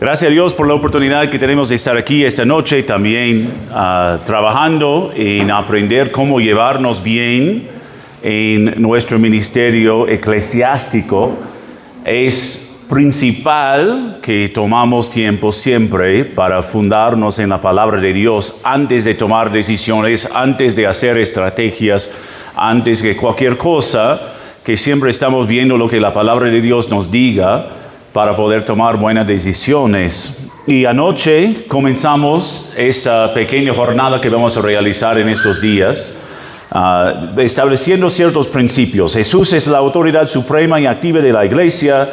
Gracias a Dios por la oportunidad que tenemos de estar aquí esta noche, también trabajando en aprender cómo llevarnos bien en nuestro ministerio eclesiástico. Es principal que tomamos tiempo siempre para fundarnos en la palabra de Dios antes de tomar decisiones, antes de hacer estrategias, antes de cualquier cosa, que siempre estamos viendo lo que la palabra de Dios nos diga para poder tomar buenas decisiones. Y anoche comenzamos esa pequeña jornada que vamos a realizar en estos días, estableciendo ciertos principios. Jesús es la autoridad suprema y activa de la iglesia.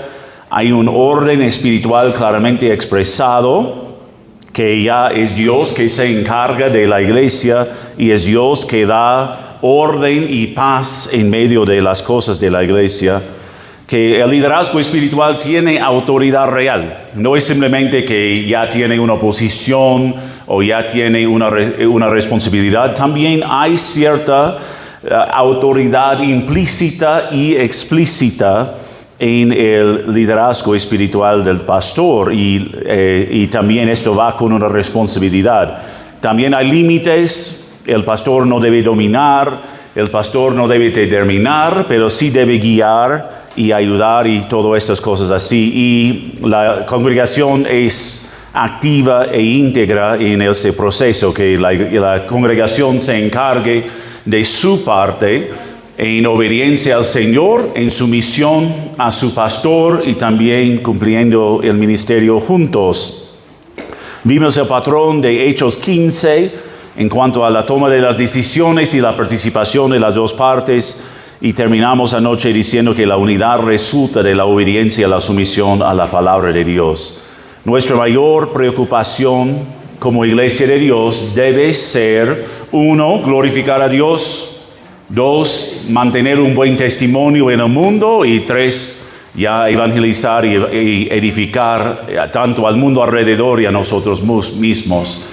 Hay un orden espiritual claramente expresado, que ya es Dios que se encarga de la iglesia y es Dios que da orden y paz en medio de las cosas de la iglesia. Que el liderazgo espiritual tiene autoridad real. No es simplemente que ya tiene una posición o ya tiene una responsabilidad. También hay cierta autoridad implícita y explícita en el liderazgo espiritual del pastor. Y también esto va con una responsabilidad. También hay límites. El pastor no debe dominar. El pastor no debe determinar, pero sí debe guiar y ayudar y todas estas cosas así. Y la congregación es activa e íntegra en ese proceso, que la congregación se encargue de su parte en obediencia al Señor, en sumisión a su pastor y también cumpliendo el ministerio juntos. Vimos el patrón de Hechos 15 en cuanto a la toma de las decisiones y la participación de las dos partes. Y terminamos anoche diciendo que la unidad resulta de la obediencia y la sumisión a la palabra de Dios. Nuestra mayor preocupación como iglesia de Dios debe ser, 1, glorificar a Dios; 2, mantener un buen testimonio en el mundo; y 3, ya evangelizar y edificar tanto al mundo alrededor y a nosotros mismos.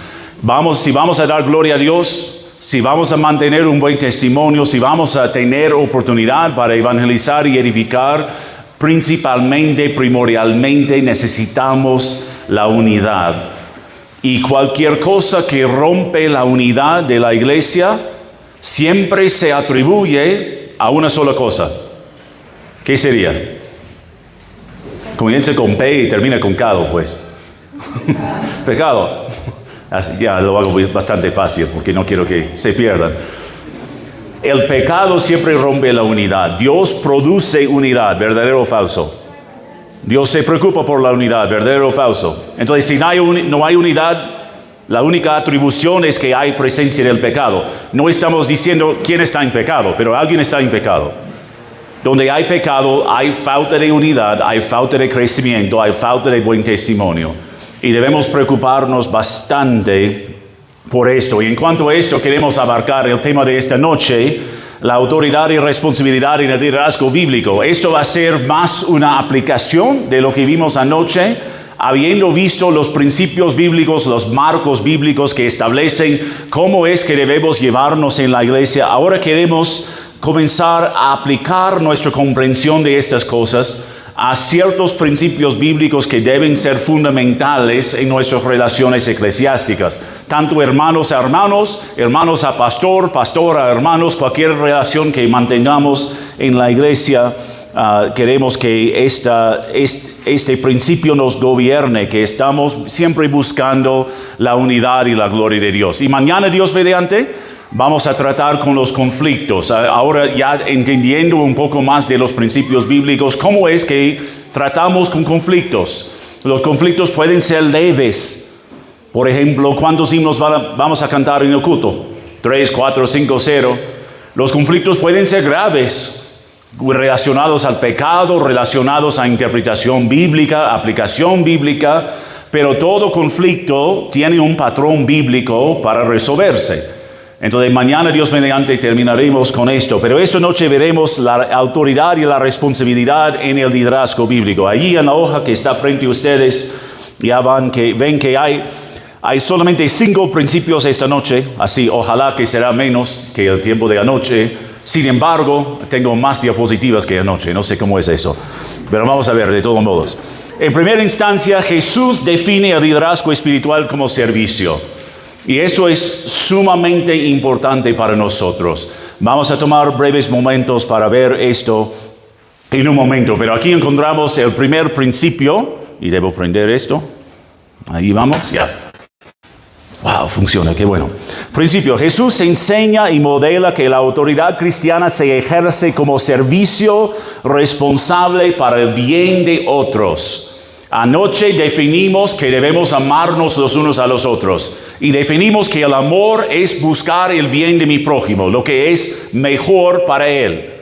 Si vamos a dar gloria a Dios, si vamos a mantener un buen testimonio, si vamos a tener oportunidad para evangelizar y edificar, primordialmente necesitamos la unidad. Y cualquier cosa que rompe la unidad de la iglesia siempre se atribuye a una sola cosa. ¿Qué sería? Comienza con P y termina con K, pues. Pecado. Ya lo hago bastante fácil porque no quiero que se pierdan. El pecado siempre rompe la unidad. Dios produce unidad, ¿verdadero o falso? Dios se preocupa por la unidad, ¿verdadero o falso? Entonces, si no hay unidad, la única atribución es que hay presencia del pecado. No estamos diciendo quién está en pecado, pero alguien está en pecado. Donde hay pecado, hay falta de unidad, hay falta de crecimiento, hay falta de buen testimonio. Y debemos preocuparnos bastante por esto. Y en cuanto a esto, queremos abarcar el tema de esta noche, la autoridad y responsabilidad en el liderazgo bíblico. Esto va a ser más una aplicación de lo que vimos anoche, habiendo visto los principios bíblicos, los marcos bíblicos que establecen cómo es que debemos llevarnos en la iglesia. Ahora queremos comenzar a aplicar nuestra comprensión de estas cosas a ciertos principios bíblicos que deben ser fundamentales en nuestras relaciones eclesiásticas. Tanto hermanos a hermanos, hermanos a pastor, pastor a hermanos, cualquier relación que mantengamos en la iglesia, queremos que este principio nos gobierne, que estamos siempre buscando la unidad y la gloria de Dios. Y mañana, Dios mediante, vamos a tratar con los conflictos. Ahora ya entendiendo un poco más de los principios bíblicos, ¿cómo es que tratamos con conflictos? Los conflictos pueden ser leves. Por ejemplo, ¿cuántos himnos vamos a cantar en el culto? 3, 4, 5, 0. Los conflictos pueden ser graves, relacionados al pecado, relacionados a interpretación bíblica, aplicación bíblica, pero todo conflicto tiene un patrón bíblico para resolverse. Entonces mañana, Dios mediante, terminaremos con esto. Pero esta noche veremos la autoridad y la responsabilidad en el liderazgo bíblico. Allí en la hoja que está frente a ustedes, ya ven que hay solamente 5 principios esta noche. Así, ojalá que será menos que el tiempo de anoche. Sin embargo, tengo más diapositivas que anoche. No sé cómo es eso. Pero vamos a ver, de todos modos. En primera instancia, Jesús define el liderazgo espiritual como servicio. Y eso es sumamente importante para nosotros. Vamos a tomar breves momentos para ver esto en un momento. Pero aquí encontramos el primer principio. Y debo prender esto. Ahí vamos, ya. Wow, funciona, qué bueno. Principio, Jesús enseña y modela que la autoridad cristiana se ejerce como servicio responsable para el bien de otros. Anoche definimos que debemos amarnos los unos a los otros. Y definimos que el amor es buscar el bien de mi prójimo, lo que es mejor para él.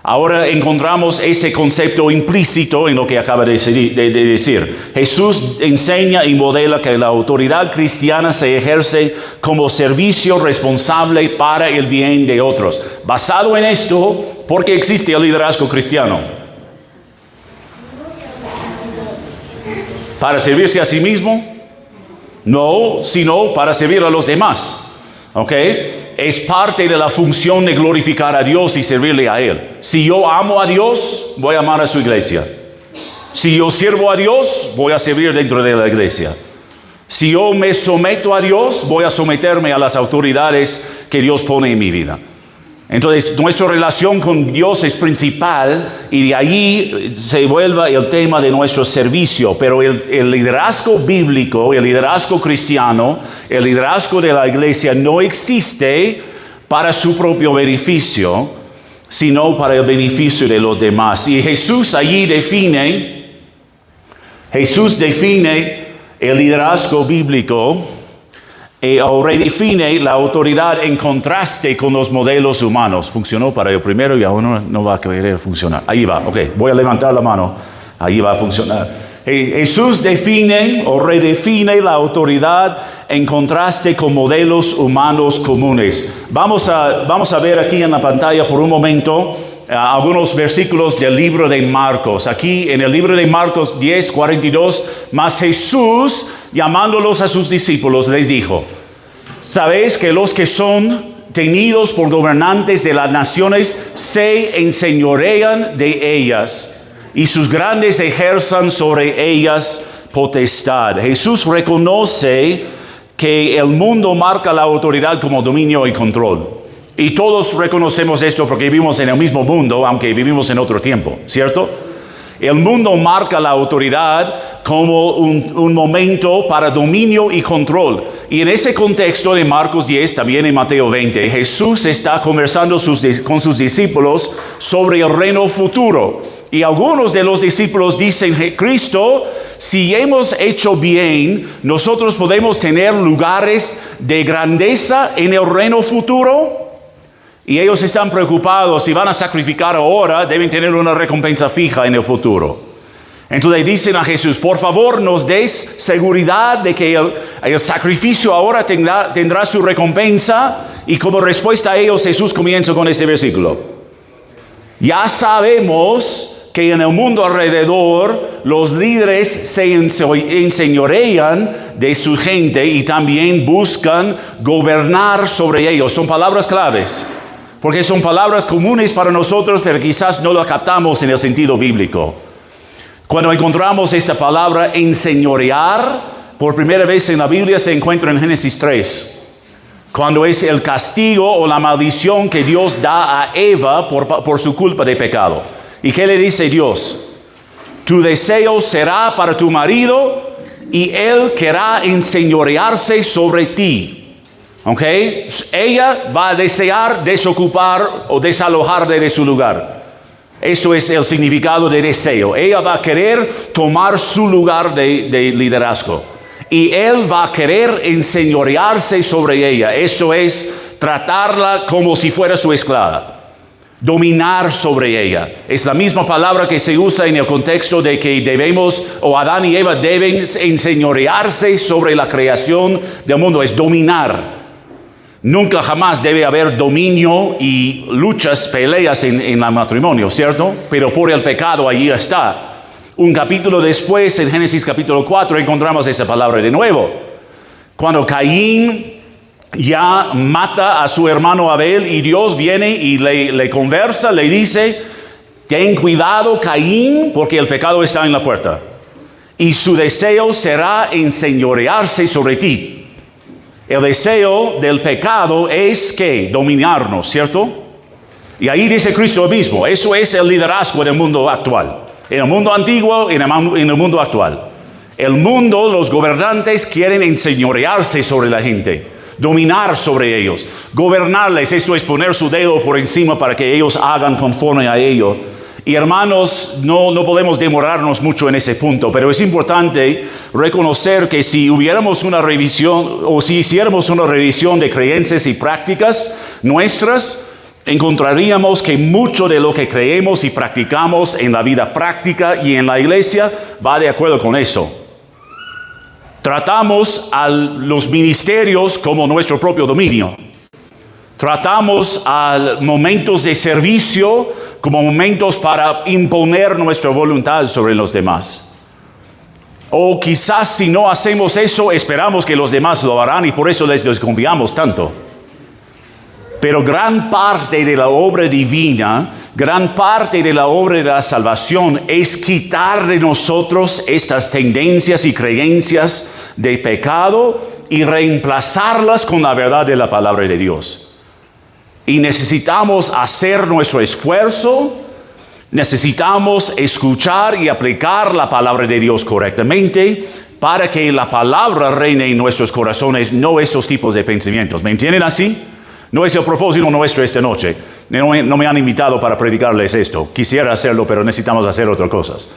Ahora encontramos ese concepto implícito en lo que acaba de decir. Jesús enseña y modela que la autoridad cristiana se ejerce como servicio responsable para el bien de otros. Basado en esto, ¿por qué existe el liderazgo cristiano? ¿Para servirse a sí mismo? No, sino para servir a los demás. ¿Ok? Es parte de la función de glorificar a Dios y servirle a Él. Si yo amo a Dios, voy a amar a su iglesia. Si yo sirvo a Dios, voy a servir dentro de la iglesia. Si yo me someto a Dios, voy a someterme a las autoridades que Dios pone en mi vida. Entonces, nuestra relación con Dios es principal y de allí se vuelve el tema de nuestro servicio. Pero el liderazgo bíblico, el liderazgo cristiano, el liderazgo de la iglesia no existe para su propio beneficio, sino para el beneficio de los demás. Y Jesús allí define el liderazgo bíblico o redefine la autoridad en contraste con los modelos humanos. Funcionó para el primero y aún no va a querer funcionar. Ahí va, ok, voy a levantar la mano. Ahí va a funcionar. Jesús define o redefine la autoridad en contraste con modelos humanos comunes. Vamos a ver aquí en la pantalla por un momento algunos versículos del libro de Marcos. Aquí en el libro de Marcos 10:42, mas Jesús, llamándolos a sus discípulos, les dijo: ¿sabéis que los que son tenidos por gobernantes de las naciones se enseñorean de ellas, y sus grandes ejerzan sobre ellas potestad? Jesús reconoce que el mundo marca la autoridad como dominio y control. Y todos reconocemos esto porque vivimos en el mismo mundo, aunque vivimos en otro tiempo, ¿cierto? El mundo marca la autoridad como un momento para dominio y control. Y en ese contexto de Marcos 10, también en Mateo 20, Jesús está conversando con sus discípulos sobre el reino futuro. Y algunos de los discípulos dicen: Cristo, si hemos hecho bien, nosotros podemos tener lugares de grandeza en el reino futuro. Y ellos están preocupados: si van a sacrificar ahora, deben tener una recompensa fija en el futuro. Entonces dicen a Jesús: por favor, nos des seguridad de que el sacrificio ahora tendrá su recompensa. Y como respuesta a ellos, Jesús comienza con este versículo: ya sabemos que en el mundo alrededor los líderes se enseñorean de su gente y también buscan gobernar sobre ellos. Son palabras claves, porque son palabras comunes para nosotros, pero quizás no las captamos en el sentido bíblico. Cuando encontramos esta palabra enseñorear, por primera vez en la Biblia se encuentra en Génesis 3, cuando es el castigo o la maldición que Dios da a Eva por su culpa de pecado. ¿Y qué le dice Dios? Tu deseo será para tu marido y él querrá enseñorearse sobre ti. ¿Ok? Ella va a desear desocupar o desalojarle de su lugar. Eso es el significado de deseo. Ella va a querer tomar su lugar de liderazgo. Y él va a querer enseñorearse sobre ella. Esto es tratarla como si fuera su esclava. Dominar sobre ella. Es la misma palabra que se usa en el contexto de que Adán y Eva deben enseñorearse sobre la creación del mundo. Es dominar. Nunca jamás debe haber dominio y luchas, peleas en el matrimonio, ¿cierto? Pero por el pecado allí está. Un capítulo después, en Génesis capítulo 4, encontramos esa palabra de nuevo. Cuando Caín ya mata a su hermano Abel y Dios viene y le conversa, le dice: ten cuidado, Caín, porque el pecado está en la puerta. y su deseo será enseñorearse sobre ti. El deseo del pecado es que dominarnos, ¿cierto? Y ahí dice Cristo mismo, eso es el liderazgo en el mundo actual. En el mundo antiguo, en el mundo actual. El mundo, los gobernantes quieren enseñorearse sobre la gente, dominar sobre ellos, gobernarles. Esto es poner su dedo por encima para que ellos hagan conforme a ello. Y hermanos, no podemos demorarnos mucho en ese punto, pero es importante reconocer que si hubiéramos una revisión o si hiciéramos una revisión de creencias y prácticas nuestras, encontraríamos que mucho de lo que creemos y practicamos en la vida práctica y en la iglesia va de acuerdo con eso. Tratamos a los ministerios como nuestro propio dominio. Tratamos a momentos de servicio como momentos para imponer nuestra voluntad sobre los demás. O quizás si no hacemos eso, esperamos que los demás lo harán y por eso les desconfiamos tanto. Pero gran parte de la obra divina, gran parte de la obra de la salvación es quitar de nosotros estas tendencias y creencias de pecado y reemplazarlas con la verdad de la palabra de Dios. Y necesitamos hacer nuestro esfuerzo, necesitamos escuchar y aplicar la palabra de Dios correctamente para que la palabra reine en nuestros corazones, no estos tipos de pensamientos. ¿Me entienden así? No es el propósito nuestro esta noche. No me han invitado para predicarles esto. Quisiera hacerlo, pero necesitamos hacer otras cosas.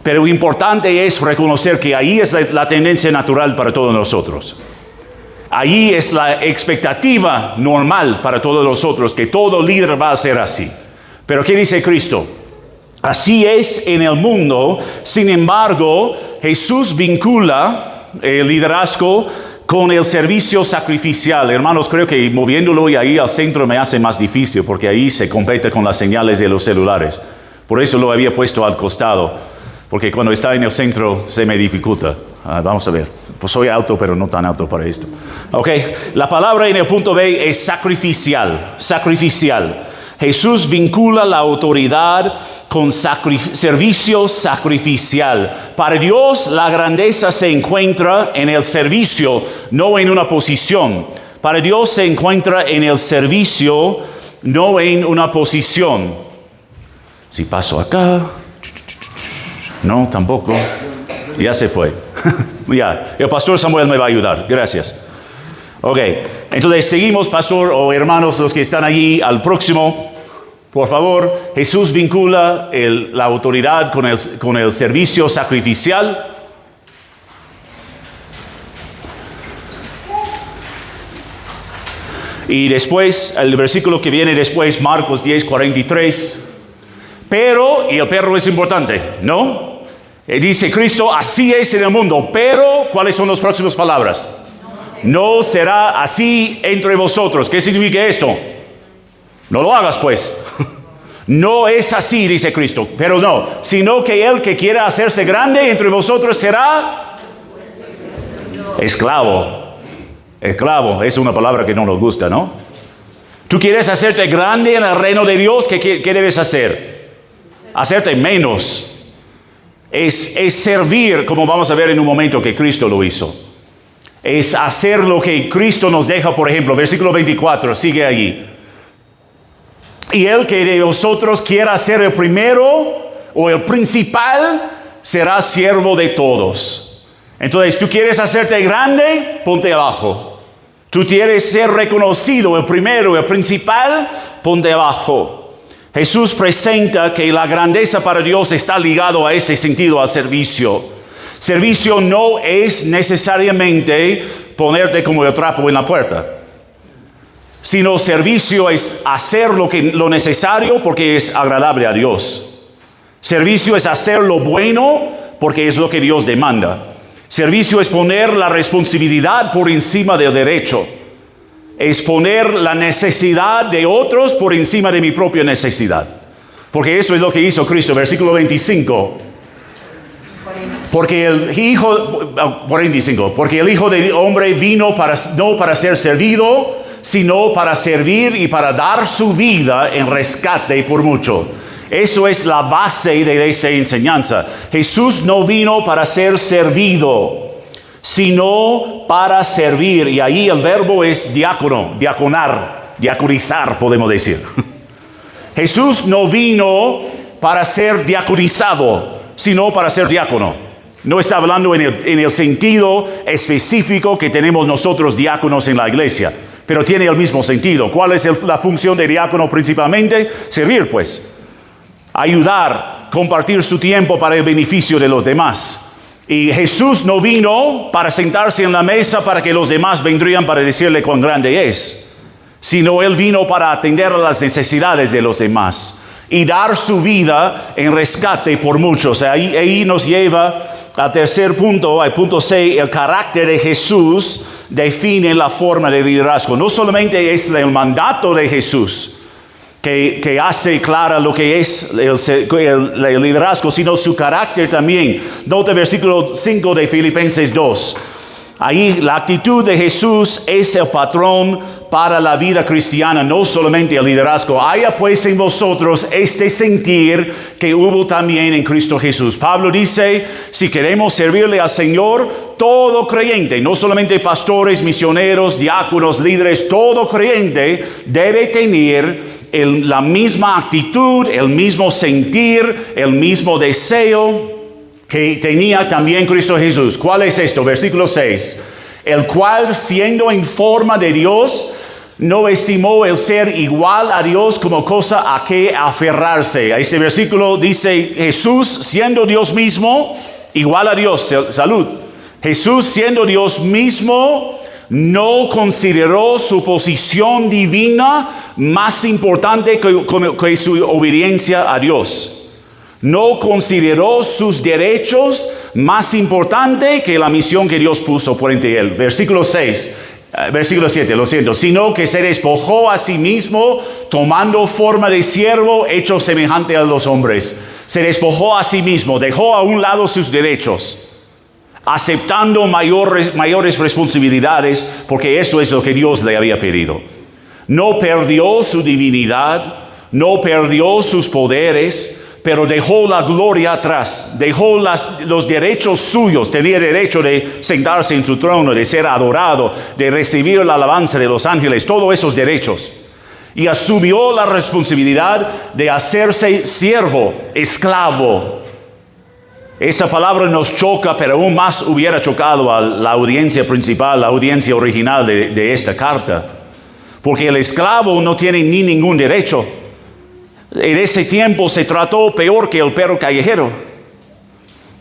Pero lo importante es reconocer que ahí es la tendencia natural para todos nosotros. Ahí es la expectativa normal para todos nosotros, que todo líder va a ser así. Pero ¿qué dice Cristo? Así es en el mundo. Sin embargo, Jesús vincula el liderazgo con el servicio sacrificial. Hermanos, creo que moviéndolo ahí al centro me hace más difícil, porque ahí se completa con las señales de los celulares. Por eso lo había puesto al costado, porque cuando está en el centro se me dificulta. Vamos a ver. Pues soy alto, pero no tan alto para esto. Ok, la palabra en el punto B es sacrificial. Sacrificial. Jesús vincula la autoridad con servicio sacrificial. Para Dios la grandeza se encuentra en el servicio, no en una posición. Para Dios se encuentra en el servicio, no en una posición. Si paso acá, no, tampoco. Ya se fue. Ya, el pastor Samuel me va a ayudar. Gracias. Ok, entonces seguimos, pastor o hermanos, los que están allí, al próximo. Por favor, Jesús vincula la autoridad con el servicio sacrificial. Y después, el versículo que viene después, Marcos 10:43. Pero, y el pero es importante, ¿no? Dice Cristo, así es en el mundo, pero, ¿cuáles son las próximas palabras? No será así entre vosotros. ¿Qué significa esto? No lo hagas, pues. No es así, dice Cristo, pero no, sino que el que quiera hacerse grande entre vosotros será esclavo. Esclavo es una palabra que no nos gusta, ¿no? Tú quieres hacerte grande en el reino de Dios, ¿qué debes hacer? Hacerte menos. Es servir, como vamos a ver en un momento que Cristo lo hizo. Es hacer lo que Cristo nos deja, por ejemplo, versículo 24, sigue allí. Y el que de vosotros quiera ser el primero o el principal, será siervo de todos. Entonces, tú quieres hacerte grande, ponte abajo. Tú quieres ser reconocido, el primero, el principal, ponte abajo. Jesús presenta que la grandeza para Dios está ligado a ese sentido, al servicio. Servicio no es necesariamente ponerte como el trapo en la puerta, sino servicio es hacer lo necesario porque es agradable a Dios. Servicio es hacer lo bueno porque es lo que Dios demanda. Servicio es poner la responsabilidad por encima del derecho. Es poner la necesidad de otros por encima de mi propia necesidad. Porque eso es lo que hizo Cristo. Versículo 25. Porque el Hijo del Hombre vino no para ser servido, sino para servir y para dar su vida en rescate por mucho. Eso es la base de esta enseñanza. Jesús no vino para ser servido, sino para servir. Y ahí el verbo es diácono, diaconar, diaconizar, podemos decir. Jesús no vino para ser diaconizado, sino para ser diácono. No está hablando en el sentido específico que tenemos nosotros diáconos en la iglesia, pero tiene el mismo sentido. ¿Cuál es la función de diácono principalmente? Servir, pues. Ayudar, compartir su tiempo para el beneficio de los demás. Y Jesús no vino para sentarse en la mesa para que los demás vendrían para decirle cuán grande es, sino Él vino para atender a las necesidades de los demás y dar su vida en rescate por muchos. Ahí nos lleva al tercer punto, al punto 6, el carácter de Jesús define la forma de liderazgo. No solamente es el mandato de Jesús que hace clara lo que es el liderazgo, sino su carácter también. Nota el versículo 5 de Filipenses 2. Ahí la actitud de Jesús es el patrón para la vida cristiana, no solamente el liderazgo. Haya pues en vosotros este sentir que hubo también en Cristo Jesús. Pablo dice, si queremos servirle al Señor, todo creyente, no solamente pastores, misioneros, diáconos, líderes, todo creyente debe tener la misma actitud, el mismo sentir, el mismo deseo que tenía también Cristo Jesús. ¿Cuál es esto? Versículo 6. El cual, siendo en forma de Dios, no estimó el ser igual a Dios como cosa a que aferrarse. Este versículo dice, Jesús siendo Dios mismo, igual a Dios. Salud. Jesús siendo Dios mismo, no consideró su posición divina más importante que su obediencia a Dios. No consideró sus derechos más importante que la misión que Dios puso por entre él. Versículo 7, lo siento. Sino que se despojó a sí mismo, tomando forma de siervo, hecho semejante a los hombres. Se despojó a sí mismo, dejó a un lado sus derechos, aceptando mayores responsabilidades, porque eso es lo que Dios le había pedido. No perdió su divinidad, no perdió sus poderes, pero dejó la gloria atrás, dejó los derechos suyos. Tenía derecho de sentarse en su trono, de ser adorado, de recibir la alabanza de los ángeles, todos esos derechos. Y asumió la responsabilidad de hacerse siervo, esclavo. Esa palabra nos choca, pero aún más hubiera chocado a la audiencia principal, la audiencia original de esta carta. Porque el esclavo no tiene ni ningún derecho. En ese tiempo se trató peor que el perro callejero.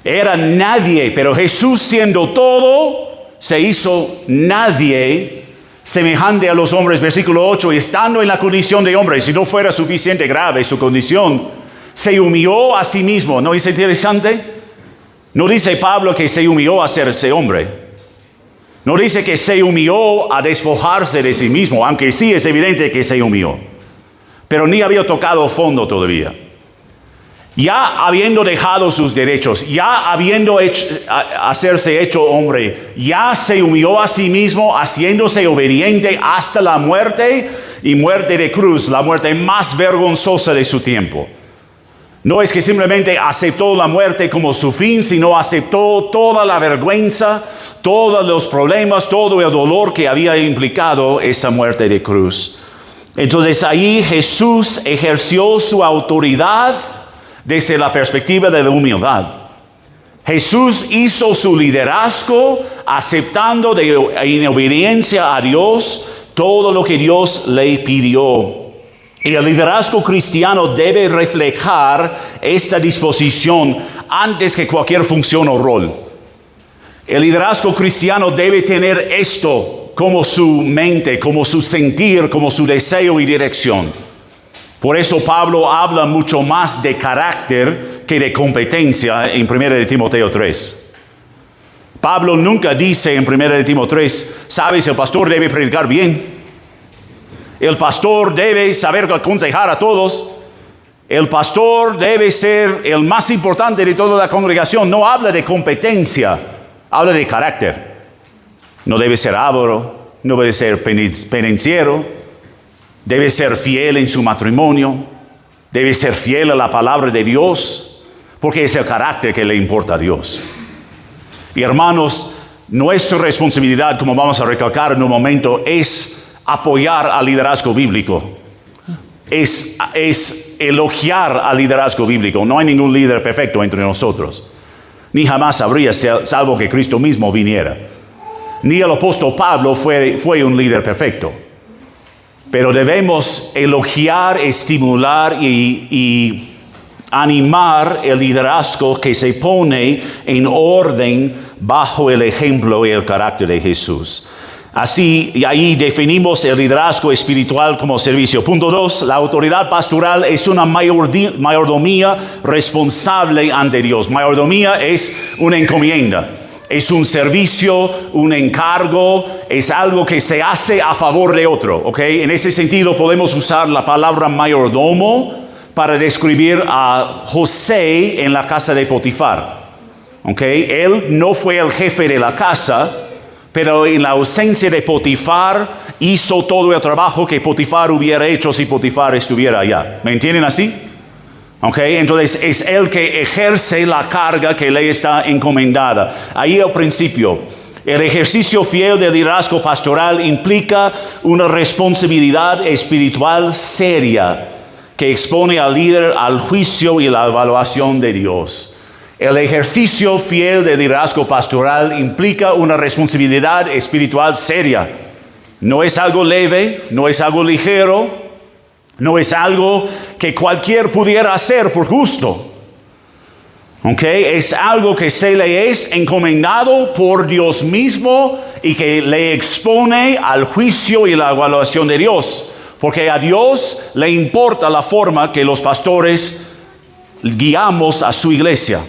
Era nadie, pero Jesús siendo todo, se hizo nadie, semejante a los hombres. Versículo 8, y estando en la condición de hombre, si no fuera suficiente grave su condición, se humilló a sí mismo. ¿No es interesante? No dice Pablo que se humilló a hacerse hombre. No dice que se humilló a despojarse de sí mismo, aunque sí es evidente que se humilló. Pero ni había tocado fondo todavía. Ya habiendo dejado sus derechos, ya habiendo hacerse hecho hombre, ya se humilló a sí mismo, haciéndose obediente hasta la muerte y muerte de cruz, la muerte más vergonzosa de su tiempo. No es que simplemente aceptó la muerte como su fin, sino aceptó toda la vergüenza, todos los problemas, todo el dolor que había implicado esa muerte de cruz. Entonces ahí Jesús ejerció su autoridad desde la perspectiva de la humildad. Jesús hizo su liderazgo aceptando en obediencia a Dios todo lo que Dios le pidió. Y el liderazgo cristiano debe reflejar esta disposición antes que cualquier función o rol. El liderazgo cristiano debe tener esto como su mente, como su sentir, como su deseo y dirección. Por eso Pablo habla mucho más de carácter que de competencia en 1 Timoteo 3. Pablo nunca dice en 1 Timoteo 3, sabes, el pastor debe predicar bien. El pastor debe saber aconsejar a todos. El pastor debe ser el más importante de toda la congregación. No habla de competencia, habla de carácter. No debe ser avaro, no debe ser pendenciero, debe ser fiel en su matrimonio, debe ser fiel a la palabra de Dios, porque es el carácter que le importa a Dios. Y hermanos, nuestra responsabilidad, como vamos a recalcar en un momento, es apoyar al liderazgo bíblico. Es elogiar al liderazgo bíblico. No hay ningún líder perfecto entre nosotros. Ni jamás habría, salvo que Cristo mismo viniera. Ni el apóstol Pablo fue un líder perfecto. Pero debemos elogiar, estimular y animar el liderazgo que se pone en orden bajo el ejemplo y el carácter de Jesús. Así, y ahí definimos el liderazgo espiritual como servicio. Punto 2, la autoridad pastoral es una mayordomía responsable ante Dios. Mayordomía es una encomienda, es un servicio, un encargo, es algo que se hace a favor de otro. ¿Ok? En ese sentido podemos usar la palabra mayordomo para describir a José en la casa de Potifar. ¿Ok? Él no fue el jefe de la casa, pero en la ausencia de Potifar hizo todo el trabajo que Potifar hubiera hecho si Potifar estuviera allá. ¿Me entienden así? Okay, entonces es él que ejerce la carga que le está encomendada. Ahí al principio, el ejercicio fiel del liderazgo pastoral implica una responsabilidad espiritual seria que expone al líder al juicio y la evaluación de Dios. El ejercicio fiel del liderazgo pastoral implica una responsabilidad espiritual seria. No es algo leve, no es algo ligero, no es algo que cualquier pudiera hacer por gusto. Okay, es algo que se le es encomendado por Dios mismo y que le expone al juicio y la evaluación de Dios. Porque a Dios le importa la forma que los pastores guiamos a su iglesia.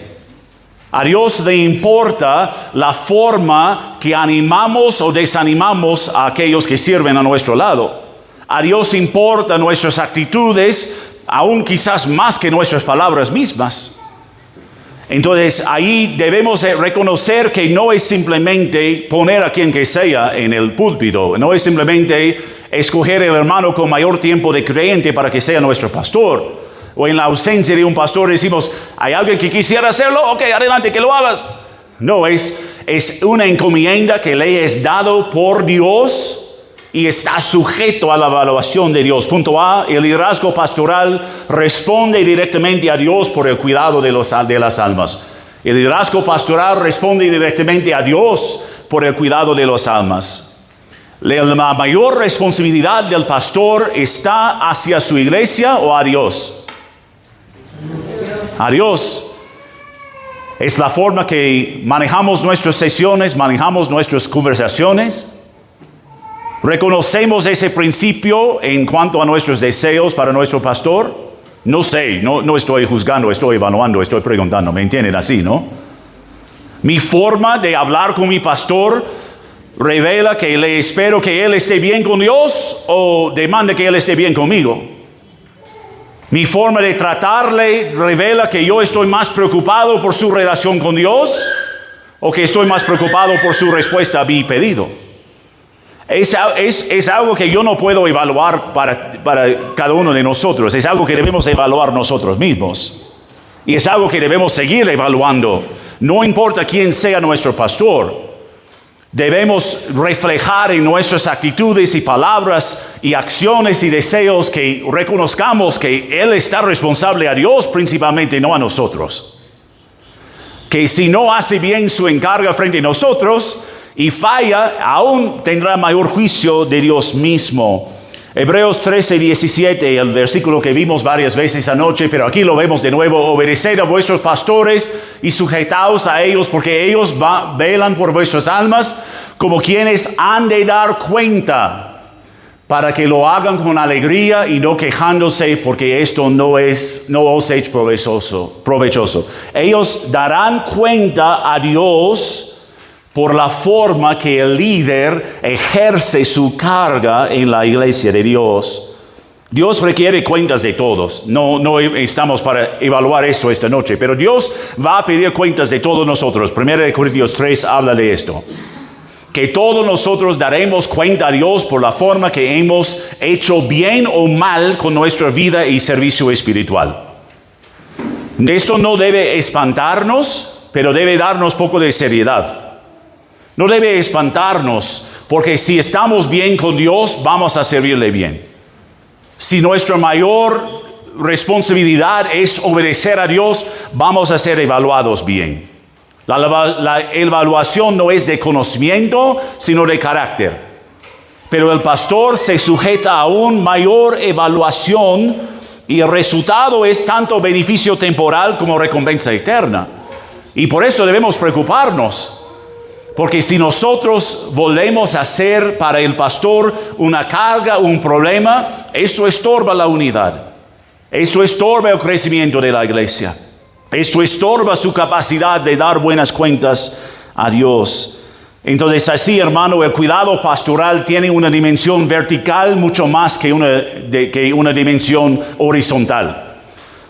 A Dios le importa la forma que animamos o desanimamos a aquellos que sirven a nuestro lado. A Dios importa nuestras actitudes, aún quizás más que nuestras palabras mismas. Entonces ahí debemos reconocer que no es simplemente poner a quien que sea en el púlpito, no es simplemente escoger el hermano con mayor tiempo de creyente para que sea nuestro pastor. O en la ausencia de un pastor decimos, ¿hay alguien que quisiera hacerlo? Ok, adelante, que lo hagas. No, es una encomienda que le es dado por Dios y está sujeto a la evaluación de Dios. Punto A, el liderazgo pastoral responde directamente a Dios por el cuidado de las almas. El liderazgo pastoral responde directamente a Dios por el cuidado de las almas. La mayor responsabilidad del pastor está hacia su iglesia o a Dios. A Dios. Es la forma que manejamos nuestras sesiones, manejamos nuestras conversaciones. ¿Reconocemos ese principio en cuanto a nuestros deseos para nuestro pastor? No sé, no estoy juzgando, estoy evaluando, estoy preguntando. ¿Me entienden así, no? Mi forma de hablar con mi pastor revela que le espero que él esté bien con Dios o demanda que él esté bien conmigo. Mi forma de tratarle revela que yo estoy más preocupado por su relación con Dios o que estoy más preocupado por su respuesta a mi pedido. Es algo que yo no puedo evaluar para cada uno de nosotros. Es algo que debemos evaluar nosotros mismos. Y es algo que debemos seguir evaluando. No importa quién sea nuestro pastor. Debemos reflejar en nuestras actitudes y palabras y acciones y deseos que reconozcamos que Él está responsable a Dios principalmente, no a nosotros. Que si no hace bien su encargo frente a nosotros y falla, aún tendrá mayor juicio de Dios mismo. Hebreos 13:17, el versículo que vimos varias veces anoche, pero aquí lo vemos de nuevo. Obedeced a vuestros pastores y sujetaos a ellos, porque ellos velan por vuestras almas como quienes han de dar cuenta, para que lo hagan con alegría y no quejándose, porque esto no os es provechoso. Ellos darán cuenta a Dios por la forma que el líder ejerce su carga en la iglesia de Dios. Dios requiere cuentas de todos. No estamos para evaluar esto esta noche, pero Dios va a pedir cuentas de todos nosotros. 1 Corintios 3 habla de esto. que todos nosotros daremos cuenta a Dios por la forma que hemos hecho bien o mal con nuestra vida y servicio espiritual. Esto no debe espantarnos, pero debe darnos poco de seriedad. No debe espantarnos, porque si estamos bien con Dios, vamos a servirle bien. Si nuestra mayor responsabilidad es obedecer a Dios, vamos a ser evaluados bien. La evaluación no es de conocimiento, sino de carácter. Pero el pastor se sujeta a una mayor evaluación y el resultado es tanto beneficio temporal como recompensa eterna. Y por eso debemos preocuparnos. Porque si nosotros volvemos a ser para el pastor una carga, un problema, eso estorba la unidad. Eso estorba el crecimiento de la iglesia. Esto estorba su capacidad de dar buenas cuentas a Dios. Entonces así, hermano, el cuidado pastoral tiene una dimensión vertical mucho más que una dimensión horizontal.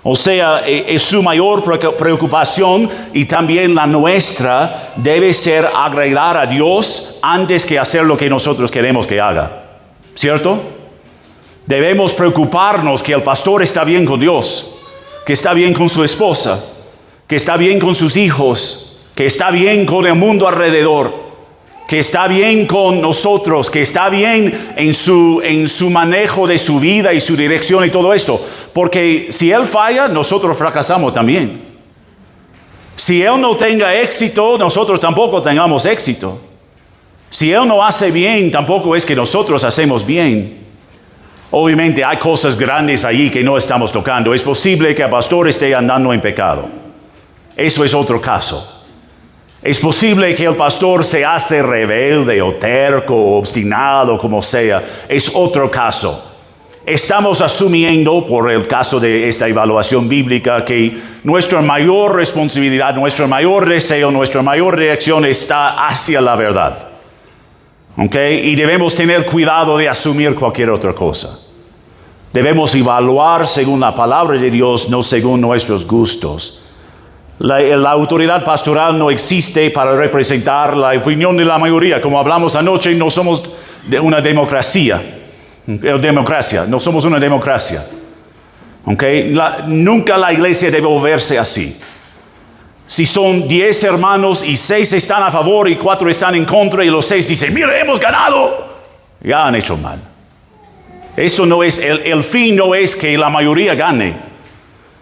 O sea, es su mayor preocupación y también la nuestra debe ser agradar a Dios antes que hacer lo que nosotros queremos que haga. ¿Cierto? Debemos preocuparnos que el pastor está bien con Dios, que está bien con su esposa, que está bien con sus hijos, que está bien con el mundo alrededor, que está bien con nosotros, que está bien en su manejo de su vida y su dirección y todo esto. Porque si él falla, nosotros fracasamos también. Si él no tenga éxito, nosotros tampoco tengamos éxito. Si él no hace bien, tampoco es que nosotros hacemos bien. Obviamente hay cosas grandes allí que no estamos tocando. Es posible que el pastor esté andando en pecado. Eso es otro caso. Es posible que el pastor se hace rebelde o terco o obstinado, como sea. Es otro caso. Estamos asumiendo, por el caso de esta evaluación bíblica, que nuestra mayor responsabilidad, nuestro mayor deseo, nuestra mayor reacción está hacia la verdad. ¿Ok? Y debemos tener cuidado de asumir cualquier otra cosa. Debemos evaluar según la palabra de Dios, no según nuestros gustos. La autoridad pastoral no existe para representar la opinión de la mayoría. Como hablamos anoche, no somos de una democracia. No somos una democracia. ¿Okay? Nunca la iglesia debe verse así. Si son 10 hermanos y 6 están a favor y 4 están en contra y los 6 dicen, mira, hemos ganado, ya han hecho mal. Esto no es, el fin no es que la mayoría gane.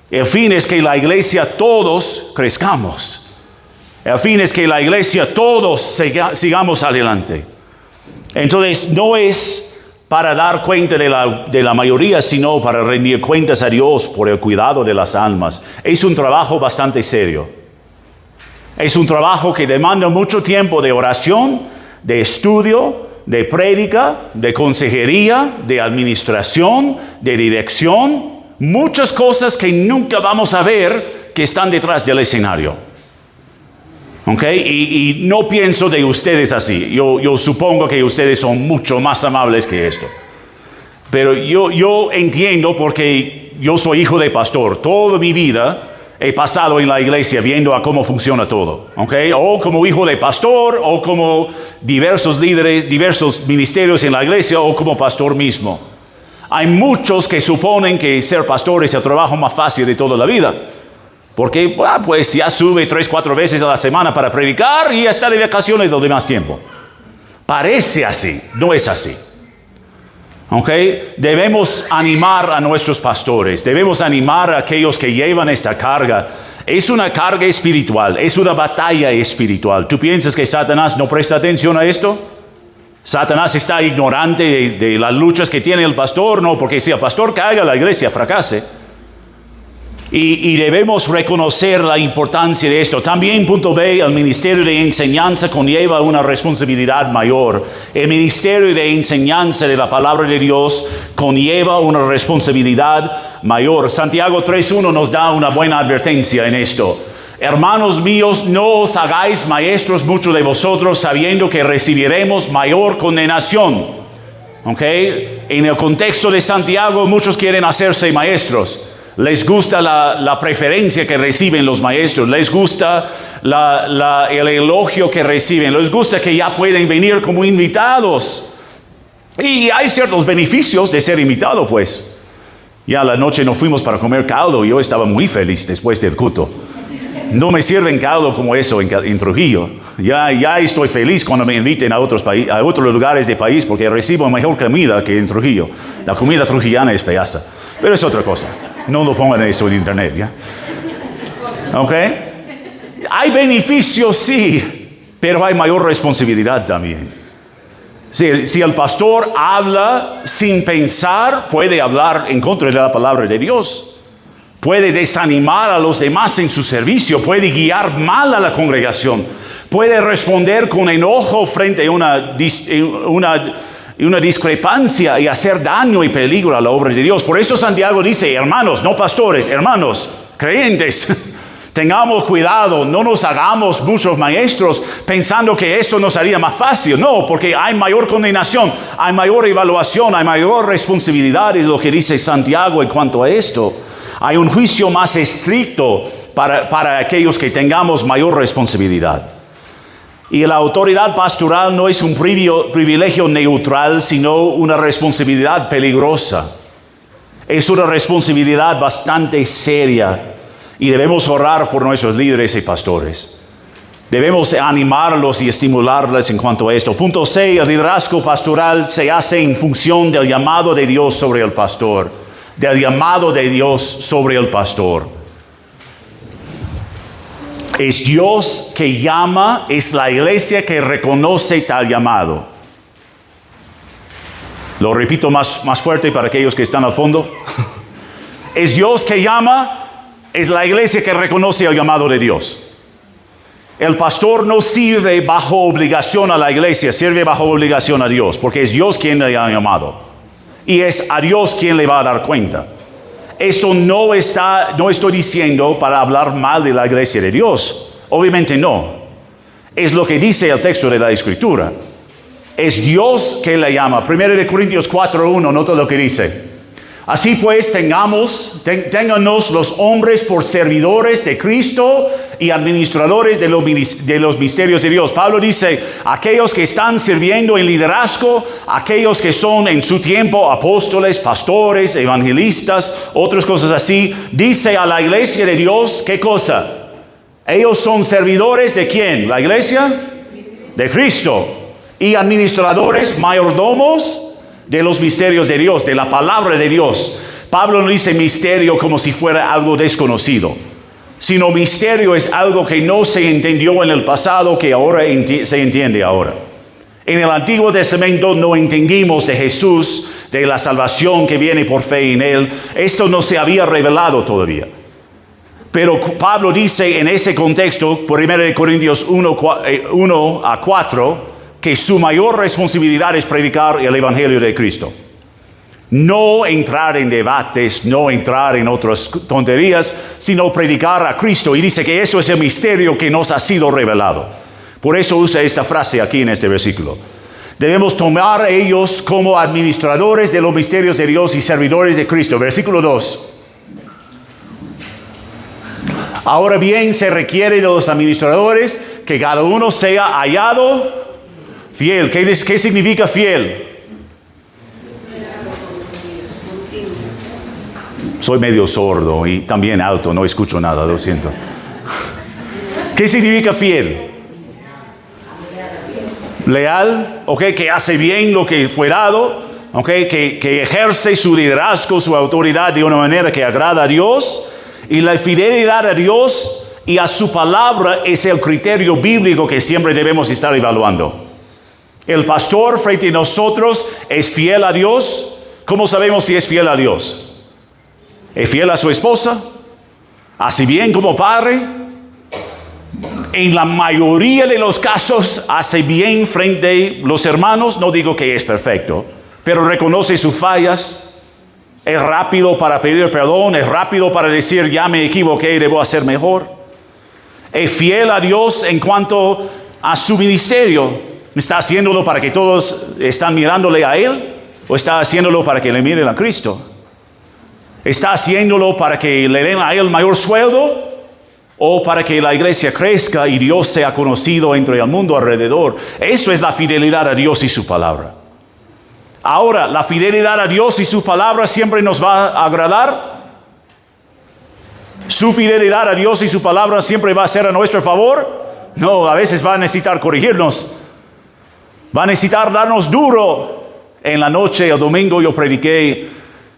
El fin es que la iglesia todos crezcamos. El fin es que la iglesia todos sigamos adelante. Entonces no es para dar cuenta de la mayoría, sino para rendir cuentas a Dios por el cuidado de las almas. Es un trabajo bastante serio. Es un trabajo que demanda mucho tiempo de oración, de estudio, de prédica, de consejería, de administración, de dirección. Muchas cosas que nunca vamos a ver que están detrás del escenario. ¿Ok? Y no pienso de ustedes así. Yo supongo que ustedes son mucho más amables que esto. Pero yo entiendo porque yo soy hijo de pastor. Toda mi vida he pasado en la iglesia viendo a cómo funciona todo. ¿Ok? O como hijo de pastor, o como diversos líderes, diversos ministerios en la iglesia, o como pastor mismo. Hay muchos que suponen que ser pastor es el trabajo más fácil de toda la vida. Porque pues ya sube 3-4 veces a la semana para predicar y está de vacaciones lo demás tiempo. Parece así, no es así. ¿Okay? Debemos animar a nuestros pastores, debemos animar a aquellos que llevan esta carga. Es una carga espiritual, es una batalla espiritual. ¿Tú piensas que Satanás no presta atención a esto? ¿Satanás está ignorante de las luchas que tiene el pastor? No, porque si el pastor caiga, la iglesia fracase. Y debemos reconocer la importancia de esto. También, punto B, el ministerio de enseñanza conlleva una responsabilidad mayor. El ministerio de enseñanza de la palabra de Dios conlleva una responsabilidad mayor. Santiago 3:1 nos da una buena advertencia en esto. Hermanos míos, no os hagáis maestros muchos de vosotros, sabiendo que recibiremos mayor condenación. ¿Okay? En el contexto de Santiago, muchos quieren hacerse maestros. Les gusta la preferencia que reciben los maestros, les gusta el elogio que reciben, les gusta que ya pueden venir como invitados. Y hay ciertos beneficios de ser invitado, pues. Ya la noche nos fuimos para comer caldo y yo estaba muy feliz después del culto. No me sirven caldo como eso en Trujillo. Ya estoy feliz cuando me inviten a otros lugares del país porque recibo mejor comida que en Trujillo. La comida trujillana es feaza, pero es otra cosa. No lo pongan eso en internet, ¿ya? ¿Ok? Hay beneficios, sí, pero hay mayor responsabilidad también. Si el pastor habla sin pensar, puede hablar en contra de la palabra de Dios. Puede desanimar a los demás en su servicio, puede guiar mal a la congregación, puede responder con enojo frente a una discrepancia y hacer daño y peligro a la obra de Dios. Por eso Santiago dice, hermanos, no pastores, hermanos, creyentes, tengamos cuidado, no nos hagamos muchos maestros pensando que esto nos haría más fácil. No, porque hay mayor condenación, hay mayor evaluación, hay mayor responsabilidad, es lo que dice Santiago en cuanto a esto. Hay un juicio más estricto para aquellos que tengamos mayor responsabilidad. Y la autoridad pastoral no es un privilegio neutral, sino una responsabilidad peligrosa. Es una responsabilidad bastante seria y debemos orar por nuestros líderes y pastores. Debemos animarlos y estimularles en cuanto a esto. Punto 6, el liderazgo pastoral se hace en función del llamado de Dios sobre el pastor. Del llamado de Dios sobre el pastor. Es Dios que llama, es la iglesia que reconoce tal llamado. Lo repito más fuerte para aquellos que están al fondo. Es Dios que llama, es la iglesia que reconoce el llamado de Dios. El pastor no sirve bajo obligación a la iglesia, sirve bajo obligación a Dios, porque es Dios quien le ha llamado. Y es a Dios quien le va a dar cuenta. Esto no estoy diciendo para hablar mal de la iglesia de Dios. Obviamente no. Es lo que dice el texto de la Escritura. Es Dios que le llama. 1 Corintios 4:1, nota lo que dice. Así pues, téngannos los hombres por servidores de Cristo y administradores de los misterios de Dios. Pablo dice, aquellos que están sirviendo en liderazgo, aquellos que son en su tiempo apóstoles, pastores, evangelistas, otras cosas así, dice a la iglesia de Dios, ¿qué cosa? Ellos son servidores ¿de quién? ¿La iglesia? De Cristo. Y administradores, mayordomos de los misterios de Dios, de la palabra de Dios. Pablo no dice misterio como si fuera algo desconocido, sino misterio es algo que no se entendió en el pasado, que ahora se entiende ahora. En el Antiguo Testamento no entendimos de Jesús, de la salvación que viene por fe en Él. Esto no se había revelado todavía. Pero Pablo dice en ese contexto, por 1 Corintios 1:4, que su mayor responsabilidad es predicar el Evangelio de Cristo. No entrar en debates, no entrar en otras tonterías, sino predicar a Cristo. Y dice que eso es el misterio que nos ha sido revelado. Por eso usa esta frase aquí en este versículo. Debemos tomar a ellos como administradores de los misterios de Dios y servidores de Cristo. Versículo 2. Ahora bien, se requiere de los administradores que cada uno sea hallado fiel. ¿Qué significa fiel? Soy medio sordo y también alto, no escucho nada, lo siento. ¿Qué significa fiel? Leal, que hace bien lo que fue dado, que ejerce su liderazgo, su autoridad de una manera que agrada a Dios. Y la fidelidad a Dios y a su palabra es el criterio bíblico que siempre debemos estar evaluando. El pastor frente a nosotros es fiel a Dios. ¿Cómo sabemos si es fiel a Dios? ¿Es fiel a su esposa? ¿Hace bien como padre? En la mayoría de los casos hace bien frente a los hermanos. No digo que es perfecto, pero reconoce sus fallas. Es rápido para pedir perdón, es rápido para decir ya me equivoqué, debo hacer mejor. Es fiel a Dios en cuanto a su ministerio. ¿Está haciéndolo para que todos están mirándole a Él? ¿O está haciéndolo para que le miren a Cristo? ¿Está haciéndolo para que le den a él mayor sueldo? ¿O para que la iglesia crezca y Dios sea conocido entre el mundo alrededor? Eso es la fidelidad a Dios y su palabra. Ahora, ¿la fidelidad a Dios y su palabra siempre nos va a agradar? ¿Su fidelidad a Dios y su palabra siempre va a ser a nuestro favor? No, a veces va a necesitar corregirnos. Va a necesitar darnos duro. En la noche, el domingo, yo prediqué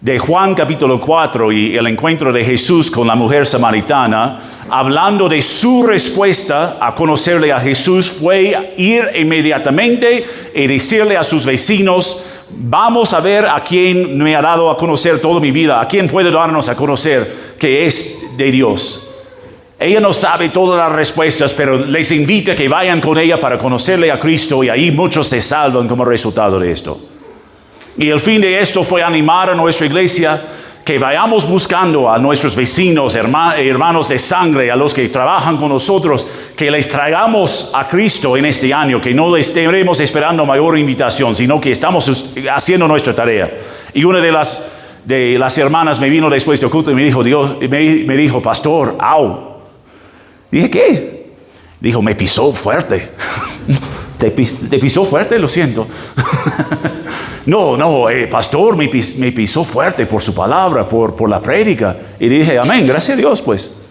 de Juan capítulo 4 y el encuentro de Jesús con la mujer samaritana, hablando de su respuesta a conocerle a Jesús, fue ir inmediatamente y decirle a sus vecinos: vamos a ver a quién me ha dado a conocer toda mi vida, a quién puede darnos a conocer que es de Dios. Ella no sabe todas las respuestas, pero les invita a que vayan con ella para conocerle a Cristo, y ahí muchos se salvan como resultado de esto. Y el fin de esto fue animar a nuestra iglesia que vayamos buscando a nuestros vecinos, hermanos de sangre, a los que trabajan con nosotros, que les traigamos a Cristo en este año, que no les estaremos esperando mayor invitación, sino que estamos haciendo nuestra tarea. Y una de las hermanas me vino después de culto y me dijo: pastor, au. Dije: ¿qué? Dijo: me pisó fuerte. ¿Te pisó fuerte? Lo siento. No, pastor, me pisó fuerte por su palabra, por la prédica. Y dije: amén, gracias a Dios, pues.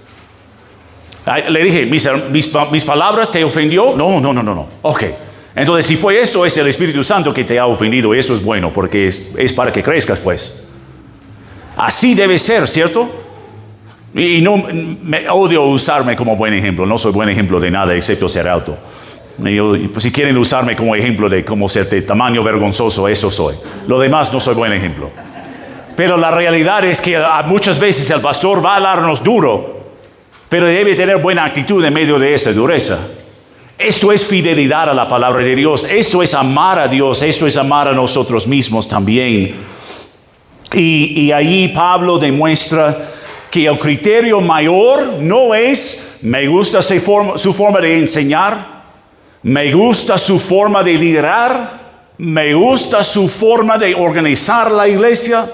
Le dije: ¿mis palabras te ofendió? No. Ok. Entonces, si fue esto, es el Espíritu Santo que te ha ofendido. Y eso es bueno, porque es para que crezcas, pues. Así debe ser, ¿cierto? Y no me odio usarme como buen ejemplo. No soy buen ejemplo de nada, excepto ser alto. Si quieren usarme como ejemplo de cómo ser de tamaño vergonzoso, eso soy. Lo demás no soy buen ejemplo. Pero la realidad es que muchas veces el pastor va a darnos duro, pero debe tener buena actitud en medio de esa dureza. Esto es fidelidad a la palabra de Dios. Esto es amar a Dios. Esto es amar a nosotros mismos también. Y ahí Pablo demuestra que el criterio mayor no es: me gusta su forma de enseñar, me gusta su forma de liderar, me gusta su forma de organizar la iglesia,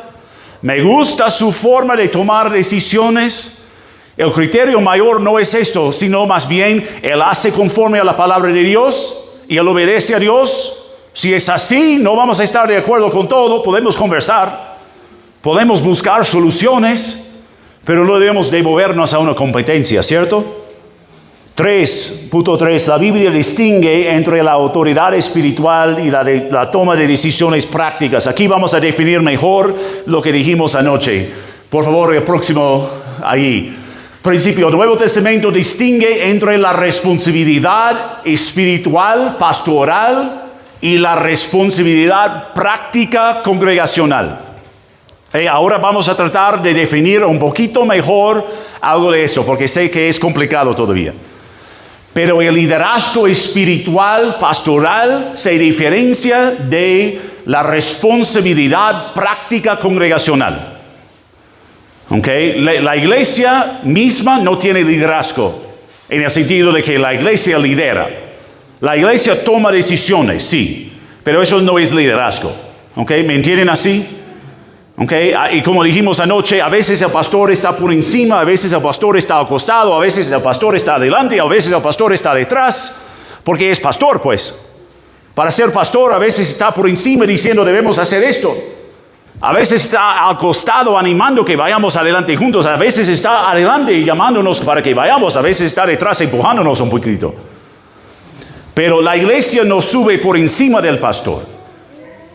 me gusta su forma de tomar decisiones. El criterio mayor no es esto, sino más bien él hace conforme a la palabra de Dios y él obedece a Dios. Si es así, no vamos a estar de acuerdo con todo, podemos conversar, podemos buscar soluciones, pero no debemos devolvernos a una competencia, ¿cierto? 3.3. La Biblia distingue entre la autoridad espiritual y la toma de decisiones prácticas. Aquí vamos a definir mejor lo que dijimos anoche. Por favor, el próximo ahí. Principio: el Nuevo Testamento distingue entre la responsabilidad espiritual, pastoral, y la responsabilidad práctica congregacional. Ahora vamos a tratar de definir un poquito mejor algo de eso, porque sé que es complicado todavía. Pero el liderazgo espiritual, pastoral, se diferencia de la responsabilidad práctica congregacional. ¿Okay? La iglesia misma no tiene liderazgo, en el sentido de que la iglesia lidera. La iglesia toma decisiones, sí, pero eso no es liderazgo. ¿Okay? ¿Me entienden así? Okay. Y como dijimos anoche, a veces el pastor está por encima, a veces el pastor está al costado, a veces el pastor está adelante, a veces el pastor está detrás, porque es pastor, pues. Para ser pastor a veces está por encima diciendo: debemos hacer esto. A veces está al costado animando que vayamos adelante juntos, a veces está adelante llamándonos para que vayamos, a veces está detrás empujándonos un poquito. Pero la iglesia no sube por encima del pastor.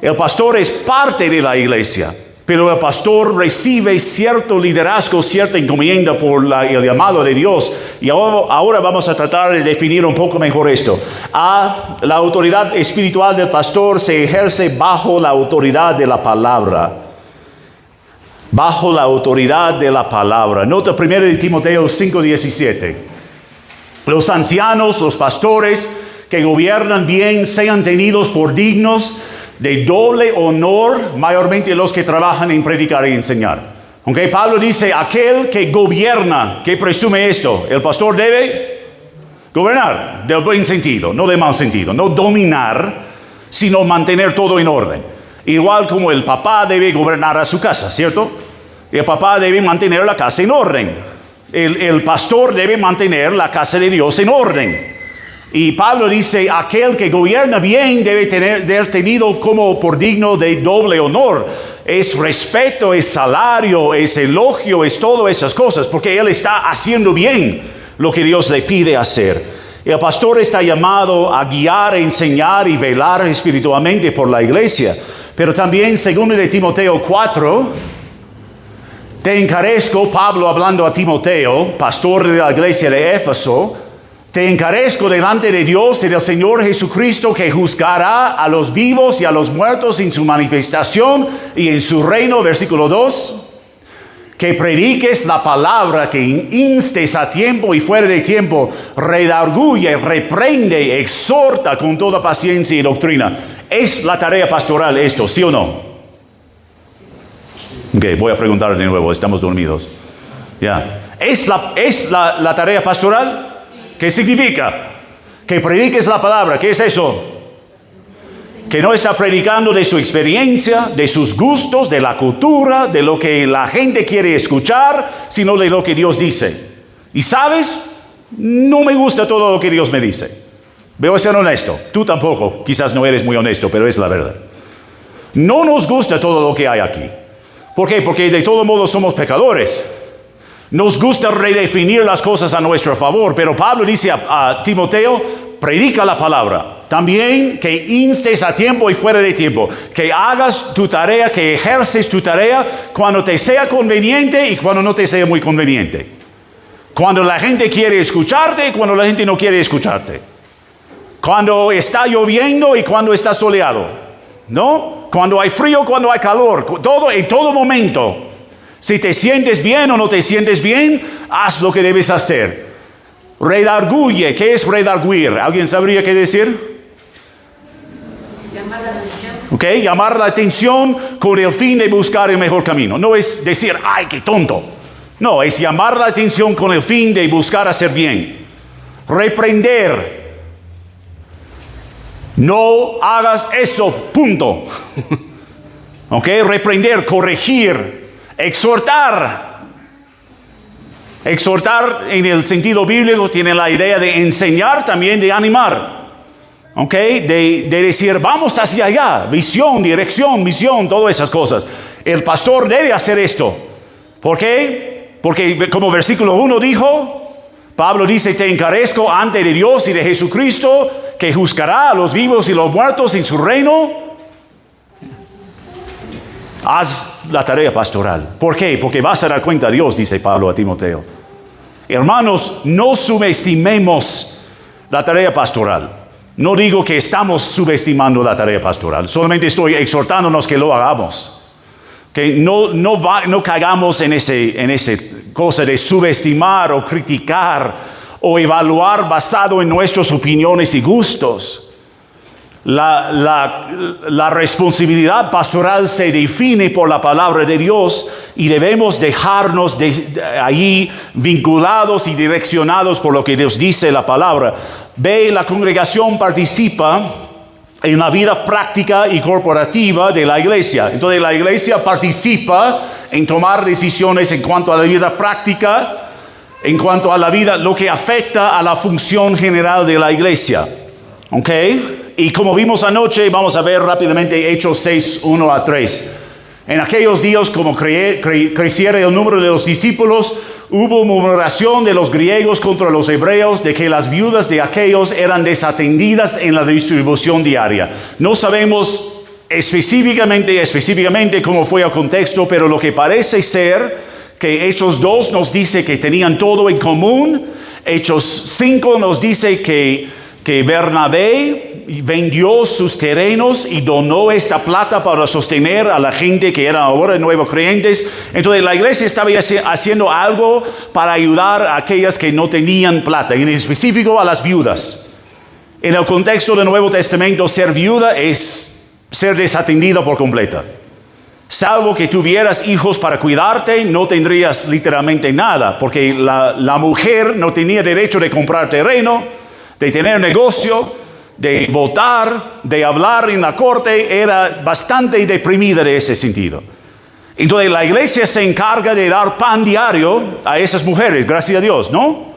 El pastor es parte de la iglesia. Pero el pastor recibe cierto liderazgo, cierta encomienda por el llamado de Dios. Y ahora vamos a tratar de definir un poco mejor esto. La autoridad espiritual del pastor se ejerce bajo la autoridad de la palabra. Bajo la autoridad de la palabra. Nota 1 Timoteo 5:17. Los ancianos, los pastores que gobiernan bien, sean tenidos por dignos de doble honor, mayormente los que trabajan en predicar y enseñar. Okay, Pablo dice: aquel que gobierna, ¿qué presume esto? El pastor debe gobernar, de buen sentido, no de mal sentido, no dominar, sino mantener todo en orden. Igual como el papá debe gobernar a su casa, ¿cierto? El papá debe mantener la casa en orden. El pastor debe mantener la casa de Dios en orden. Y Pablo dice, aquel que gobierna bien debe ser tenido como por digno de doble honor. Es respeto, es salario, es elogio, es todas esas cosas, porque él está haciendo bien lo que Dios le pide hacer. El pastor está llamado a guiar, enseñar y velar espiritualmente por la iglesia. Pero también, según de Timoteo 4, te encarezco, Pablo hablando a Timoteo, pastor de la iglesia de Éfeso, te encarezco delante de Dios y del Señor Jesucristo, que juzgará a los vivos y a los muertos en su manifestación y en su reino, versículo 2, que prediques la palabra, que instes a tiempo y fuera de tiempo, redarguye, reprende, exhorta con toda paciencia y doctrina. ¿Es la tarea pastoral esto, sí o no? Ok, voy a preguntar de nuevo, estamos dormidos. Ya. ¿Es la tarea pastoral? ¿Qué significa? Que prediques la palabra. ¿Qué es eso? Que no está predicando de su experiencia, de sus gustos, de la cultura, de lo que la gente quiere escuchar, sino de lo que Dios dice. ¿Y sabes? No me gusta todo lo que Dios me dice. Voy a ser honesto. Tú tampoco. Quizás no eres muy honesto, pero es la verdad. No nos gusta todo lo que hay aquí. ¿Por qué? Porque de todo modo somos pecadores. Nos gusta redefinir las cosas a nuestro favor, pero Pablo dice a Timoteo, predica la palabra. También que instes a tiempo y fuera de tiempo, que hagas tu tarea, que ejerces tu tarea cuando te sea conveniente y cuando no te sea muy conveniente. Cuando la gente quiere escucharte y cuando la gente no quiere escucharte. Cuando está lloviendo y cuando está soleado, ¿no? Cuando hay frío, cuando hay calor, en todo momento. Si te sientes bien o no te sientes bien, haz lo que debes hacer. Redarguye. ¿Qué es redarguir? ¿Alguien sabría qué decir? Llamar la atención. Ok, llamar la atención con el fin de buscar el mejor camino. No es decir, ¡ay, qué tonto! No, es llamar la atención con el fin de buscar hacer bien. Reprender. No hagas eso, punto. Ok, reprender, corregir. Exhortar. Exhortar en el sentido bíblico tiene la idea de enseñar, también de animar. ¿Ok? De decir, vamos hacia allá. Visión, dirección, misión, todas esas cosas. El pastor debe hacer esto. ¿Por qué? Porque como versículo 1 dijo, Pablo dice, te encarezco ante de Dios y de Jesucristo, que juzgará a los vivos y los muertos en su reino. Haz la tarea pastoral. ¿Por qué? Porque vas a dar cuenta a Dios, dice Pablo a Timoteo. Hermanos, no subestimemos la tarea pastoral. No digo que estamos subestimando la tarea pastoral. Solamente estoy exhortándonos que lo hagamos. Que no caigamos en ese cosa de subestimar o criticar o evaluar basado en nuestras opiniones y gustos. La responsabilidad pastoral se define por la palabra de Dios y debemos dejarnos allí vinculados y direccionados por lo que Dios dice la palabra. Ve, la congregación participa en la vida práctica y corporativa de la iglesia. Entonces la iglesia participa en tomar decisiones en cuanto a la vida práctica, en cuanto a la vida, lo que afecta a la función general de la iglesia. ¿Ok? Y como vimos anoche, vamos a ver rápidamente Hechos 6, 1 a 3. En aquellos días, como creciera el número de los discípulos, hubo murmuración de los griegos contra los hebreos de que las viudas de aquellos eran desatendidas en la distribución diaria. No sabemos específicamente cómo fue el contexto, pero lo que parece ser que Hechos 2 nos dice que tenían todo en común. Hechos 5 nos dice que Bernabé vendió sus terrenos y donó esta plata para sostener a la gente que eran ahora nuevos creyentes. Entonces la iglesia estaba haciendo algo para ayudar a aquellas que no tenían plata, en específico a las viudas. En el contexto del Nuevo Testamento, ser viuda es ser desatendida por completa. Salvo que tuvieras hijos para cuidarte, no tendrías literalmente nada, porque la mujer no tenía derecho de comprar terreno, de tener negocio, de votar, de hablar en la corte. Era bastante deprimida de ese sentido. Entonces la iglesia se encarga de dar pan diario a esas mujeres, gracias a Dios, ¿no?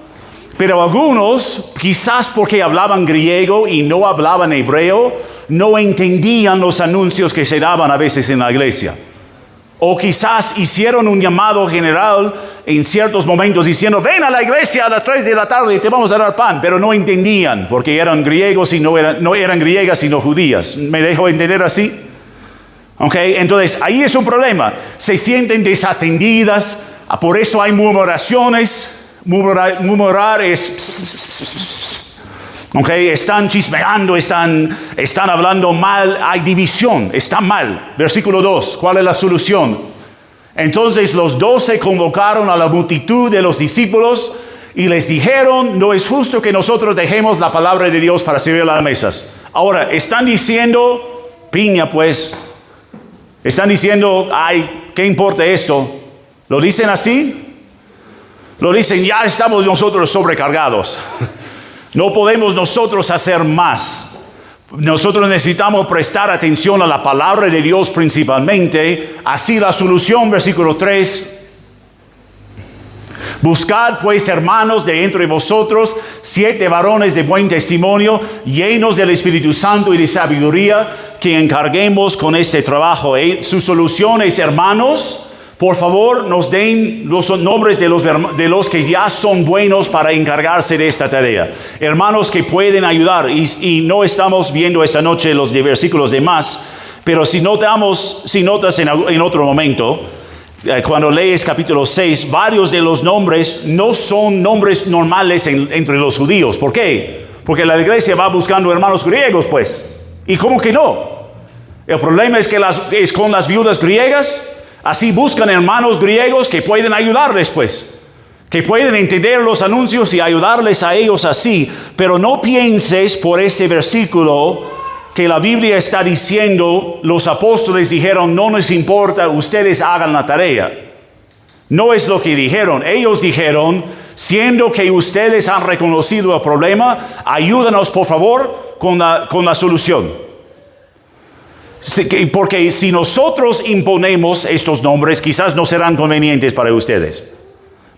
Pero algunos, quizás porque hablaban griego y no hablaban hebreo, no entendían los anuncios que se daban a veces en la iglesia. O quizás hicieron un llamado general en ciertos momentos diciendo, ven a la iglesia a las 3 de la tarde y te vamos a dar pan. Pero no entendían porque eran griegos y no eran griegas sino judías. ¿Me dejo entender así? Okay, entonces ahí es un problema. Se sienten desatendidas, por eso hay murmuraciones. Murmurar es... Okay, están chismeando, están hablando mal, hay división, está mal. Versículo 2, ¿cuál es la solución? Entonces los 12 convocaron a la multitud de los discípulos y les dijeron, no es justo que nosotros dejemos la palabra de Dios para servir a las mesas. Ahora, están diciendo, piña pues, están diciendo, ay, ¿qué importa esto? ¿Lo dicen así? Lo dicen, ya estamos nosotros sobrecargados. No podemos nosotros hacer más. Nosotros necesitamos prestar atención a la palabra de Dios principalmente. Así la solución, versículo 3. Buscad pues, hermanos, de entre vosotros 7 varones de buen testimonio, llenos del Espíritu Santo y de sabiduría, que encarguemos con este trabajo. Su solución es, hermanos, por favor, nos den los nombres de los que ya son buenos para encargarse de esta tarea. Hermanos que pueden ayudar. Y no estamos viendo esta noche los versículos de más, pero si notas en otro momento, cuando lees capítulo 6, varios de los nombres no son nombres normales entre los judíos. ¿Por qué? Porque la iglesia va buscando hermanos griegos, pues. ¿Y cómo que no? El problema es que es con las viudas griegas. Así buscan hermanos griegos que pueden ayudarles, pues. Que pueden entender los anuncios y ayudarles a ellos así. Pero no pienses por ese versículo que la Biblia está diciendo, los apóstoles dijeron, no nos importa, ustedes hagan la tarea. No es lo que dijeron. Ellos dijeron, siendo que ustedes han reconocido el problema, ayúdanos por favor con la solución. Porque si nosotros imponemos estos nombres, quizás no serán convenientes para ustedes.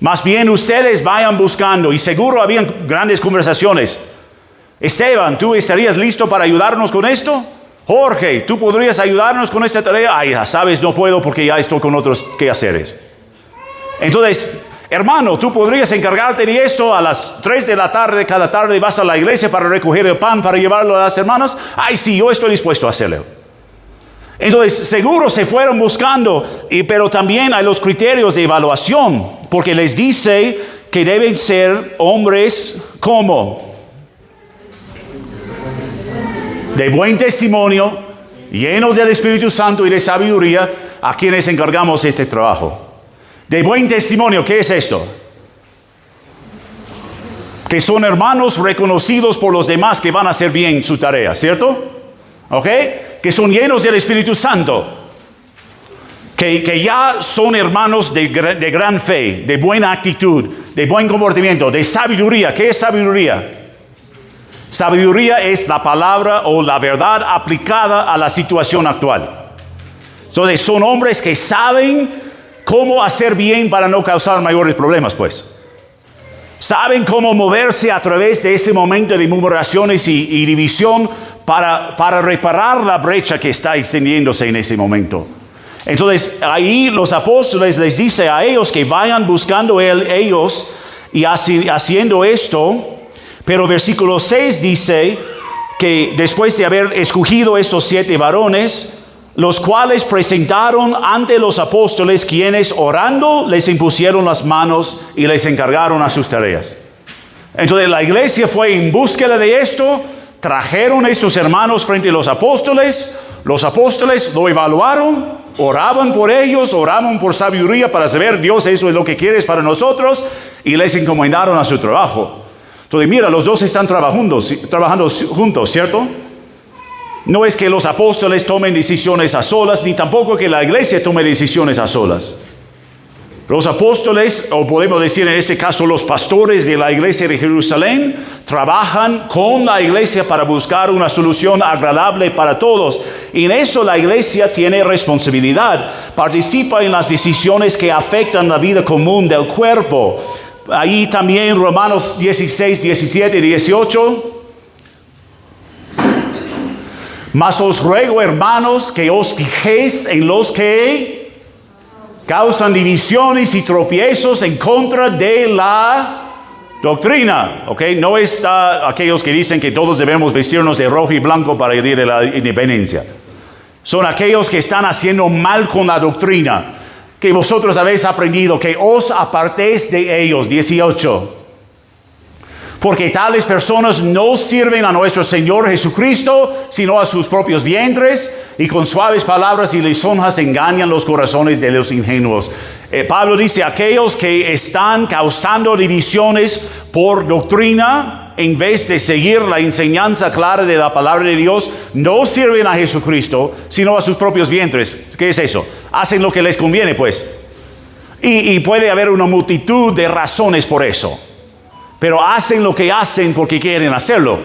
Más bien ustedes vayan buscando, y seguro habían grandes conversaciones. Esteban, ¿tú estarías listo para ayudarnos con esto? Jorge, ¿tú podrías ayudarnos con esta tarea? Ay, ya sabes, no puedo porque ya estoy con otros quehaceres. Entonces, hermano, ¿tú podrías encargarte de esto a las 3 de la tarde? Cada tarde vas a la iglesia para recoger el pan, para llevarlo a las hermanas. Ay, sí, yo estoy dispuesto a hacerlo. Entonces, seguro se fueron buscando, pero también hay los criterios de evaluación, porque les dice que deben ser hombres como de buen testimonio, llenos del Espíritu Santo y de sabiduría, a quienes encargamos este trabajo. De buen testimonio, ¿qué es esto? Que son hermanos reconocidos por los demás que van a hacer bien su tarea, ¿cierto? ¿Ok? Que son llenos del Espíritu Santo, que ya son hermanos de gran fe, de buena actitud, de buen comportamiento, de sabiduría. ¿Qué es sabiduría? Sabiduría es la palabra o la verdad aplicada a la situación actual. Entonces son hombres que saben cómo hacer bien para no causar mayores problemas, pues. Saben cómo moverse a través de ese momento de murmuraciones y división para reparar la brecha que está extendiéndose en ese momento. Entonces ahí los apóstoles les dice a ellos que vayan buscando ellos y haciendo esto. Pero versículo 6 dice que después de haber escogido estos 7 varones, los cuales presentaron ante los apóstoles, quienes orando les impusieron las manos y les encargaron a sus tareas. Entonces la iglesia fue en búsqueda de esto, trajeron a estos hermanos frente a los apóstoles lo evaluaron, oraban por ellos, oraban por sabiduría para saber, Dios, eso es lo que quieres para nosotros, y les encomendaron a su trabajo. Entonces mira, los dos están trabajando juntos, ¿cierto? No es que los apóstoles tomen decisiones a solas, ni tampoco que la iglesia tome decisiones a solas. Los apóstoles, o podemos decir en este caso los pastores de la iglesia de Jerusalén, trabajan con la iglesia para buscar una solución agradable para todos. Y en eso la iglesia tiene responsabilidad. Participa en las decisiones que afectan la vida común del cuerpo. Ahí también Romanos 16, 17 y 18. Mas os ruego, hermanos, que os fijéis en los que causan divisiones y tropiezos en contra de la doctrina. ¿Ok? No está aquellos que dicen que todos debemos vestirnos de rojo y blanco para ir a la independencia. Son aquellos que están haciendo mal con la doctrina, que vosotros habéis aprendido, que os apartéis de ellos. 18. Porque tales personas no sirven a nuestro Señor Jesucristo, sino a sus propios vientres, y con suaves palabras y lisonjas engañan los corazones de los ingenuos. Pablo dice, aquellos que están causando divisiones por doctrina, en vez de seguir la enseñanza clara de la palabra de Dios, no sirven a Jesucristo, sino a sus propios vientres. ¿Qué es eso? Hacen lo que les conviene, pues. Y puede haber una multitud de razones por eso. Pero hacen lo que hacen porque quieren hacerlo.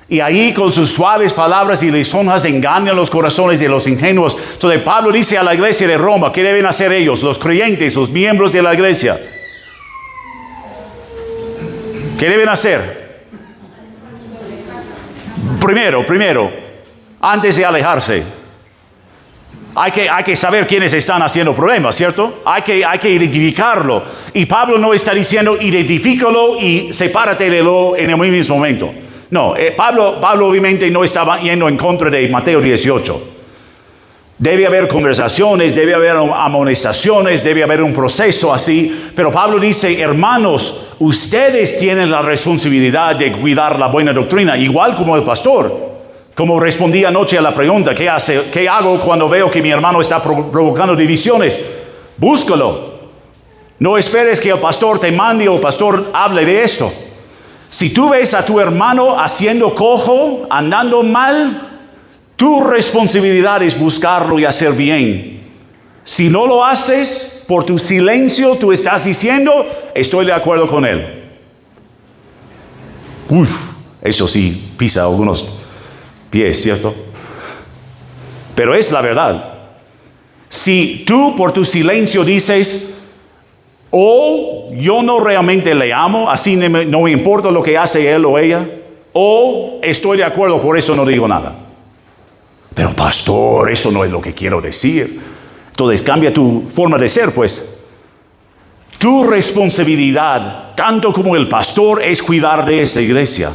Y ahí con sus suaves palabras y lisonjas engañan los corazones de los ingenuos. Entonces Pablo dice a la iglesia de Roma, ¿qué deben hacer ellos? Los creyentes, los miembros de la iglesia. ¿Qué deben hacer? Primero, antes de alejarse, hay que saber quiénes están haciendo problemas, ¿cierto? Hay que identificarlo. Y Pablo no está diciendo identifícalo y sepárate de lo en el mismo momento. No, Pablo obviamente no estaba yendo en contra de Mateo 18. Debe haber conversaciones, debe haber amonestaciones, debe haber un proceso así. Pero Pablo dice, hermanos, ustedes tienen la responsabilidad de cuidar la buena doctrina, igual como el pastor. Como respondí anoche a la pregunta, ¿qué hago cuando veo que mi hermano está provocando divisiones? Búscalo. No esperes que el pastor te mande o el pastor hable de esto. Si tú ves a tu hermano haciendo cojo, andando mal, tu responsabilidad es buscarlo y hacer bien. Si no lo haces, por tu silencio, tú estás diciendo, estoy de acuerdo con él. Eso sí, pisa algunos pies, ¿cierto? Pero es la verdad. Si tú por tu silencio dices, yo no realmente le amo, así no me importa lo que hace él o ella, o estoy de acuerdo, por eso no digo nada. Pero pastor, eso no es lo que quiero decir. Entonces cambia tu forma de ser, pues. Tu responsabilidad, tanto como el pastor, es cuidar de esta iglesia.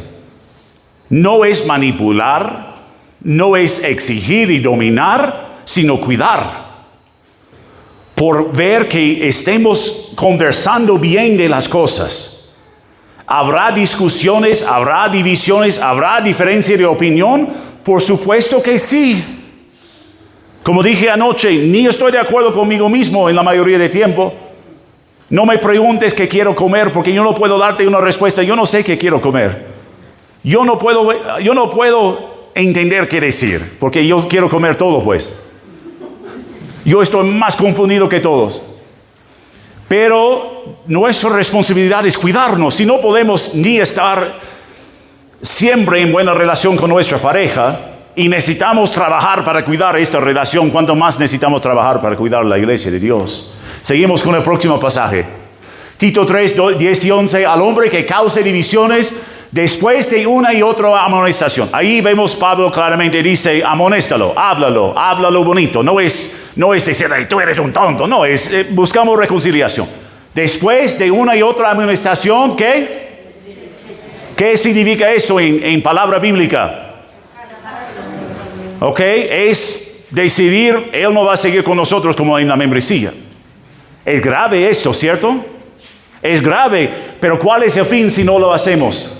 No es manipular, no es exigir y dominar, sino cuidar. Por ver que estemos conversando bien de las cosas. ¿Habrá discusiones, habrá divisiones, habrá diferencia de opinión? Por supuesto que sí. Como dije anoche, ni estoy de acuerdo conmigo mismo en la mayoría del tiempo. No me preguntes qué quiero comer, porque yo no puedo darte una respuesta. Yo no sé qué quiero comer. Yo no puedo entender qué decir, porque yo quiero comer todo, pues. Yo estoy más confundido que todos. Pero nuestra responsabilidad es cuidarnos. Si no podemos ni estar siempre en buena relación con nuestra pareja, y necesitamos trabajar para cuidar esta relación, ¿cuánto más necesitamos trabajar para cuidar la iglesia de Dios? Seguimos con el próximo pasaje. Tito 3, 10 y 11. Al hombre que cause divisiones después de una y otra amonestación. Ahí vemos Pablo claramente dice, amonéstalo, háblalo bonito. No es decir, tú eres un tonto. No, buscamos reconciliación. Después de una y otra amonestación, ¿qué? ¿Qué significa eso en palabra bíblica? Ok, es decidir, él no va a seguir con nosotros como en la membresía. Es grave esto, ¿cierto? Es grave, pero ¿cuál es el fin si no lo hacemos?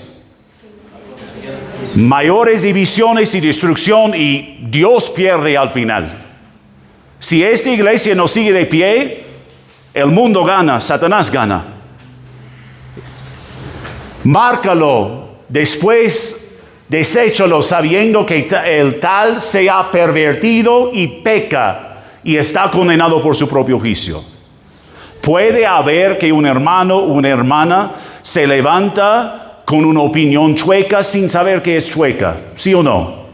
Mayores divisiones y destrucción, y Dios pierde al final. Si esta iglesia no sigue de pie, el mundo gana, Satanás gana. Márcalo, después deséchalo sabiendo que el tal se ha pervertido y peca y está condenado por su propio juicio. Puede haber que un hermano o una hermana se levanta con una opinión chueca sin saber que es chueca, ¿sí o no?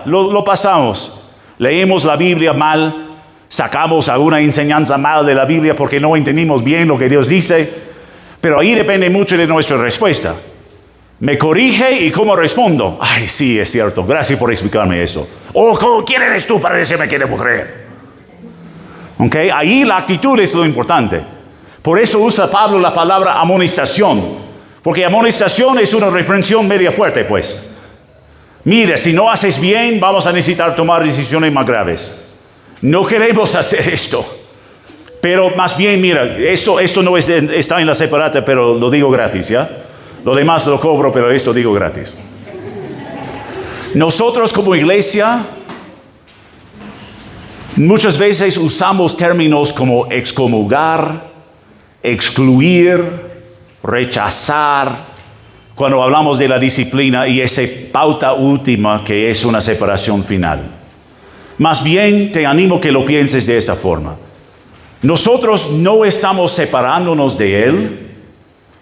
Lo pasamos. Leemos la Biblia mal, sacamos alguna enseñanza mal de la Biblia porque no entendimos bien lo que Dios dice, pero ahí depende mucho de nuestra respuesta. Me corrige y cómo respondo. Ay, sí, es cierto, gracias por explicarme eso. ¿Quién eres tú para decirme que debo creer? Ahí la actitud es lo importante. Por eso usa Pablo la palabra amonestación, porque amonestación es una reprensión media fuerte, pues. Mire, si no haces bien, vamos a necesitar tomar decisiones más graves. No queremos hacer esto. Pero más bien, mira, esto no está en la separata, pero lo digo gratis, ¿ya? Lo demás lo cobro, pero esto digo gratis. Nosotros como iglesia, muchas veces usamos términos como excomulgar, excluir, rechazar, cuando hablamos de la disciplina y esa pauta última que es una separación final. Más bien te animo que lo pienses de esta forma. Nosotros no estamos separándonos de Él,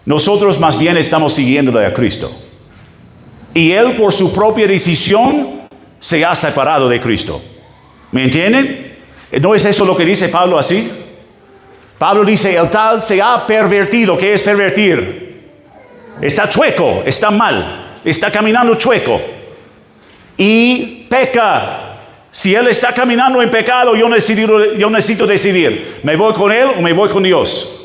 nosotros más bien estamos siguiéndole a Cristo. Y Él por su propia decisión se ha separado de Cristo. ¿Me entienden? ¿No es eso lo que dice Pablo así? Pablo dice, el tal se ha pervertido. ¿Qué es pervertir? Está chueco, está mal, está caminando chueco. Y peca. Si él está caminando en pecado, yo necesito decidir, ¿me voy con él o me voy con Dios?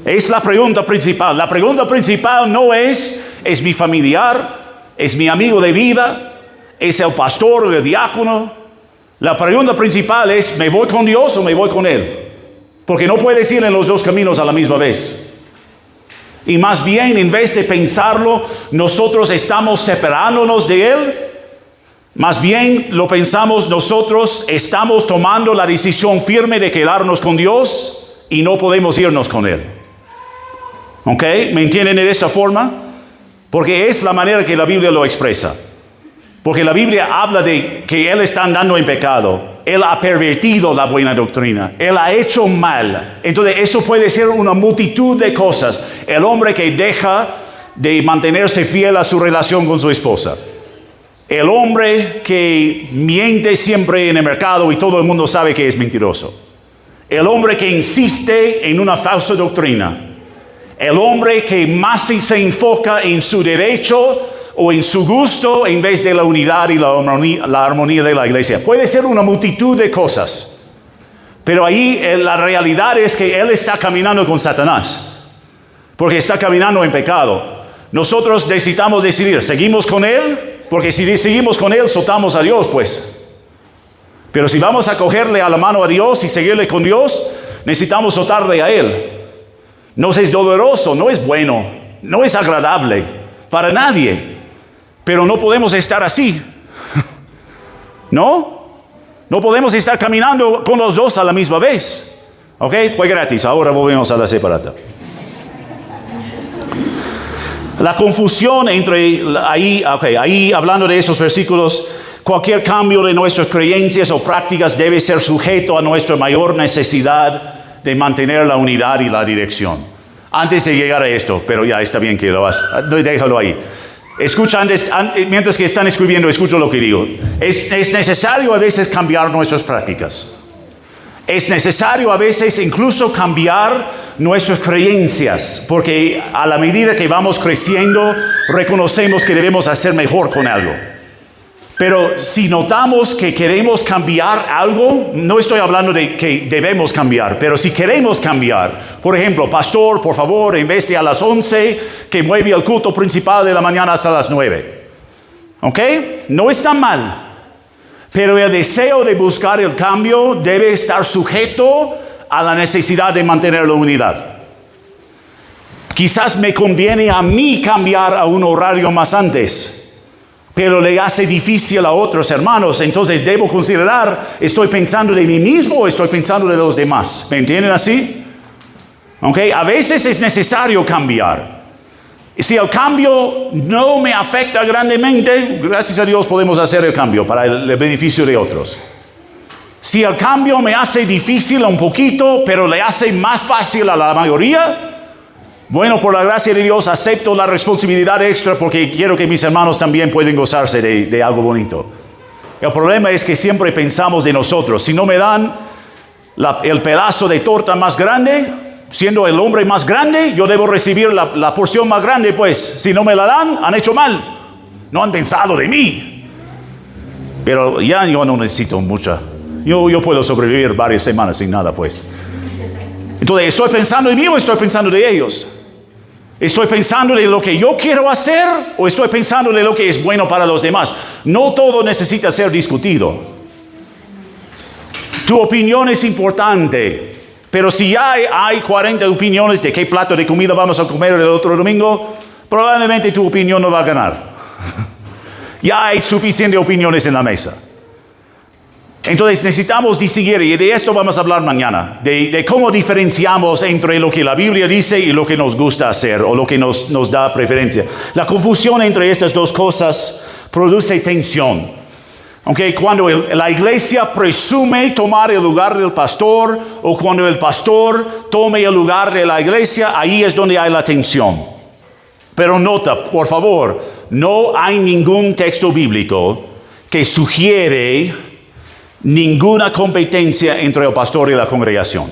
Es la pregunta principal. La pregunta principal no es mi familiar, es mi amigo de vida, es el pastor o el diácono. La pregunta principal es, ¿me voy con Dios o me voy con él? Porque no puedes ir en los dos caminos a la misma vez. Y más bien, en vez de pensarlo, nosotros estamos separándonos de él. Más bien lo pensamos, nosotros estamos tomando la decisión firme de quedarnos con Dios y no podemos irnos con Él. ¿Me entienden de esa forma? Porque es la manera que la Biblia lo expresa. Porque la Biblia habla de que Él está andando en pecado. Él ha pervertido la buena doctrina. Él ha hecho mal. Entonces eso puede ser una multitud de cosas. El hombre que deja de mantenerse fiel a su relación con su esposa. El hombre que miente siempre en el mercado y todo el mundo sabe que es mentiroso. El hombre que insiste en una falsa doctrina. El hombre que más se enfoca en su derecho o en su gusto en vez de la unidad y la armonía de la iglesia. Puede ser una multitud de cosas. Pero ahí la realidad es que él está caminando con Satanás. Porque está caminando en pecado. Nosotros necesitamos decidir, ¿seguimos con él? Porque si seguimos con él, soltamos a Dios, pues. Pero si vamos a cogerle a la mano a Dios y seguirle con Dios, necesitamos soltarle a él. No es doloroso, no es bueno, no es agradable para nadie. Pero no podemos estar así. ¿No? No podemos estar caminando con los dos a la misma vez. ¿Ok? Fue gratis, ahora volvemos a la separata. La confusión entre ahí hablando de esos versículos, cualquier cambio de nuestras creencias o prácticas debe ser sujeto a nuestra mayor necesidad de mantener la unidad y la dirección. Antes de llegar a esto, pero ya está bien que lo hagas, déjalo ahí. Escucha mientras que están escribiendo, escucho lo que digo. Es necesario a veces cambiar nuestras prácticas. Es necesario a veces incluso cambiar nuestras creencias, porque a la medida que vamos creciendo, reconocemos que debemos hacer mejor con algo. Pero si notamos que queremos cambiar algo, no estoy hablando de que debemos cambiar, pero si queremos cambiar, por ejemplo, pastor, por favor, en vez de a las 11, que mueve el culto principal de la mañana hasta las 9. ¿Ok? No está mal. Pero el deseo de buscar el cambio debe estar sujeto a la necesidad de mantener la unidad. Quizás me conviene a mí cambiar a un horario más antes, pero le hace difícil a otros hermanos. Entonces debo considerar, ¿estoy pensando de mí mismo o estoy pensando de los demás? ¿Me entienden así? A veces es necesario cambiar. Si el cambio no me afecta grandemente, gracias a Dios podemos hacer el cambio para el beneficio de otros. Si el cambio me hace difícil un poquito, pero le hace más fácil a la mayoría, bueno, por la gracia de Dios acepto la responsabilidad extra porque quiero que mis hermanos también puedan gozarse de algo bonito. El problema es que siempre pensamos de nosotros. Si no me dan el pedazo de torta más grande, siendo el hombre más grande, yo debo recibir la porción más grande, pues. Si no me la dan, han hecho mal. No han pensado de mí. Pero ya yo no necesito mucha. Yo puedo sobrevivir varias semanas sin nada, pues. Entonces, ¿estoy pensando de mí o estoy pensando de ellos? ¿Estoy pensando de lo que yo quiero hacer o estoy pensando de lo que es bueno para los demás? No todo necesita ser discutido. Tu opinión es importante, pero si ya hay 40 opiniones de qué plato de comida vamos a comer el otro domingo, probablemente tu opinión no va a ganar. Ya hay suficientes opiniones en la mesa. Entonces necesitamos distinguir, y de esto vamos a hablar mañana, de cómo diferenciamos entre lo que la Biblia dice y lo que nos gusta hacer o lo que nos da preferencia. La confusión entre estas dos cosas produce tensión. Okay, cuando la iglesia presume tomar el lugar del pastor o cuando el pastor tome el lugar de la iglesia, ahí es donde hay la tensión. Pero nota, por favor, no hay ningún texto bíblico que sugiere ninguna competencia entre el pastor y la congregación.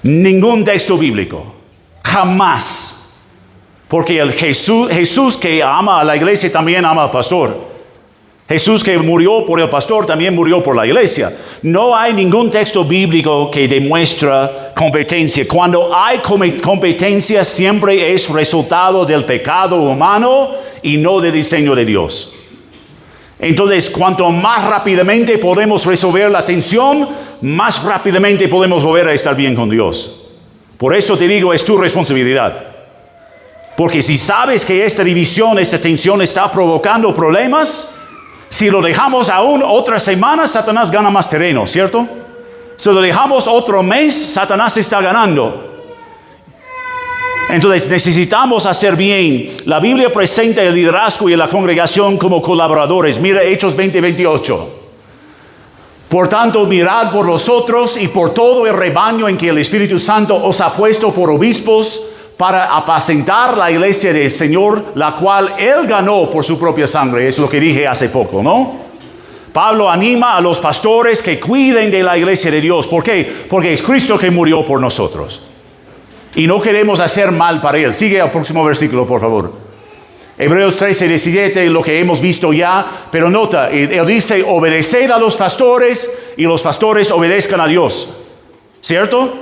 Ningún texto bíblico. Jamás. Porque el Jesús que ama a la iglesia también ama al pastor. Jesús que murió por el pastor también murió por la iglesia. No hay ningún texto bíblico que demuestra competencia. Cuando hay competencia siempre es resultado del pecado humano y no del diseño de Dios. Entonces, cuanto más rápidamente podemos resolver la tensión, más rápidamente podemos volver a estar bien con Dios. Por esto te digo, es tu responsabilidad. Porque si sabes que esta división, esta tensión está provocando problemas, si lo dejamos aún otra semana, Satanás gana más terreno, ¿cierto? Si lo dejamos otro mes, Satanás está ganando. Entonces necesitamos hacer bien. La Biblia presenta el liderazgo y la congregación como colaboradores. Mira Hechos 20:28. Por tanto, mirad por vosotros y por todo el rebaño en que el Espíritu Santo os ha puesto por obispos para apacentar la iglesia del Señor, la cual Él ganó por su propia sangre. Es lo que dije hace poco, ¿no? Pablo anima a los pastores que cuiden de la iglesia de Dios. ¿Por qué? Porque es Cristo que murió por nosotros. Y no queremos hacer mal para Él. Sigue al próximo versículo, por favor. Hebreos 13:17, lo que hemos visto ya. Pero nota, Él dice, obedeced a los pastores y los pastores obedezcan a Dios. ¿Cierto?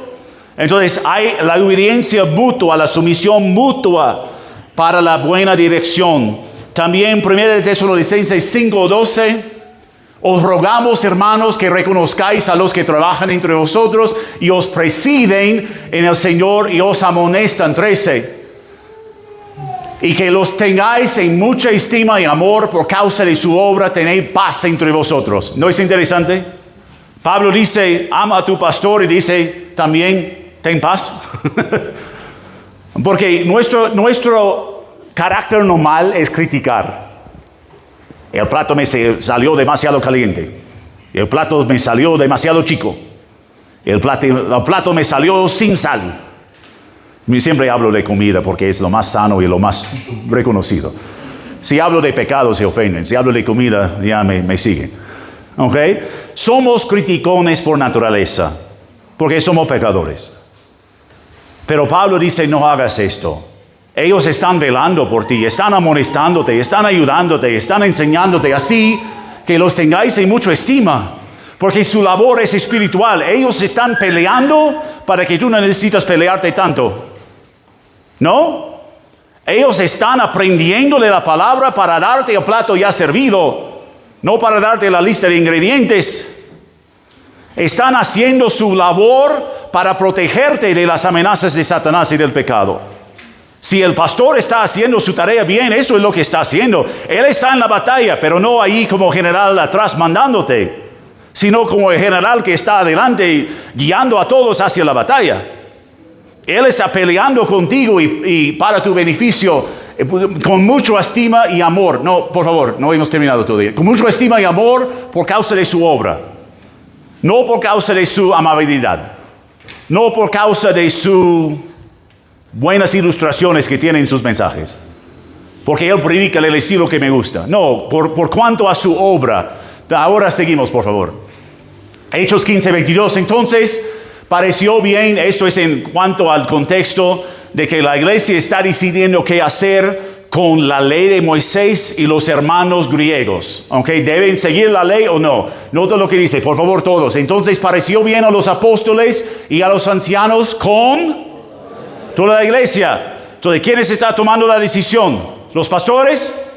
Entonces hay la obediencia mutua, la sumisión mutua para la buena dirección. También 1 Tesalonicenses 5:12. Os rogamos, hermanos, que reconozcáis a los que trabajan entre vosotros y os presiden en el Señor y os amonestan. 13. Y que los tengáis en mucha estima y amor por causa de su obra, tened paz entre vosotros. ¿No es interesante? Pablo dice, ama a tu pastor y dice también, ten paz. Porque nuestro carácter normal es criticar. El plato me salió demasiado caliente. El plato me salió demasiado chico. El plato me salió sin sal. Siempre hablo de comida porque es lo más sano y lo más reconocido. Si hablo de pecado se ofenden. Si hablo de comida ya me siguen. ¿Ok? Somos criticones por naturaleza. Porque somos pecadores. Pero Pablo dice, no hagas esto. Ellos están velando por ti, están amonestándote, están ayudándote, están enseñándote así que los tengáis en mucha estima. Porque su labor es espiritual. Ellos están peleando para que tú no necesitas pelearte tanto. ¿No? Ellos están aprendiendo de la palabra para darte el plato ya servido. No para darte la lista de ingredientes. Están haciendo su labor para protegerte de las amenazas de Satanás y del pecado. Si el pastor está haciendo su tarea bien, eso es lo que está haciendo. Él está en la batalla, pero no ahí como general atrás mandándote, sino como el general que está adelante guiando a todos hacia la batalla. Él está peleando contigo y para tu beneficio, con mucha estima y amor. No, por favor, no hemos terminado todavía. Con mucha estima y amor por causa de su obra. No por causa de su amabilidad, no por causa de sus buenas ilustraciones que tiene en sus mensajes, porque él predica el estilo que me gusta. No, por cuanto a su obra. Ahora seguimos, por favor. Hechos 15:22. Entonces pareció bien, esto es en cuanto al contexto de que la iglesia está decidiendo qué hacer con la ley de Moisés y los hermanos griegos. ¿Deben seguir la ley o no? Nota lo que dice, por favor, todos. Entonces pareció bien a los apóstoles y a los ancianos con toda la iglesia. Entonces, ¿quiénes está tomando la decisión? ¿Los pastores?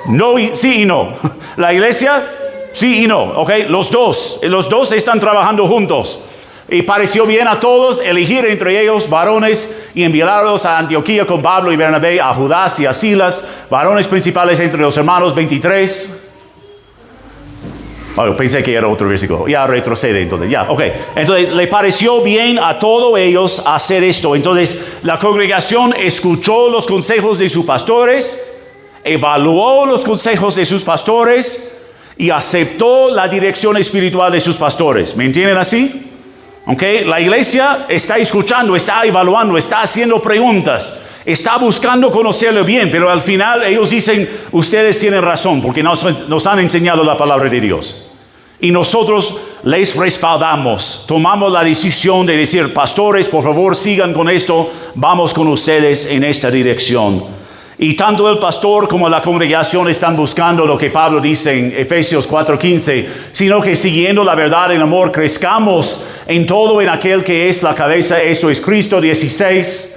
No, sí y no. ¿La iglesia? Sí y no. Los dos están trabajando juntos. Y pareció bien a todos elegir entre ellos varones y enviarlos a Antioquía con Pablo y Bernabé, a Judas y a Silas, varones principales entre los hermanos. 23. Pensé que era otro versículo. Ya retrocede entonces. Entonces le pareció bien a todos ellos hacer esto. Entonces la congregación escuchó los consejos de sus pastores, evaluó los consejos de sus pastores y aceptó la dirección espiritual de sus pastores. ¿Me entienden así? La iglesia está escuchando, está evaluando, está haciendo preguntas, está buscando conocerlo bien, pero al final ellos dicen, ustedes tienen razón, porque nos han enseñado la palabra de Dios. Y nosotros les respaldamos, tomamos la decisión de decir, pastores, por favor sigan con esto, vamos con ustedes en esta dirección. Y tanto el pastor como la congregación están buscando lo que Pablo dice en Efesios 4:15, sino que siguiendo la verdad en amor, crezcamos en todo en aquel que es la cabeza, esto es Cristo. 16,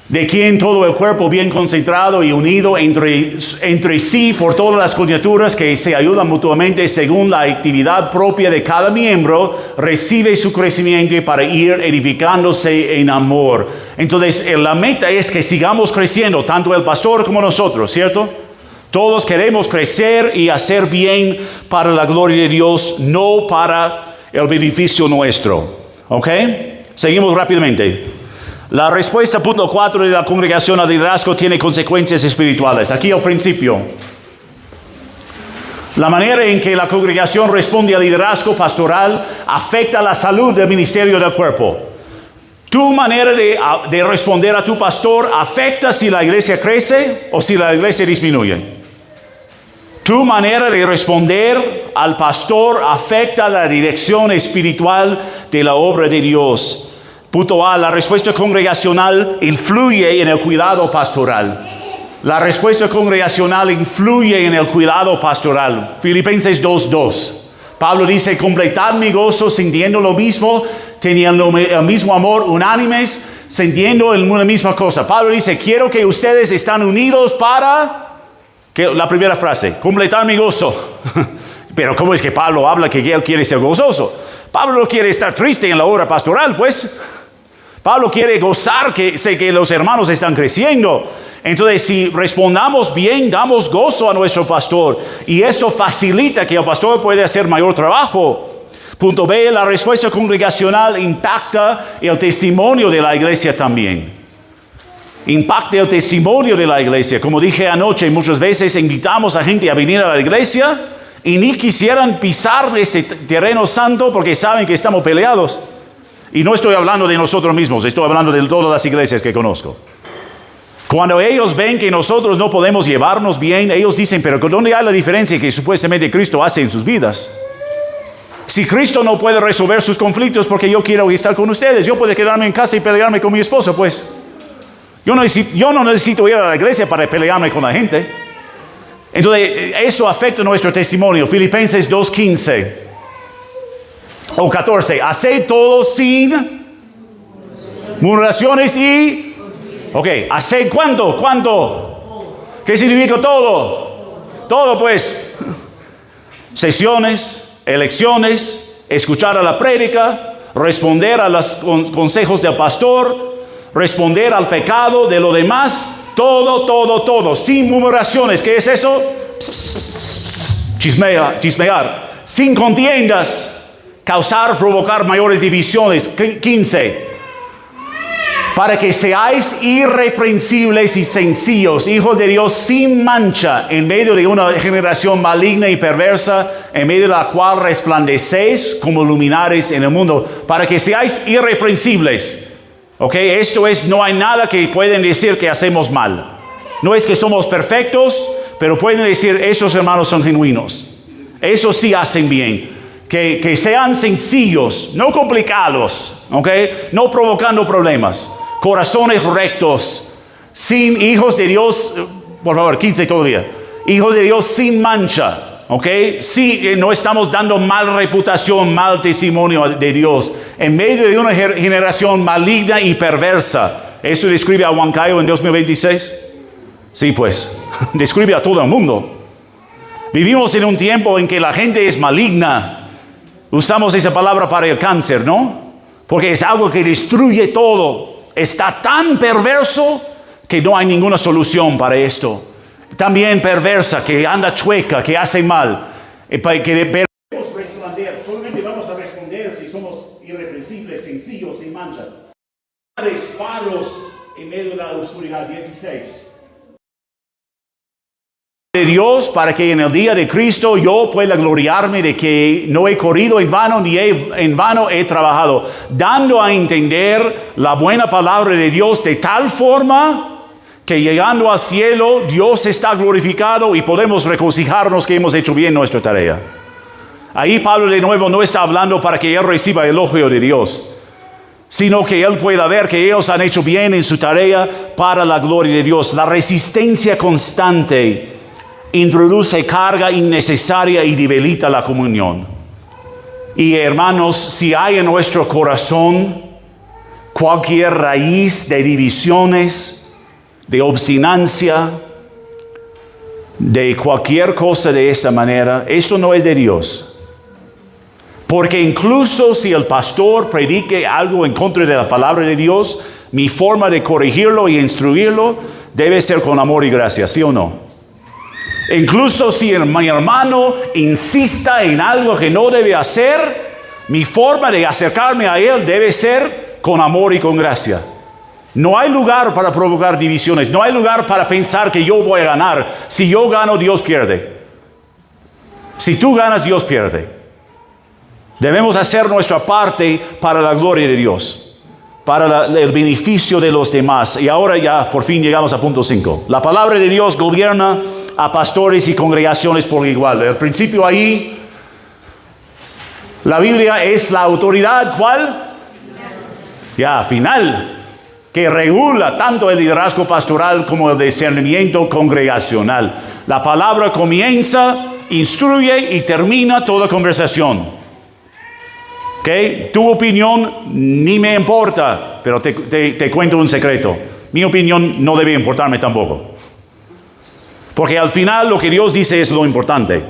de quien todo el cuerpo bien concentrado y unido entre sí por todas las coyunturas que se ayudan mutuamente según la actividad propia de cada miembro, recibe su crecimiento para ir edificándose en amor. Entonces la meta es que sigamos creciendo, tanto el pastor como nosotros, ¿cierto? Todos queremos crecer y hacer bien para la gloria de Dios, no para el beneficio nuestro. Seguimos rápidamente. La respuesta, punto 4, de la congregación al liderazgo tiene consecuencias espirituales. Aquí al principio. La manera en que la congregación responde al liderazgo pastoral afecta la salud del ministerio del cuerpo. Tu manera de responder a tu pastor afecta si la iglesia crece o si la iglesia disminuye. Tu manera de responder al pastor afecta la dirección espiritual de la obra de Dios. Punto A, la respuesta congregacional influye en el cuidado pastoral. La respuesta congregacional influye en el cuidado pastoral. Filipenses 2:2. Pablo dice, completad mi gozo sintiendo lo mismo, teniendo el mismo amor, unánimes, sintiendo en una misma cosa. Pablo dice, quiero que ustedes están unidos para... La primera frase, completar mi gozo. Pero ¿cómo es que Pablo habla que él quiere ser gozoso? Pablo no quiere estar triste en la hora pastoral, pues. Pablo quiere gozar, que sé que los hermanos están creciendo. Entonces, si respondamos bien, damos gozo a nuestro pastor. Y eso facilita que el pastor pueda hacer mayor trabajo. Punto B, la respuesta congregacional impacta el testimonio de la iglesia también. Impacta el testimonio de la iglesia. Como dije anoche, muchas veces invitamos a gente a venir a la iglesia y ni quisieran pisar este terreno santo porque saben que estamos peleados. Y no estoy hablando de nosotros mismos, estoy hablando de todas las iglesias que conozco. Cuando ellos ven que nosotros no podemos llevarnos bien, ellos dicen, pero ¿dónde hay la diferencia que supuestamente Cristo hace en sus vidas? Si Cristo no puede resolver sus conflictos porque yo quiero estar con ustedes, yo puedo quedarme en casa y pelearme con mi esposa, pues. Yo no necesito ir a la iglesia para pelearme con la gente. Entonces, eso afecta nuestro testimonio. Filipenses 2:15 o 14. Haced todo sin murmuraciones y... ¿haced cuánto? ¿Cuánto? ¿Qué significa todo? Todo, pues. Sesiones, elecciones, escuchar a la prédica, responder a los consejos del pastor, responder al pecado de lo demás, todo, sin murmuraciones. ¿Qué es eso? Chismear, sin contiendas, provocar mayores divisiones. 15. para que seáis irreprensibles y sencillos, hijos de Dios sin mancha, en medio de una generación maligna y perversa, en medio de la cual resplandecéis como luminares en el mundo, para que seáis irreprensibles. ¿Ok? Esto es, no hay nada que pueden decir que hacemos mal. No es que somos perfectos, pero pueden decir, esos hermanos son genuinos. Eso sí hacen bien. Que sean sencillos, no complicados, ¿ok? No provocando problemas. Corazones rectos, sin hijos de Dios, por favor, 15 todavía. Hijos de Dios sin mancha, ¿ok? Sí, no estamos dando mal reputación, mal testimonio de Dios. En medio de una generación maligna y perversa. ¿Eso describe a Huancayo en 2026? Sí, pues, describe a todo el mundo. Vivimos en un tiempo en que la gente es maligna. Usamos esa palabra para el cáncer, ¿no? Porque es algo que destruye todo. Está tan perverso que no hay ninguna solución para esto. También perversa, que anda chueca, que hace mal. Debemos responder. Solamente vamos a responder si somos irreprensibles, sencillos, sin mancha. Faros en medio de la oscuridad. 16. De Dios, para que en el día de Cristo yo pueda gloriarme de que no he corrido en vano ni en vano he trabajado, dando a entender la buena palabra de Dios de tal forma que llegando al cielo Dios está glorificado y podemos regocijarnos que hemos hecho bien nuestra tarea. Ahí Pablo de nuevo no está hablando para que él reciba el elogio de Dios, sino que él pueda ver que ellos han hecho bien en su tarea para la gloria de Dios. La resistencia constante introduce carga innecesaria y debilita la comunión. Y hermanos, si hay en nuestro corazón cualquier raíz de divisiones, de obstinancia, de cualquier cosa de esa manera, esto no es de Dios. Porque incluso si el pastor predique algo en contra de la palabra de Dios, mi forma de corregirlo y instruirlo debe ser con amor y gracia, ¿sí o no? Incluso si mi hermano insista en algo que no debe hacer, mi forma de acercarme a él debe ser con amor y con gracia. No hay lugar para provocar divisiones. No hay lugar para pensar que yo voy a ganar. Si yo gano, Dios pierde. Si tú ganas, Dios pierde. Debemos hacer nuestra parte para la gloria de Dios, para el beneficio de los demás. Y ahora ya por fin llegamos a punto 5. La palabra de Dios gobierna a pastores y congregaciones por igual. El principio ahí, la Biblia es la autoridad, ¿cuál? Final, que regula tanto el liderazgo pastoral como el discernimiento congregacional. La palabra comienza, instruye y termina toda conversación. ¿Ok? Tu opinión ni me importa, pero te cuento un secreto. Mi opinión no debe importarme tampoco. Porque al final lo que Dios dice es lo importante.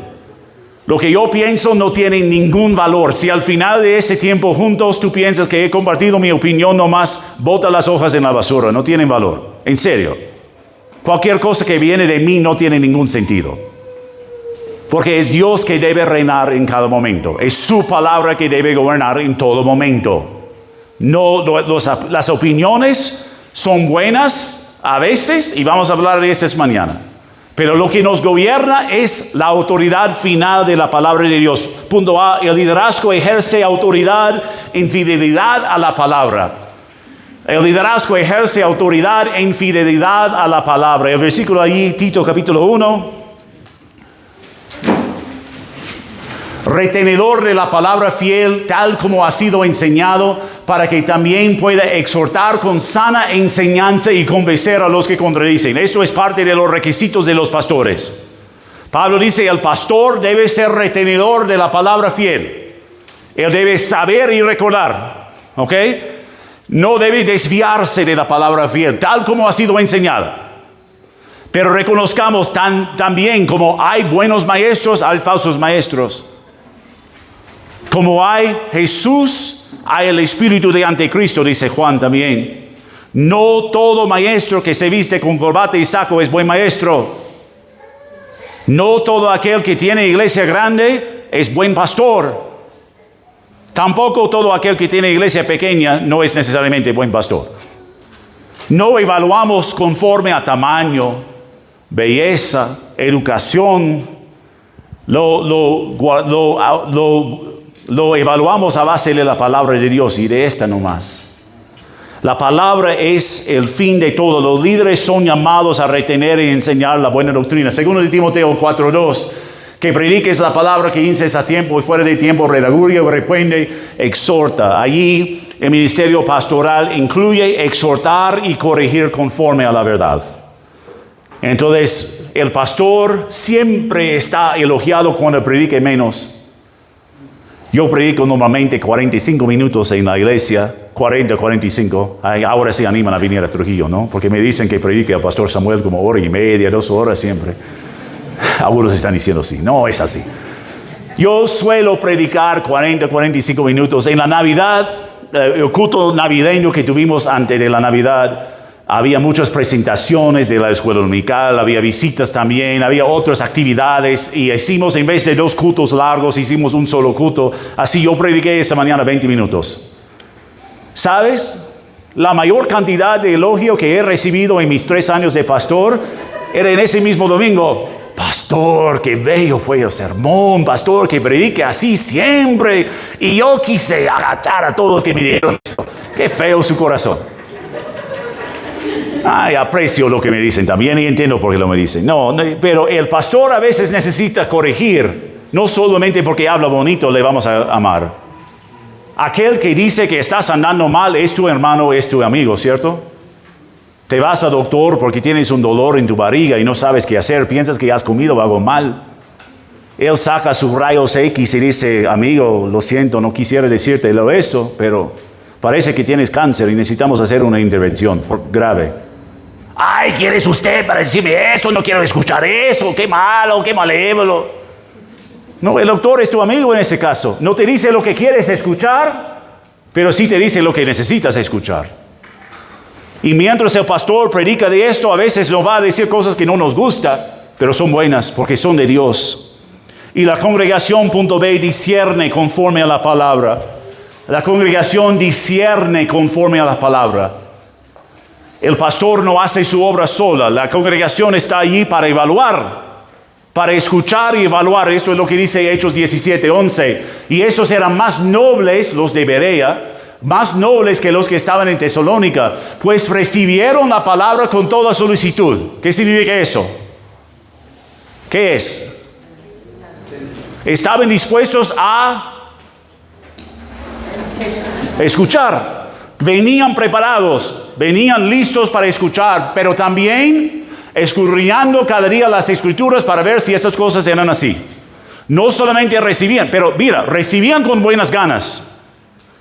Lo que yo pienso no tiene ningún valor. Si al final de ese tiempo juntos tú piensas que he compartido mi opinión nomás, bota las hojas en la basura, no tienen valor. En serio. Cualquier cosa que viene de mí no tiene ningún sentido. Porque es Dios que debe reinar en cada momento. Es su palabra que debe gobernar en todo momento. No, las opiniones son buenas a veces y vamos a hablar de esas mañana. Pero lo que nos gobierna es la autoridad final de la palabra de Dios. Punto A, el liderazgo ejerce autoridad en fidelidad a la palabra. El liderazgo ejerce autoridad en fidelidad a la palabra. El versículo allí, Tito capítulo 1. Retenedor de la palabra fiel, tal como ha sido enseñado, para que también pueda exhortar con sana enseñanza y convencer a los que contradicen. Eso es parte de los requisitos de los pastores. Pablo dice, el pastor debe ser retenedor de la palabra fiel. Él debe saber y recordar. ¿Ok? No debe desviarse de la palabra fiel, tal como ha sido enseñada. Pero reconozcamos también como hay buenos maestros, hay falsos maestros. Como hay Jesús, hay el espíritu de anticristo, dice Juan también. No todo maestro que se viste con corbata y saco es buen maestro. No todo aquel que tiene iglesia grande es buen pastor. Tampoco todo aquel que tiene iglesia pequeña no es necesariamente buen pastor. No evaluamos conforme a tamaño, belleza, educación. Lo evaluamos a base de la palabra de Dios y de esta nomás. La palabra es el fin de todo. Los líderes son llamados a retener y enseñar la buena doctrina. Segundo de Timoteo 4:2, que prediques la palabra, que inces a tiempo y fuera de tiempo, redarguye, reprende, exhorta. Allí el ministerio pastoral incluye exhortar y corregir conforme a la verdad. Entonces, el pastor siempre está elogiado cuando predique menos. Yo predico normalmente 45 minutos en la iglesia, 40, 45. Ahora se animan a venir a Trujillo, ¿no? Porque me dicen que predique al pastor Samuel como 1:30, 2 horas siempre. Algunos están diciendo sí, no es así. Yo suelo predicar 40, 45 minutos. En la Navidad, el culto navideño que tuvimos antes de la Navidad, había muchas presentaciones de la escuela dominical, había visitas también, había otras actividades y hicimos, en vez de 2 cultos largos, hicimos un solo culto. Así yo prediqué esta mañana 20 minutos. ¿Sabes? La mayor cantidad de elogio que he recibido en mis 3 años de pastor era en ese mismo domingo. Pastor, qué bello fue el sermón, pastor, que predique así siempre. Y yo quise agachar a todos que me dieron eso. Qué feo su corazón. Ay, aprecio lo que me dicen también y entiendo por qué lo me dicen. No, pero el pastor a veces necesita corregir. No solamente porque habla bonito le vamos a amar. Aquel que dice que estás andando mal es tu hermano, es tu amigo, ¿cierto? Te vas al doctor porque tienes un dolor en tu barriga y no sabes qué hacer. Piensas que has comido algo mal. Él saca sus rayos X y dice, amigo, lo siento, no quisiera decírtelo esto, pero parece que tienes cáncer y necesitamos hacer una intervención grave. Ay, ¿quién es usted para decirme eso? No quiero escuchar eso. Qué malo, qué malévolo. No, el doctor es tu amigo en ese caso. No te dice lo que quieres escuchar, pero sí te dice lo que necesitas escuchar. Y mientras el pastor predica de esto, a veces nos va a decir cosas que no nos gustan, pero son buenas porque son de Dios. Y la congregación, punto B, discierne conforme a la palabra. La congregación discierne conforme a la palabra. El pastor no hace su obra sola. La congregación está allí para evaluar, para escuchar y evaluar. Esto es lo que dice Hechos 17:11. Y estos eran más nobles, los de Berea, más nobles que los que estaban en Tesalónica, pues recibieron la palabra con toda solicitud. ¿Qué significa eso? ¿Qué es? Estaban dispuestos a escuchar. Venían preparados, venían listos para escuchar, pero también escudriñando cada día las escrituras para ver si estas cosas eran así. No solamente recibían, pero mira, recibían con buenas ganas.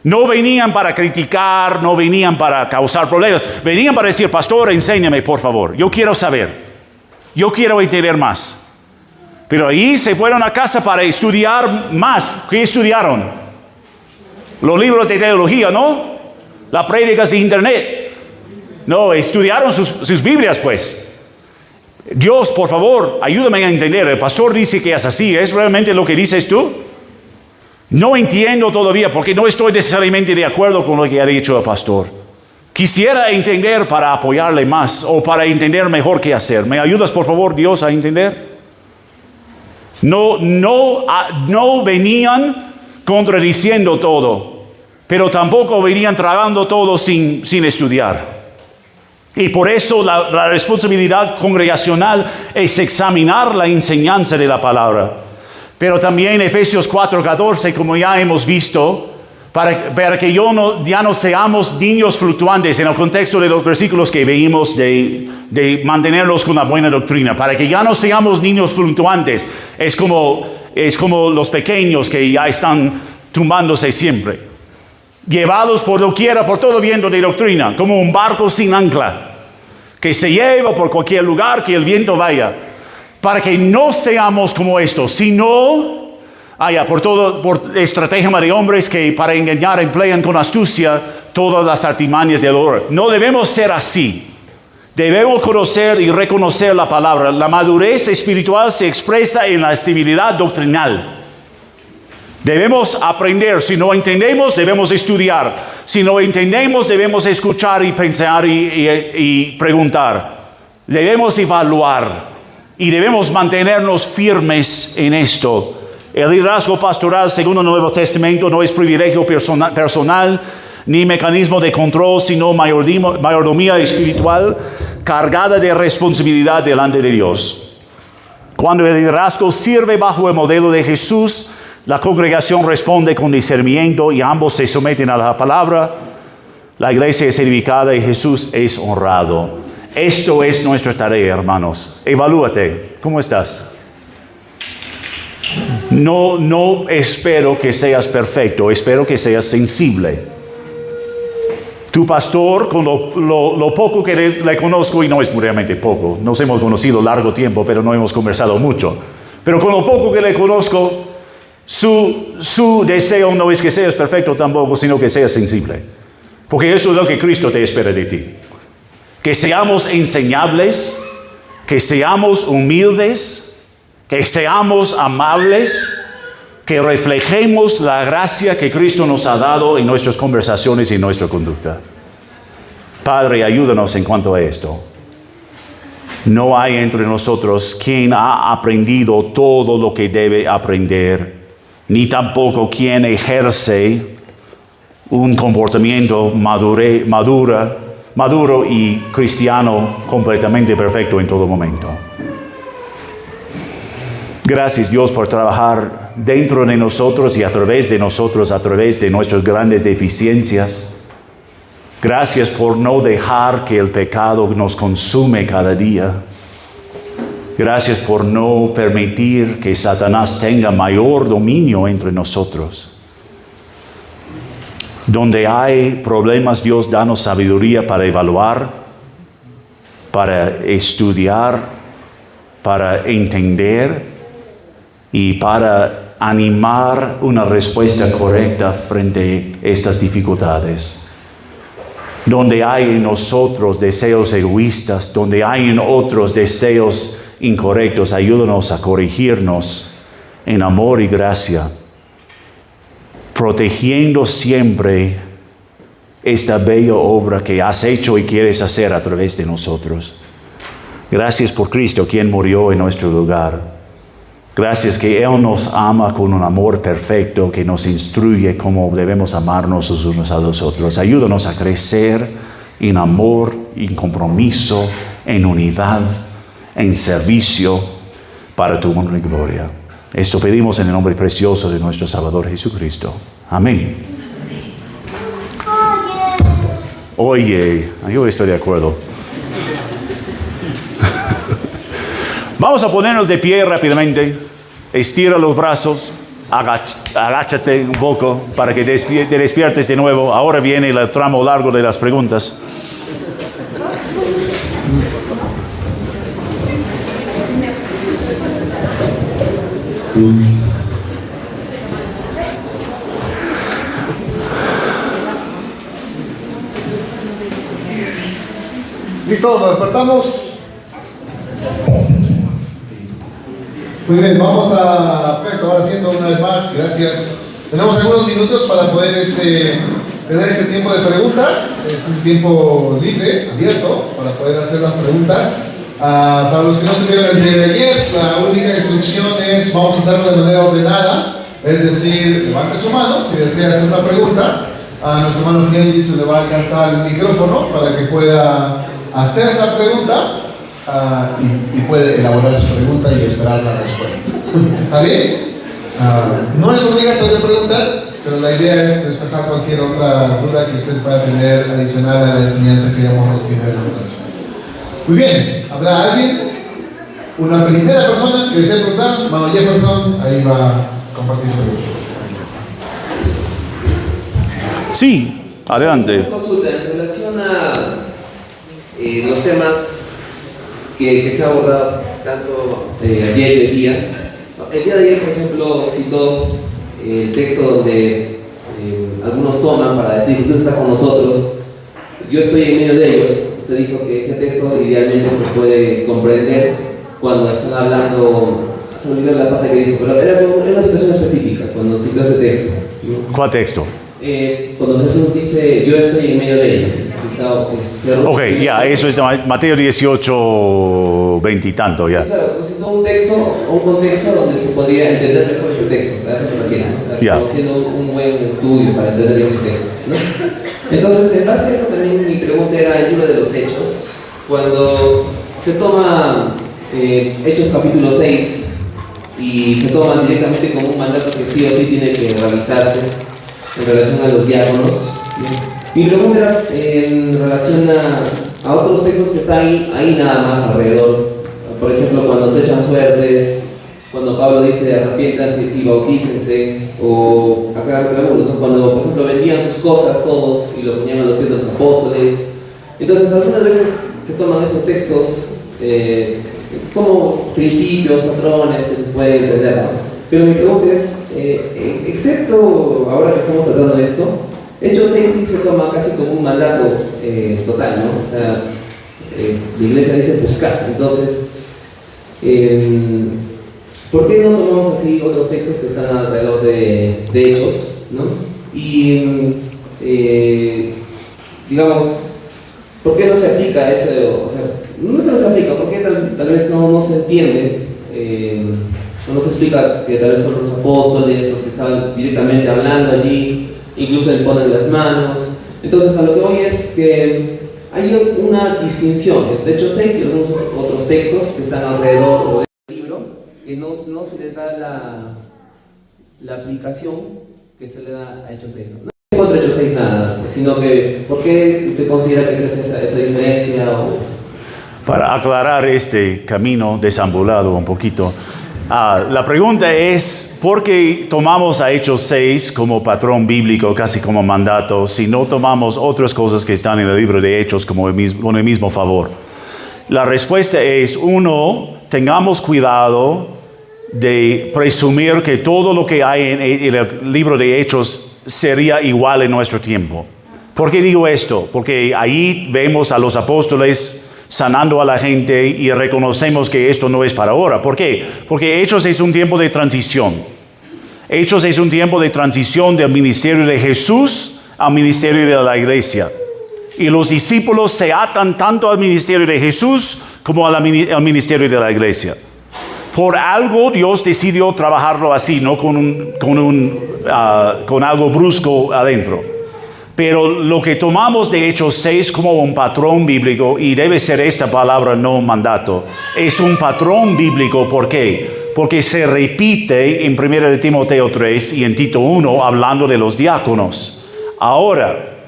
No venían para criticar, no venían para causar problemas. Venían para decir, pastor, enséñame por favor. Yo quiero saber. Yo quiero entender más. Pero ahí se fueron a casa para estudiar más. ¿Qué estudiaron? Los libros de teología, ¿no? Las prédicas de internet. No, estudiaron sus Biblias, pues. Dios, por favor, ayúdame a entender. El pastor dice que es así. ¿Es realmente lo que dices tú? No entiendo todavía porque no estoy necesariamente de acuerdo con lo que ha dicho el pastor. Quisiera entender para apoyarle más o para entender mejor qué hacer. ¿Me ayudas, por favor, Dios, a entender? No venían contradiciendo todo, pero tampoco venían tragando todo sin estudiar. Y por eso la responsabilidad congregacional es examinar la enseñanza de la palabra. Pero también Efesios 4:14, como ya hemos visto, para que ya no seamos niños fluctuantes en el contexto de los versículos que veímos de mantenerlos con la buena doctrina. Para que ya no seamos niños fluctuantes. Es como los pequeños que ya están tumbándose siempre. Llevados por doquiera, por todo viento de doctrina, como un barco sin ancla, que se lleva por cualquier lugar que el viento vaya. Para que no seamos como estos, sino por estrategia de hombres que para engañar emplean con astucia todas las artimañas del horror. No debemos ser así. Debemos conocer y reconocer la palabra. La madurez espiritual se expresa en la estabilidad doctrinal. Debemos aprender. Si no entendemos, debemos estudiar. Si no entendemos, debemos escuchar y pensar y preguntar. Debemos evaluar y debemos mantenernos firmes en esto. El liderazgo pastoral, según el Nuevo Testamento, no es privilegio personal ni mecanismo de control, sino mayordomía espiritual cargada de responsabilidad delante de Dios. Cuando el liderazgo sirve bajo el modelo de Jesús, la congregación responde con discernimiento y ambos se someten a la palabra. La iglesia es edificada y Jesús es honrado. Esto es nuestra tarea, hermanos. Evalúate. ¿Cómo estás? No espero que seas perfecto, espero que seas sensible. Tu pastor, con lo poco que le conozco, y no es realmente poco, nos hemos conocido largo tiempo, pero no hemos conversado mucho. Pero con lo poco que le conozco, su deseo no es que seas perfecto tampoco, sino que seas sensible. Porque eso es lo que Cristo te espera de ti. Que seamos enseñables, que seamos humildes, que seamos amables, que reflejemos la gracia que Cristo nos ha dado en nuestras conversaciones y en nuestra conducta. Padre, ayúdanos en cuanto a esto. No hay entre nosotros quien ha aprendido todo lo que debe aprender, ni tampoco quien ejerce un comportamiento maduro y cristiano completamente perfecto en todo momento. Gracias, Dios, por trabajar dentro de nosotros y a través de nosotros, a través de nuestras grandes deficiencias. Gracias por no dejar que el pecado nos consume cada día. Gracias por no permitir que Satanás tenga mayor dominio entre nosotros. Donde hay problemas, Dios, danos sabiduría para evaluar, para estudiar, para entender y para animar una respuesta correcta frente a estas dificultades. Donde hay en nosotros deseos egoístas, donde hay en otros deseos incorrectos, ayúdanos a corregirnos en amor y gracia, protegiendo siempre esta bella obra que has hecho y quieres hacer a través de nosotros. Gracias por Cristo, quien murió en nuestro lugar. Gracias que Él nos ama con un amor perfecto que nos instruye cómo debemos amarnos los unos a los otros. Ayúdanos a crecer en amor, en compromiso, en unidad, en servicio para tu honra y gloria. Esto pedimos en el nombre precioso de nuestro Salvador Jesucristo. Amén. Oye, yo estoy de acuerdo. Vamos a ponernos de pie rápidamente. Estira los brazos. Agáchate un poco para que te despiertes de nuevo. Ahora viene el tramo largo de las preguntas. ¿Listo? ¿Nos despertamos? Muy bien, vamos a acabar haciendo una vez más. Gracias. Tenemos algunos minutos para poder tener este tiempo de preguntas. Es un tiempo libre, abierto, para poder hacer las preguntas. Para los que no estuvieron el día de ayer, la única instrucción es: vamos a hacerlo de manera ordenada. Es decir, levante su mano si desea hacer una pregunta. A nuestro hermano Fiel se le va a alcanzar el micrófono para que pueda hacer la pregunta y puede elaborar su pregunta y esperar la respuesta. ¿Está bien? No es obligatorio preguntar, pero la idea es despejar cualquier otra duda que usted pueda tener adicional a la enseñanza que hemos recibido esta noche. Muy bien, ¿habrá alguien? Una primera persona que desea preguntar. Hermano Jefferson, ahí va a compartir su pregunta. Sí, adelante. Una consulta en relación a los temas que se ha abordado tanto ayer y hoy día. El día de ayer, por ejemplo, citó el texto donde algunos toman para decir que usted está con nosotros, yo estoy en medio de ellos. Usted dijo que ese texto idealmente se puede comprender cuando están hablando se me olvidó la parte que dijo, pero era una situación específica cuando citó ese texto, ¿no? ¿Cuál texto? Cuando Jesús dice, yo estoy en medio de ellos. Ok, ya, eso es de Mateo 18, 20 y tanto, ya. Claro, citó un texto o un contexto donde se podría entender mejor ese texto, o sea, a eso me refiero, o sea, haciendo un buen estudio para entender bien ese texto, ¿no? Entonces, en base a eso también mi pregunta era el libro de los Hechos, cuando se toma Hechos capítulo 6 y se toma directamente como un mandato que sí o sí tiene que realizarse en relación a los diáconos, ¿no? Mi pregunta era en relación a otros textos que están ahí nada más alrededor. Por ejemplo, cuando se echan suertes, cuando Pablo dice arrepiéntanse y bautícense, o acá algunos, ¿no? Cuando por ejemplo vendían sus cosas todos y lo ponían a los pies de los apóstoles. Entonces algunas veces se toman esos textos como principios, patrones que se pueden entender, ¿no? Pero mi pregunta es, excepto ahora que estamos tratando de esto, Hechos 6 sí se toma casi como un mandato total, ¿no? O sea, la iglesia dice buscar. Entonces, ¿por qué no tomamos así otros textos que están alrededor de Hechos, ¿no? Y, digamos, ¿por qué no se aplica eso? O sea, no se aplica, porque tal vez no se entiende, no se explica que tal vez con los apóstoles, los que estaban directamente hablando allí, incluso le ponen las manos. Entonces a lo que voy es que hay una distinción entre Hechos 6 y algunos otros textos que están alrededor del libro, que no se le da la aplicación que se le da a Hechos 6. No es contra Hechos 6 nada, sino que ¿por qué usted considera que es esa diferencia? Para aclarar este camino desambulado un poquito, la pregunta es, ¿por qué tomamos a Hechos 6 como patrón bíblico, casi como mandato, si no tomamos otras cosas que están en el libro de Hechos con el mismo favor? La respuesta es, uno, tengamos cuidado de presumir que todo lo que hay en el libro de Hechos sería igual en nuestro tiempo. ¿Por qué digo esto? Porque ahí vemos a los apóstoles sanando a la gente y reconocemos que esto no es para ahora. ¿Por qué? Porque Hechos es un tiempo de transición. Hechos es un tiempo de transición del ministerio de Jesús al ministerio de la iglesia. Y los discípulos se atan tanto al ministerio de Jesús como al ministerio de la iglesia. Por algo Dios decidió trabajarlo así, no con algo brusco adentro. Pero lo que tomamos de Hechos 6 como un patrón bíblico, y debe ser esta palabra, no mandato, es un patrón bíblico. ¿Por qué? Porque se repite en 1 de Timoteo 3 y en Tito 1 hablando de los diáconos. Ahora,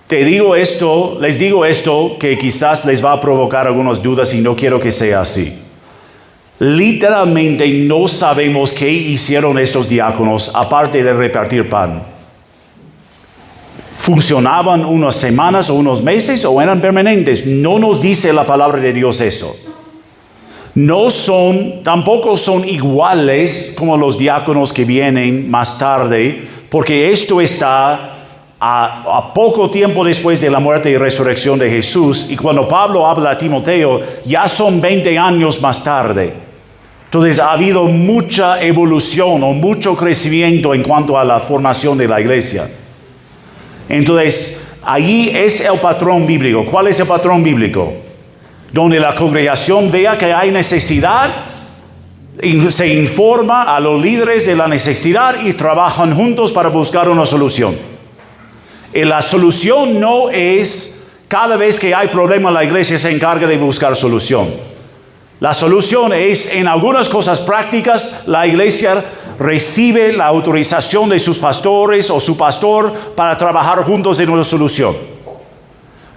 les digo esto que quizás les va a provocar algunas dudas y no quiero que sea así. Literalmente no sabemos qué hicieron estos diáconos aparte de repartir pan. ¿Funcionaban unas semanas o unos meses o eran permanentes? No nos dice la palabra de Dios eso. Tampoco son iguales como los diáconos que vienen más tarde, porque esto está a poco tiempo después de la muerte y resurrección de Jesús, y cuando Pablo habla a Timoteo, ya son 20 años más tarde. Entonces ha habido mucha evolución o mucho crecimiento en cuanto a la formación de la iglesia. Entonces, ahí es el patrón bíblico. ¿Cuál es el patrón bíblico? Donde la congregación vea que hay necesidad, se informa a los líderes de la necesidad y trabajan juntos para buscar una solución. Y la solución no es cada vez que hay problema la iglesia se encarga de buscar solución. La solución es en algunas cosas prácticas la iglesia recibe la autorización de sus pastores o su pastor para trabajar juntos en una solución.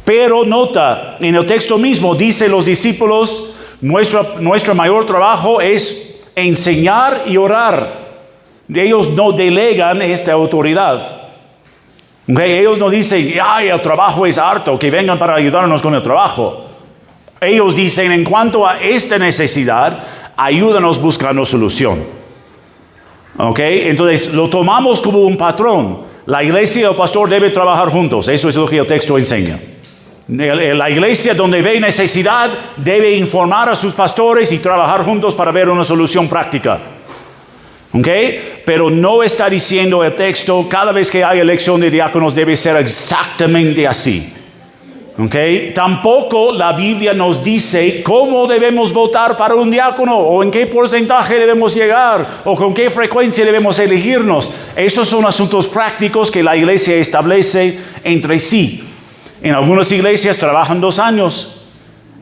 Pero nota, en el texto mismo dice los discípulos, nuestro mayor trabajo es enseñar y orar. Ellos no delegan esta autoridad. Ellos no dicen, ay, el trabajo es harto, que vengan para ayudarnos con el trabajo. Ellos dicen, en cuanto a esta necesidad, ayúdanos buscando solución. Entonces lo tomamos como un patrón. La iglesia y el pastor deben trabajar juntos. Eso es lo que el texto enseña. La iglesia donde ve necesidad debe informar a sus pastores y trabajar juntos para ver una solución práctica. ¿Ok? Pero no está diciendo el texto, cada vez que hay elección de diáconos debe ser exactamente así. ¿Ok? Tampoco la Biblia nos dice cómo debemos votar para un diácono, o en qué porcentaje debemos llegar, o con qué frecuencia debemos elegirnos. Esos son asuntos prácticos que la iglesia establece entre sí. En algunas iglesias trabajan 2 años,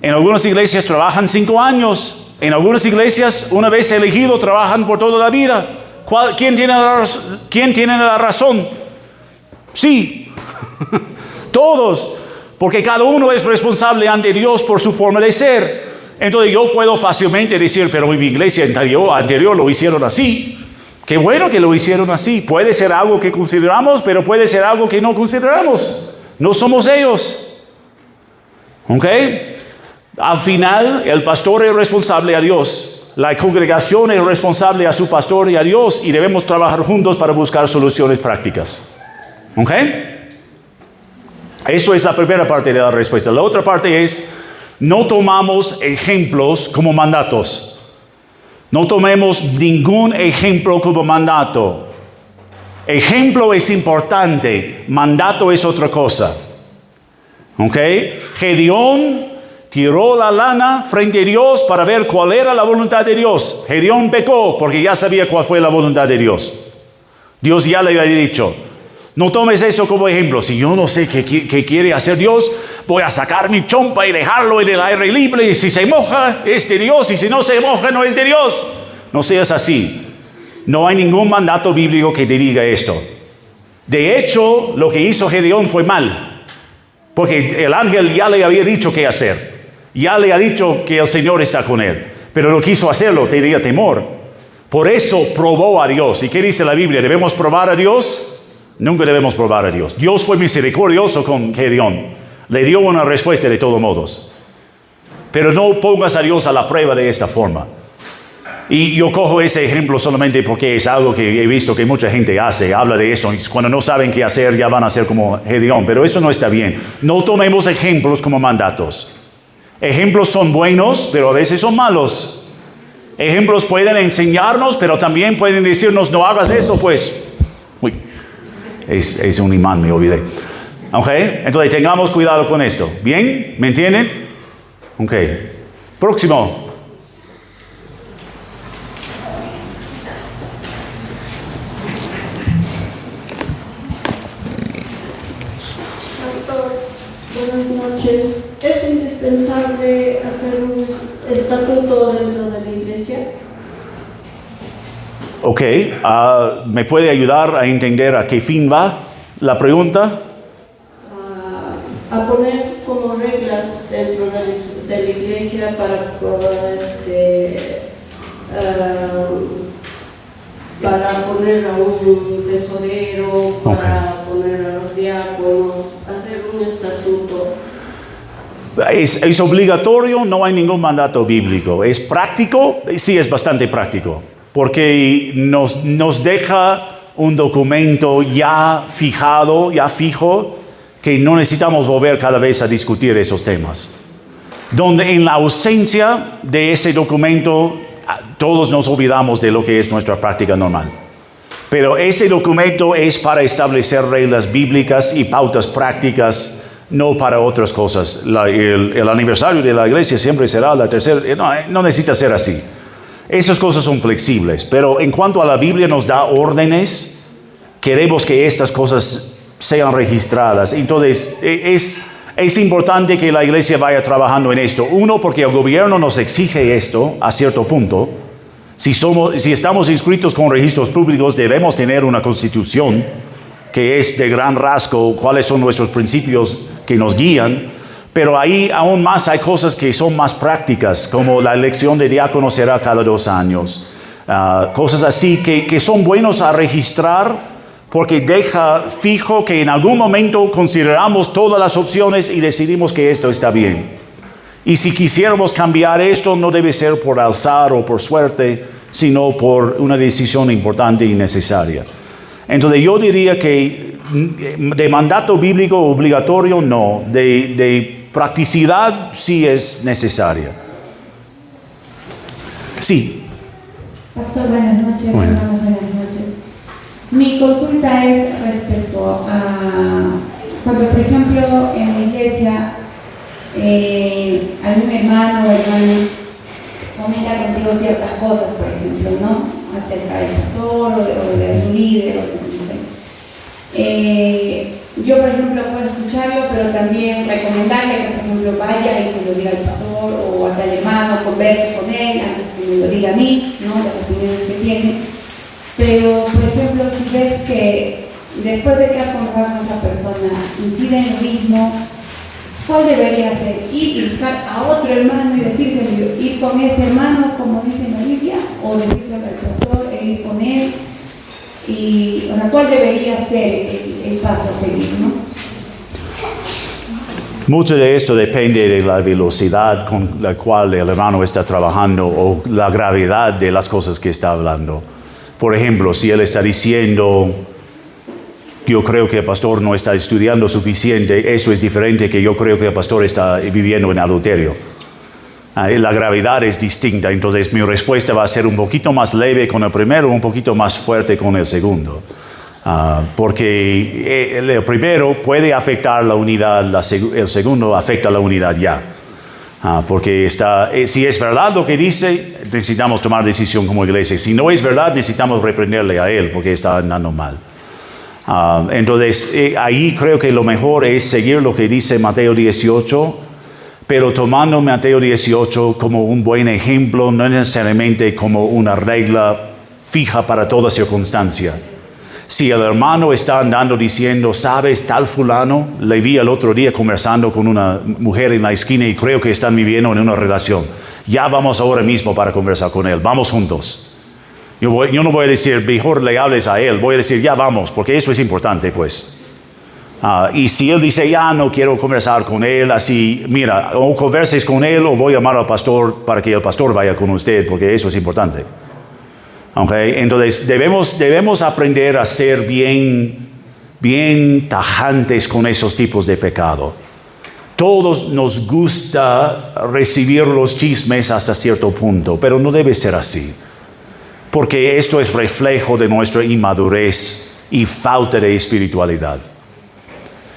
en algunas iglesias trabajan 5 años, en algunas iglesias, una vez elegido, trabajan por toda la vida. ¿Quién tiene la razón? Sí, todos. Porque cada uno es responsable ante Dios por su forma de ser. Entonces yo puedo fácilmente decir, pero en mi iglesia anterior lo hicieron así. Qué bueno que lo hicieron así. Puede ser algo que consideramos, pero puede ser algo que no consideramos. No somos ellos. ¿Ok? Al final, el pastor es responsable a Dios. La congregación es responsable a su pastor y a Dios. Y debemos trabajar juntos para buscar soluciones prácticas. ¿Ok? Eso es la primera parte de la respuesta. La otra parte es, no tomamos ejemplos como mandatos. No tomemos ningún ejemplo como mandato. Ejemplo es importante, mandato es otra cosa. ¿Ok? Gedeón tiró la lana frente a Dios para ver cuál era la voluntad de Dios. Gedeón pecó porque ya sabía cuál fue la voluntad de Dios. Dios ya le había dicho, no tomes eso como ejemplo. Si yo no sé qué quiere hacer Dios, voy a sacar mi chompa y dejarlo en el aire libre. Y si se moja, es de Dios. Y si no se moja, no es de Dios. No seas así. No hay ningún mandato bíblico que te diga esto. De hecho, lo que hizo Gedeón fue mal. Porque el ángel ya le había dicho qué hacer. Ya le ha dicho que el Señor está con él. Pero no quiso hacerlo, tenía temor. Por eso probó a Dios. ¿Y qué dice la Biblia? ¿Debemos probar a Dios? Nunca debemos probar a Dios. Dios fue misericordioso con Gedeón. Le dio una respuesta de todos modos. Pero no pongas a Dios a la prueba de esta forma. Y yo cojo ese ejemplo solamente porque es algo que he visto que mucha gente hace. Habla de eso. Y cuando no saben qué hacer, ya van a hacer como Gedeón. Pero eso no está bien. No tomemos ejemplos como mandatos. Ejemplos son buenos, pero a veces son malos. Ejemplos pueden enseñarnos, pero también pueden decirnos, no hagas eso, pues. Uy. Es un imán, me olvidé. ¿Ok? Entonces tengamos cuidado con esto. ¿Bien? ¿Me entienden? Ok. Próximo. Pastor, buenas noches. ¿Es indispensable hacer un estatuto dentro de la iglesia? Ok, ¿me puede ayudar a entender a qué fin va la pregunta? A poner como reglas dentro de la iglesia para poner a un tesorero, para poner a los diáconos, hacer un estatuto. ¿Es obligatorio? No hay ningún mandato bíblico. ¿Es práctico? Sí, es bastante práctico. Porque nos deja un documento ya fijado, ya fijo, que no necesitamos volver cada vez a discutir esos temas. Donde en la ausencia de ese documento, todos nos olvidamos de lo que es nuestra práctica normal. Pero ese documento es para establecer reglas bíblicas y pautas prácticas, no para otras cosas. El aniversario de la iglesia siempre será la tercera. No necesita ser así. Esas cosas son flexibles, pero en cuanto a la Biblia nos da órdenes, queremos que estas cosas sean registradas. Entonces, es importante que la iglesia vaya trabajando en esto. Uno, porque el gobierno nos exige esto a cierto punto. Si estamos inscritos con registros públicos, debemos tener una constitución que es de gran rasgo, cuáles son nuestros principios que nos guían. Pero ahí aún más hay cosas que son más prácticas, como la elección de diácono será cada 2 años. Cosas así que son buenos a registrar, porque deja fijo que en algún momento consideramos todas las opciones y decidimos que esto está bien. Y si quisiéramos cambiar esto, no debe ser por alzar o por suerte, sino por una decisión importante y necesaria. Entonces yo diría que de mandato bíblico obligatorio no, de practicidad sí es necesaria. Sí. Pastor, buenas noches. Bueno. Hermanos, buenas noches. Mi consulta es respecto a cuando, por ejemplo, en la iglesia algún hermano o hermana comenta contigo ciertas cosas, por ejemplo, ¿no? Acerca del pastor o de algún líder, o no sé. Yo, por ejemplo, puedo escucharlo, pero también recomendarle que, por ejemplo, vaya y se lo diga al pastor o hasta al hermano, converse con él antes que me lo diga a mí, ¿no? Las opiniones que tiene. Pero, por ejemplo, si ves que después de que has conversado con esa persona incide en lo mismo, ¿cuál debería ser? Ir y buscar a otro hermano y decírselo, ir con ese hermano, como dice en la Biblia, o decírselo al pastor e ir con él. Y, o sea, ¿cuál debería ser el paso a seguir, no? Mucho de esto depende de la velocidad con la cual el hermano está trabajando o la gravedad de las cosas que está hablando. Por ejemplo, si él está diciendo, yo creo que el pastor no está estudiando suficiente, eso es diferente que yo creo que el pastor está viviendo en adulterio. La gravedad es distinta, entonces mi respuesta va a ser un poquito más leve con el primero, un poquito más fuerte con el segundo. Porque el primero puede afectar la unidad, el segundo afecta la unidad ya. Porque si es verdad lo que dice, necesitamos tomar decisión como iglesia. Si no es verdad, necesitamos reprenderle a él porque está andando mal. Entonces, ahí creo que lo mejor es seguir lo que dice Mateo 18, pero tomando Mateo 18 como un buen ejemplo, no necesariamente como una regla fija para toda circunstancia. Si el hermano está andando diciendo, ¿sabes, tal fulano? Le vi el otro día conversando con una mujer en la esquina y creo que están viviendo en una relación. Ya vamos ahora mismo para conversar con él, vamos juntos. Yo no voy a decir, mejor le hables a él, voy a decir, ya vamos, porque eso es importante, pues. Y si él dice, ya no quiero conversar con él, así, mira, o converses con él o voy a llamar al pastor para que el pastor vaya con usted, porque eso es importante. Okay. Entonces, debemos aprender a ser bien tajantes con esos tipos de pecado. Todos nos gusta recibir los chismes hasta cierto punto, pero no debe ser así. Porque esto es reflejo de nuestra inmadurez y falta de espiritualidad.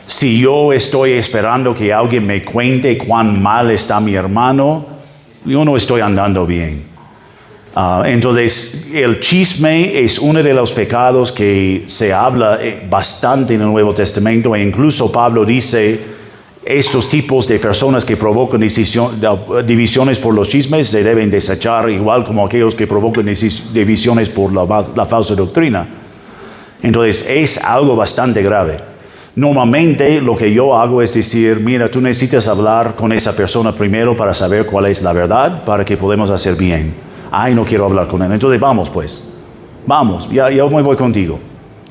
Si yo estoy esperando que alguien me cuente cuán mal está mi hermano, yo no estoy andando bien. Entonces, el chisme es uno de los pecados que se habla bastante en el Nuevo Testamento, e incluso Pablo dice, estos tipos de personas que provocan divisiones por los chismes se deben desechar, igual como aquellos que provocan divisiones por la falsa doctrina. Entonces, es algo bastante grave. Normalmente lo que yo hago es decir, mira, tú necesitas hablar con esa persona primero para saber cuál es la verdad, para que podamos hacer bien. Ay, no quiero hablar con él. Entonces vamos pues, vamos, ya me voy contigo.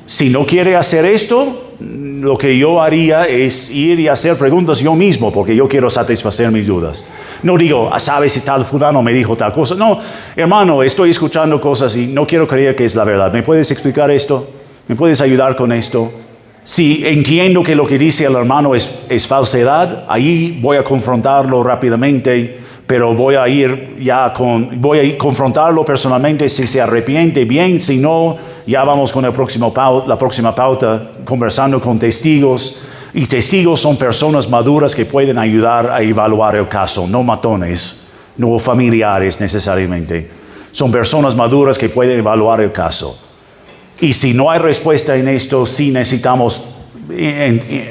Si no quiere hacer esto, lo que yo haría es ir y hacer preguntas yo mismo, porque yo quiero satisfacer mis dudas. No digo, ¿sabes si tal fulano me dijo tal cosa? No, hermano, estoy escuchando cosas y no quiero creer que es la verdad. ¿Me puedes explicar esto? ¿Me puedes ayudar con esto? Si entiendo que lo que dice el hermano es falsedad, ahí voy a confrontarlo rápidamente, pero voy a ir confrontarlo personalmente. Si se arrepiente, bien; si no, ya vamos con la próxima pauta, conversando con testigos. Y testigos son personas maduras que pueden ayudar a evaluar el caso, no matones, no familiares necesariamente. Son personas maduras que pueden evaluar el caso. Y si no hay respuesta en esto, sí necesitamos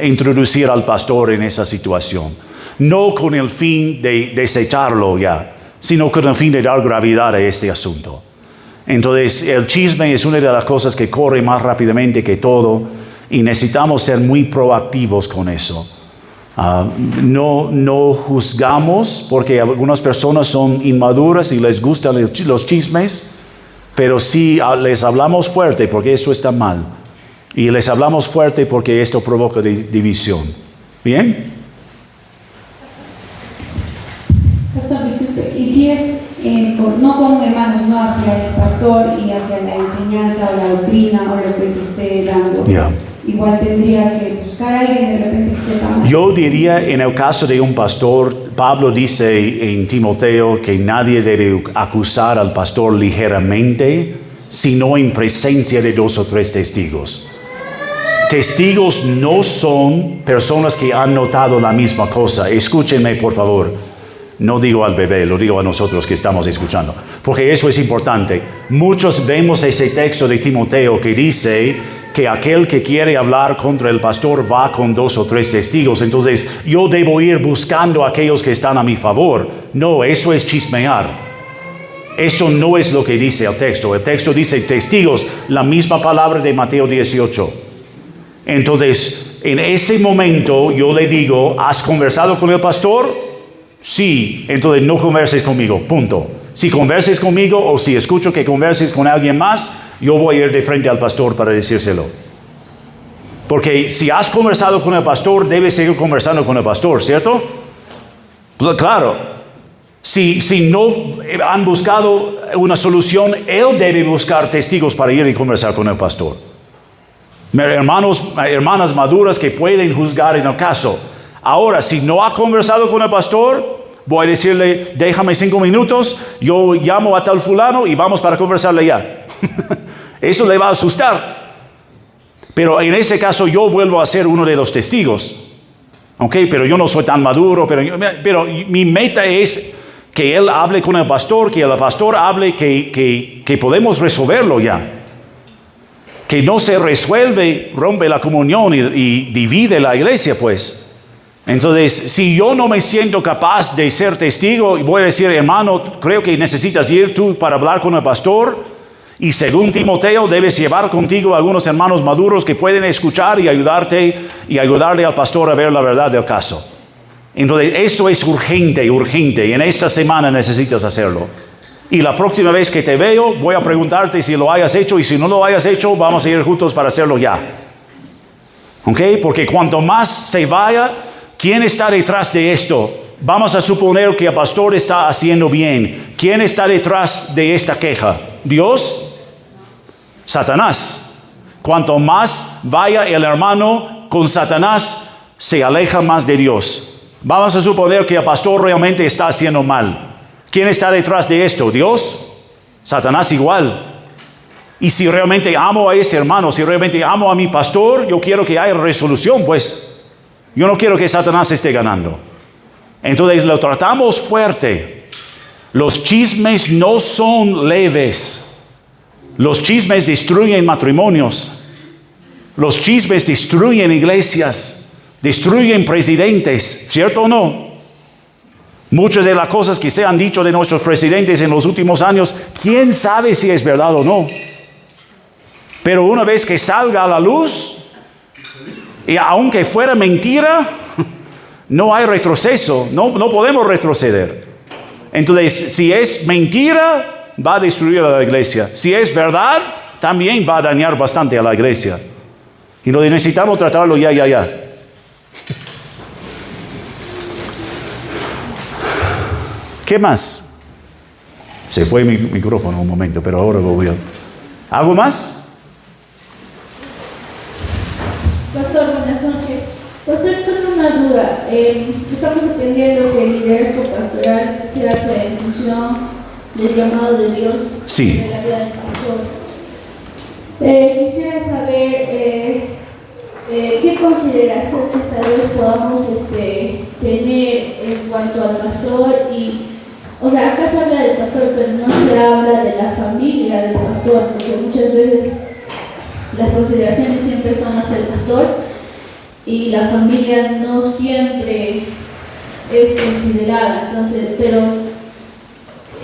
introducir al pastor en esa situación. No con el fin de desecharlo ya, sino con el fin de dar gravedad a este asunto. Entonces, el chisme es una de las cosas que corre más rápidamente que todo, y necesitamos ser muy proactivos con eso. No juzgamos, porque algunas personas son inmaduras y les gustan los chismes, pero sí les hablamos fuerte porque esto está mal. Y les hablamos fuerte porque esto provoca división. ¿Bien? Pastor, disculpe, y si es no con hermanos, no hacia el pastor y hacia la enseñanza o la doctrina o lo que se esté dando, Yeah. y igual tendría que buscar a alguien de repente que sepa más. Yo diría, en el caso de un pastor, Pablo dice en Timoteo que nadie debe acusar al pastor ligeramente, sino en presencia de 2 o 3 testigos. Testigos no son personas que han notado la misma cosa. Escúchenme, por favor. No digo al bebé, lo digo a nosotros que estamos escuchando. Porque eso es importante. Muchos vemos ese texto de Timoteo que dice que aquel que quiere hablar contra el pastor va con 2 o 3 testigos. Entonces, yo debo ir buscando a aquellos que están a mi favor. No, eso es chismear. Eso no es lo que dice el texto. El texto dice testigos, la misma palabra de Mateo 18. Entonces, en ese momento yo le digo, ¿has conversado con el pastor? Sí, entonces no converses conmigo, punto. Si converses conmigo o si escucho que converses con alguien más, yo voy a ir de frente al pastor para decírselo. Porque si has conversado con el pastor, debes seguir conversando con el pastor, ¿cierto? Claro. Si no han buscado una solución, él debe buscar testigos para ir y conversar con el pastor. Hermanas maduras que pueden juzgar en el caso. Ahora, si no ha conversado con el pastor, voy a decirle, déjame 5 minutos, yo llamo a tal fulano y vamos para conversarle ya. Eso le va a asustar. Pero en ese caso yo vuelvo a ser uno de los testigos. ¿Ok? Pero yo no soy tan maduro, pero mi meta es que él hable con el pastor, que el pastor hable, que podemos resolverlo ya. Que no se resuelve, rompe la comunión y divide la iglesia, pues. Entonces, si yo no me siento capaz de ser testigo, voy a decir, hermano, creo que necesitas ir tú para hablar con el pastor. Y según Timoteo, debes llevar contigo a algunos hermanos maduros que pueden escuchar y ayudarte y ayudarle al pastor a ver la verdad del caso. Entonces, eso es urgente. Y en esta semana necesitas hacerlo. Y la próxima vez que te veo, voy a preguntarte si lo hayas hecho. Y si no lo hayas hecho, vamos a ir juntos para hacerlo ya. ¿Ok? Porque cuanto más se vaya, ¿quién está detrás de esto? Vamos a suponer que el pastor está haciendo bien. ¿Quién está detrás de esta queja? ¿Dios? Satanás. Cuanto más vaya el hermano con Satanás, se aleja más de Dios. Vamos a suponer que el pastor realmente está haciendo mal. ¿Quién está detrás de esto? ¿Dios? Satanás igual. Y si realmente amo a este hermano, si realmente amo a mi pastor, yo quiero que haya resolución, pues. Yo no quiero que Satanás esté ganando. Entonces lo tratamos fuerte. Los chismes no son leves. Los chismes destruyen matrimonios. Los chismes destruyen iglesias. Destruyen presidentes. ¿Cierto o no? Muchas de las cosas que se han dicho de nuestros presidentes en los últimos años, ¿quién sabe si es verdad o no? Pero una vez que salga a la luz, y aunque fuera mentira, no hay retroceso, no podemos retroceder. Entonces, si es mentira, va a destruir a la iglesia. Si es verdad, también va a dañar bastante a la iglesia. Y lo necesitamos tratarlo ya. ¿Qué más? Se fue mi micrófono un momento, pero ahora lo veo. ¿Algo más? Pastor, buenas noches. Pastor, solo una duda. Estamos aprendiendo que el liderazgo pastoral se hace en función del llamado de Dios, Sí. de la vida del pastor. Quisiera saber qué consideraciones tal vez podamos tener en cuanto al pastor y, o sea, acá se habla del pastor, pero no se habla de la familia del pastor, porque muchas veces las consideraciones siempre son hacia el pastor y la familia no siempre es considerada, entonces, pero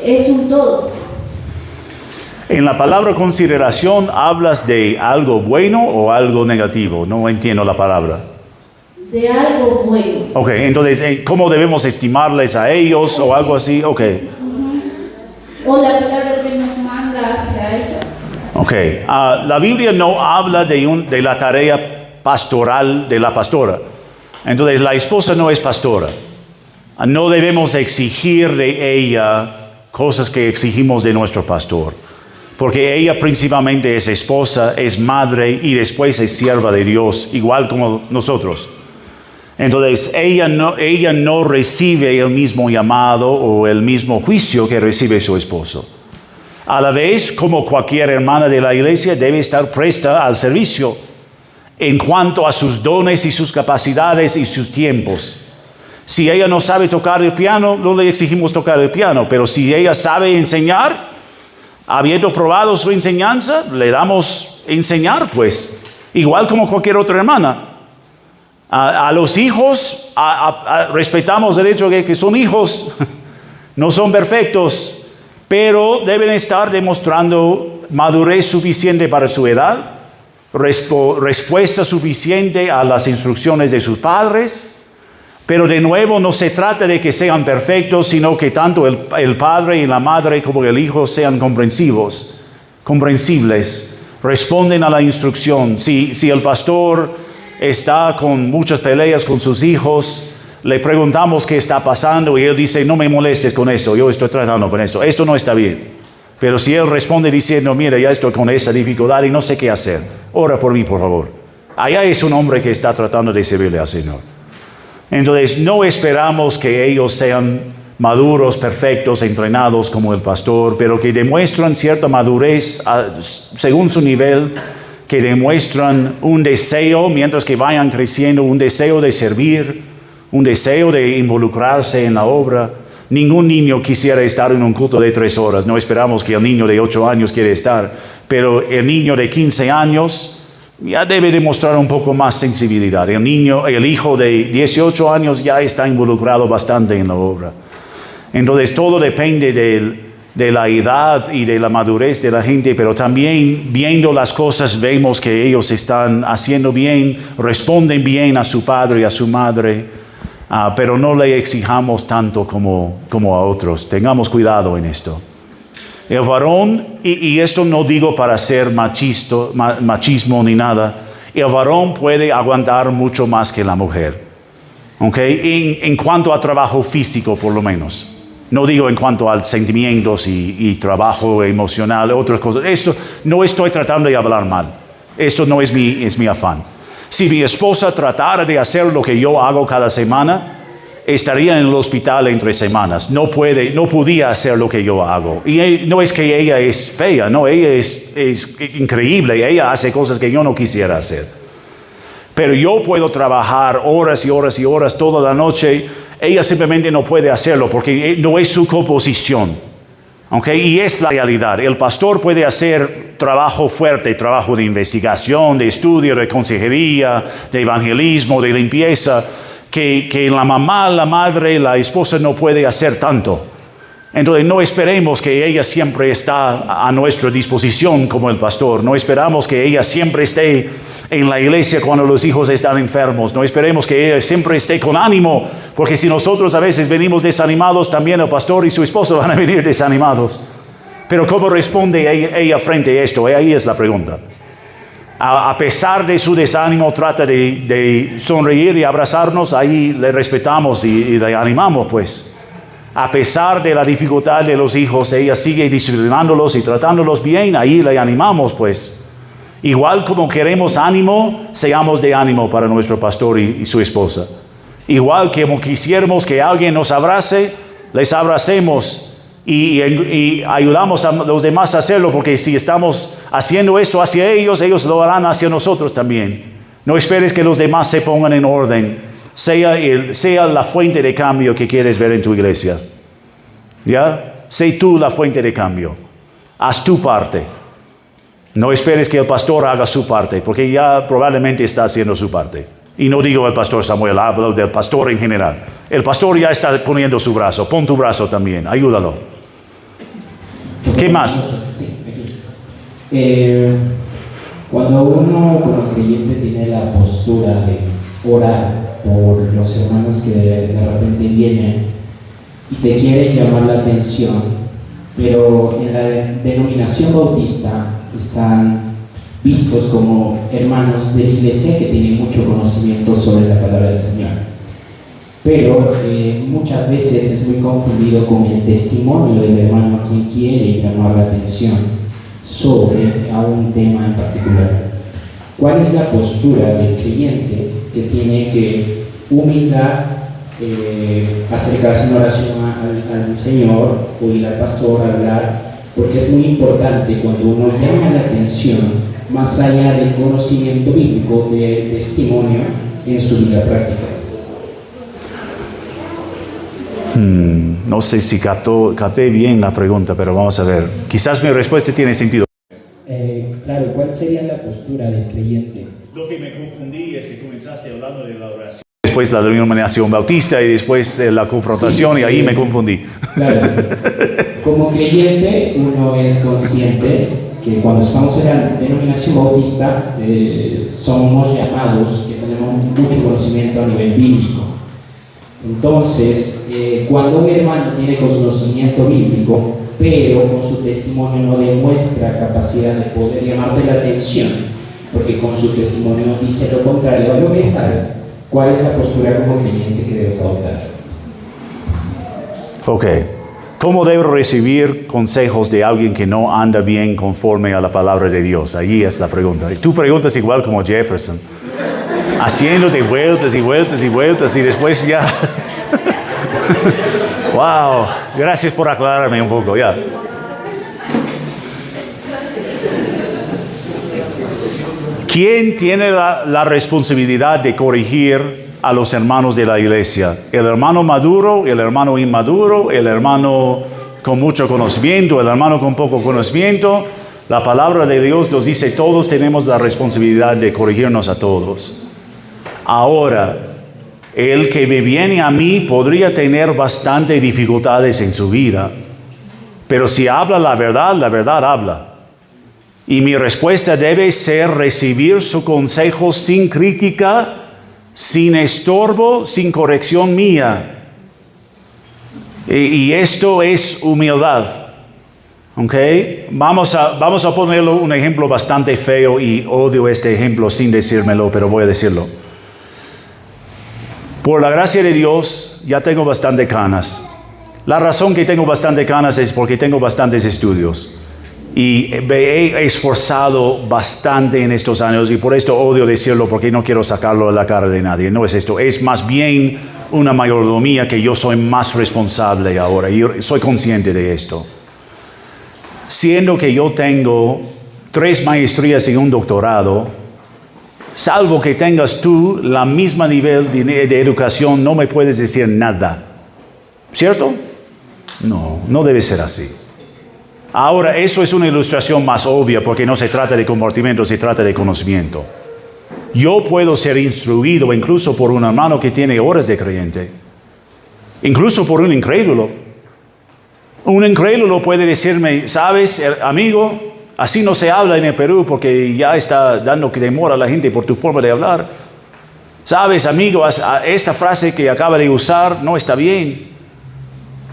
es un todo. En la palabra consideración, ¿hablas de algo bueno o algo negativo? No entiendo la palabra. De algo bueno. Ok, entonces, ¿cómo debemos estimarles a ellos o algo así? Ok. O la palabra que nos manda hacia eso. Ok, la Biblia no habla de la tarea pastoral de la pastora. Entonces, la esposa no es pastora. No debemos exigir de ella cosas que exigimos de nuestro pastor. porque ella principalmente es esposa, es madre y después es sierva de Dios, igual como nosotros. Entonces ella no recibe el mismo llamado o el mismo juicio que recibe su esposo. A la vez, como cualquier hermana de la iglesia, debe estar presta al servicio en cuanto a sus dones y sus capacidades y sus tiempos. Si ella no sabe tocar el piano, no le exigimos tocar el piano, pero si ella sabe enseñar, habiendo probado su enseñanza, le damos enseñar, pues, igual como cualquier otra hermana. A los hijos, respetamos el hecho de que son hijos, no son perfectos, pero deben estar demostrando madurez suficiente para su edad, respuesta suficiente a las instrucciones de sus padres. Pero de nuevo no se trata de que sean perfectos, sino que tanto el padre y la madre como el hijo sean comprensibles, responden a la instrucción. Si el pastor está con muchas peleas con sus hijos, le preguntamos qué está pasando y él dice, no me molestes con esto, yo estoy tratando con esto no está bien. Pero si él responde diciendo, mira, ya estoy con esa dificultad y no sé qué hacer, ora por mí, por favor. Allá es un hombre que está tratando de servirle al Señor. Entonces no esperamos que ellos sean maduros, perfectos, entrenados como el pastor, pero que demuestran cierta madurez según su nivel, que demuestran un deseo, mientras que vayan creciendo, un deseo de servir, un deseo de involucrarse en la obra. Ningún niño quisiera estar en un culto de 3 horas, no esperamos que el niño de 8 años quiera estar, pero el niño de 15 años ya debe demostrar un poco más sensibilidad. El hijo de 18 años ya está involucrado bastante en la obra. Entonces todo depende de la edad y de la madurez de la gente, pero también viendo las cosas vemos que ellos están haciendo bien, responden bien a su padre y a su madre, pero no le exijamos tanto como a otros. Tengamos cuidado en esto. El varón, y esto no digo para ser machismo ni nada, el varón puede aguantar mucho más que la mujer, ¿okay? En cuanto a trabajo físico por lo menos. No digo en cuanto a sentimientos y trabajo emocional, otras cosas. Esto no estoy tratando de hablar mal. Esto no es mi afán. Si mi esposa tratara de hacer lo que yo hago cada semana, estaría en el hospital entre semanas. No podía hacer lo que yo hago. Y no es que ella es fea, no, ella es increíble. Ella hace cosas que yo no quisiera hacer. Pero yo puedo trabajar horas y horas y horas toda la noche. Ella simplemente no puede hacerlo porque no es su composición. ¿Okay? Y es la realidad. El pastor puede hacer trabajo fuerte, trabajo de investigación, de estudio, de consejería, de evangelismo, de limpieza, que la mamá, la madre, la esposa no puede hacer tanto. Entonces no esperemos que ella siempre está a nuestra disposición como el pastor. No esperamos que ella siempre esté en la iglesia cuando los hijos están enfermos. No esperemos que ella siempre esté con ánimo, porque si nosotros a veces venimos desanimados, también el pastor y su esposo van a venir desanimados. Pero ¿cómo responde ella frente a esto? Ahí es la pregunta. A pesar de su desánimo, trata de sonreír y abrazarnos. Ahí le respetamos y le animamos, pues. A pesar de la dificultad de los hijos, ella sigue disciplinándolos y tratándolos bien. Ahí le animamos, pues. Igual como queremos ánimo, seamos de ánimo para nuestro pastor y su esposa. Igual que como quisiéramos que alguien nos abrace, les abracemos. Y ayudamos a los demás a hacerlo, porque si estamos haciendo esto hacia ellos, ellos lo harán hacia nosotros también. No esperes que los demás se pongan en orden. Sea la fuente de cambio que quieres ver en tu iglesia. ¿Ya? Sé tú la fuente de cambio. Haz tu parte. No esperes que el pastor haga su parte, porque ya probablemente está haciendo su parte. Y no digo el pastor Samuel, hablo del pastor en general. El pastor ya está poniendo su brazo. Pon tu brazo también, ayúdalo. ¿Qué más? Sí, aquí. Cuando uno como creyente tiene la postura de orar por los hermanos que de repente vienen y te quieren llamar la atención, pero en la denominación bautista están vistos como hermanos de la iglesia que tienen mucho conocimiento sobre la palabra del Señor, pero muchas veces es muy confundido con el testimonio del hermano a quien quiere llamar la atención sobre a un tema en particular. ¿Cuál es la postura del creyente que tiene que humildad, acercarse en oración al Señor, oír al pastor hablar? Porque es muy importante cuando uno llama la atención, más allá del conocimiento bíblico, de testimonio en su vida práctica. No sé si capté bien la pregunta, pero vamos a ver. Quizás mi respuesta tiene sentido. Claro, ¿cuál sería la postura del creyente? Lo que me confundí es que comenzaste hablando de la oración. Después la denominación bautista y después la confrontación, sí, y ahí me confundí. Claro. Como creyente uno es consciente que cuando estamos en la denominación bautista somos llamados, que tenemos mucho conocimiento a nivel bíblico. Entonces, cuando un hermano tiene conocimiento bíblico, pero con su testimonio no demuestra capacidad de poder llamarte la atención, porque con su testimonio dice lo contrario a lo que sabe, ¿cuál es la postura como creyente que debes adoptar? Ok. ¿Cómo debo recibir consejos de alguien que no anda bien conforme a la palabra de Dios? Ahí es la pregunta. Y tú preguntas igual como Jefferson, haciéndote vueltas y vueltas y vueltas y después ya... Wow, gracias por aclararme un poco, ya. ¿Quién tiene la responsabilidad de corregir a los hermanos de la iglesia? ¿El hermano maduro, el hermano inmaduro, el hermano con mucho conocimiento, el hermano con poco conocimiento? La palabra de Dios nos dice, todos tenemos la responsabilidad de corregirnos a todos. Ahora, el que me viene a mí podría tener bastantes dificultades en su vida, pero si habla la verdad habla. Y mi respuesta debe ser recibir su consejo sin crítica, sin estorbo, sin corrección mía. Y esto es humildad. ¿Ok? Vamos a ponerlo un ejemplo bastante feo y odio este ejemplo sin decírmelo, pero voy a decirlo. Por la gracia de Dios, ya tengo bastante canas. La razón que tengo bastante canas es porque tengo bastantes estudios. Y me he esforzado bastante en estos años y por esto odio decirlo porque no quiero sacarlo de la cara de nadie. No es esto, es más bien una mayordomía que yo soy más responsable ahora y soy consciente de esto. Siendo que yo tengo 3 maestrías y un doctorado, salvo que tengas tú la misma nivel de educación, no me puedes decir nada. ¿Cierto? No debe ser así. Ahora, eso es una ilustración más obvia porque no se trata de comportamiento, se trata de conocimiento. Yo puedo ser instruido incluso por un hermano que tiene horas de creyente, incluso por un incrédulo. Un incrédulo puede decirme, ¿sabes, amigo? Así no se habla en el Perú porque ya está dando que demora a la gente por tu forma de hablar. ¿Sabes, amigo? Esta frase que acaba de usar no está bien.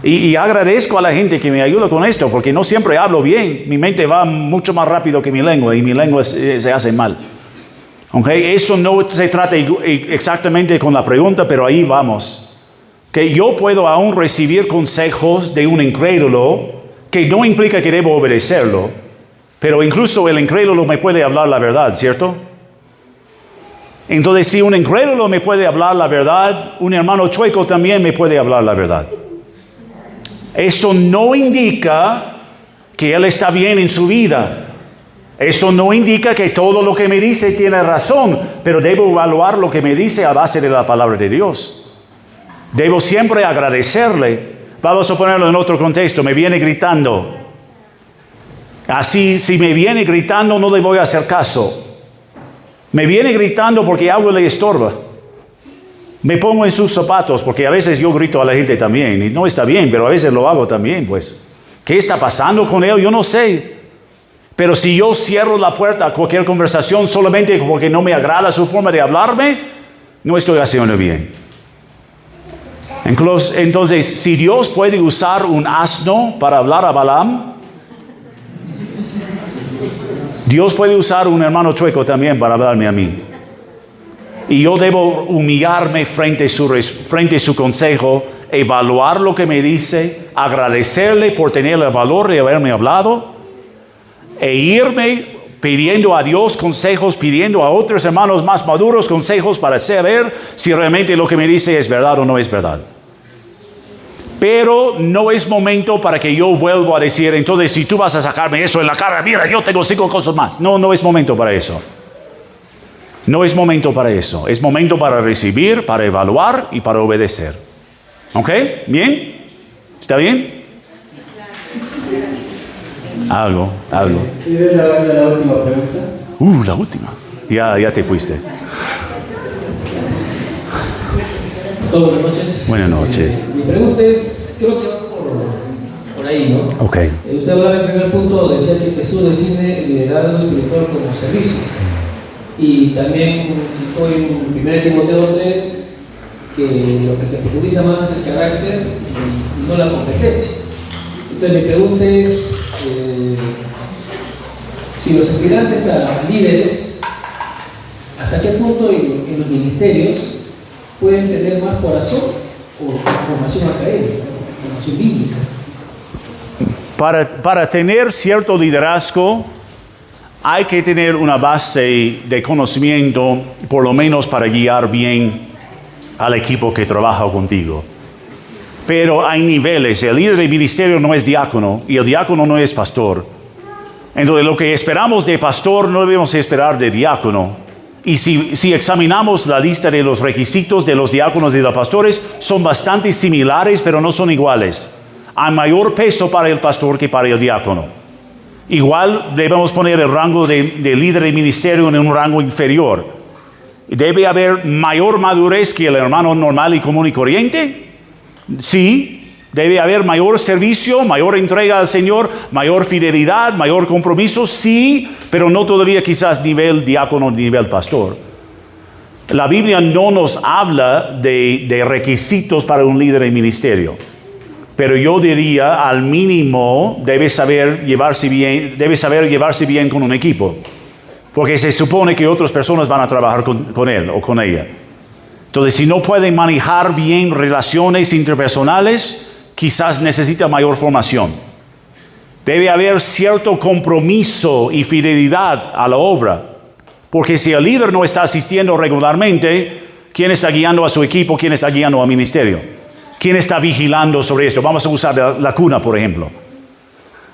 Y agradezco a la gente que me ayuda con esto porque no siempre hablo bien. Mi mente va mucho más rápido que mi lengua y mi lengua se hace mal. ¿Okay? Esto no se trata exactamente con la pregunta, pero ahí vamos. Que yo puedo aún recibir consejos de un incrédulo que no implica que debo obedecerlo. Pero incluso el incrédulo me puede hablar la verdad, ¿cierto? Entonces, si un incrédulo me puede hablar la verdad, un hermano chueco también me puede hablar la verdad. Esto no indica que él está bien en su vida. Esto no indica que todo lo que me dice tiene razón, pero debo evaluar lo que me dice a base de la palabra de Dios. Debo siempre agradecerle. Vamos a ponerlo en otro contexto. Me viene gritando. Así, si me viene gritando, no le voy a hacer caso. Me viene gritando porque algo le estorba. Me pongo en sus zapatos porque a veces yo grito a la gente también. Y no está bien, pero a veces lo hago también, pues. ¿Qué está pasando con él? Yo no sé. Pero si yo cierro la puerta a cualquier conversación solamente porque no me agrada su forma de hablarme, no estoy haciendo bien. Entonces, si Dios puede usar un asno para hablar a Balaam, Dios puede usar un hermano chueco también para hablarme a mí. Y yo debo humillarme frente a su consejo, evaluar lo que me dice, agradecerle por tener el valor de haberme hablado e irme pidiendo a Dios consejos, pidiendo a otros hermanos más maduros consejos para saber si realmente lo que me dice es verdad o no es verdad. Pero no es momento para que yo vuelva a decir, entonces si tú vas a sacarme eso en la cara, mira, yo tengo 5 cosas más. No, no es momento para eso. No es momento para eso. Es momento para recibir, para evaluar y para obedecer. ¿Ok? ¿Bien? ¿Está bien? Algo. ¿Y es la última pregunta? La última. Ya te fuiste. Buenas noches. Buenas noches. Mi pregunta es, creo que va por ahí, ¿no? Ok. Usted hablaba en el primer punto, decía que Jesús define el liderazgo espiritual como servicio. Y también citó en 1 Timoteo 3 que lo que se profundiza más es el carácter y no la competencia. Entonces mi pregunta es, si los aspirantes a líderes, ¿hasta qué punto en los ministerios pueden tener más corazón o formación académica, formación bíblica? Para tener cierto liderazgo hay que tener una base de conocimiento, por lo menos para guiar bien al equipo que trabaja contigo. Pero hay niveles. El líder del ministerio no es diácono y el diácono no es pastor. Entonces lo que esperamos de pastor no debemos esperar de diácono. Y si examinamos la lista de los requisitos de los diáconos y de los pastores, son bastante similares, pero no son iguales. Hay mayor peso para el pastor que para el diácono. Igual debemos poner el rango de líder de ministerio en un rango inferior. ¿Debe haber mayor madurez que el hermano normal y común y corriente? Sí. ¿Debe haber mayor servicio, mayor entrega al Señor, mayor fidelidad, mayor compromiso? Sí, pero no todavía quizás nivel diácono, nivel pastor. La Biblia no nos habla de requisitos para un líder de ministerio. Pero yo diría, al mínimo, debe saber llevarse bien con un equipo. Porque se supone que otras personas van a trabajar con él o con ella. Entonces, si no pueden manejar bien relaciones interpersonales, quizás necesita mayor formación. Debe haber cierto compromiso y fidelidad a la obra. Porque si el líder no está asistiendo regularmente, ¿quién está guiando a su equipo? ¿Quién está guiando al ministerio? ¿Quién está vigilando sobre esto? Vamos a usar la cuna, por ejemplo.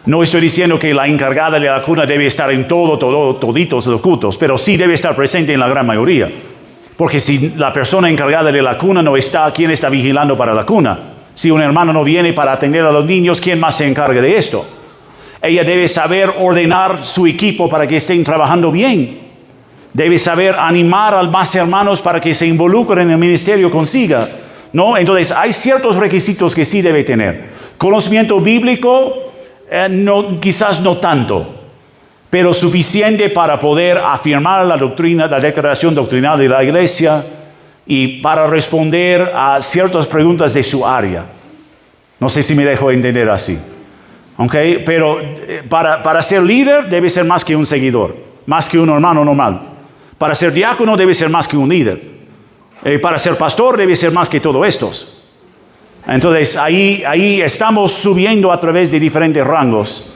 No estoy diciendo que la encargada de la cuna debe estar en toditos los cultos, pero sí debe estar presente en la gran mayoría. Porque si la persona encargada de la cuna no está, ¿quién está vigilando para la cuna? Si un hermano no viene para atender a los niños, ¿quién más se encarga de esto? Ella debe saber ordenar su equipo para que estén trabajando bien. Debe saber animar a más hermanos para que se involucren en el ministerio consiga, ¿no? Entonces, hay ciertos requisitos que sí debe tener. Conocimiento bíblico, quizás no tanto, pero suficiente para poder afirmar la doctrina, la declaración doctrinal de la iglesia y para responder a ciertas preguntas de su área. No sé si me dejo entender así. ¿Okay? Pero para ser líder debe ser más que un seguidor, más que un hermano normal. Para ser diácono debe ser más que un líder. Para ser pastor debe ser más que todos estos. Entonces ahí estamos subiendo a través de diferentes rangos.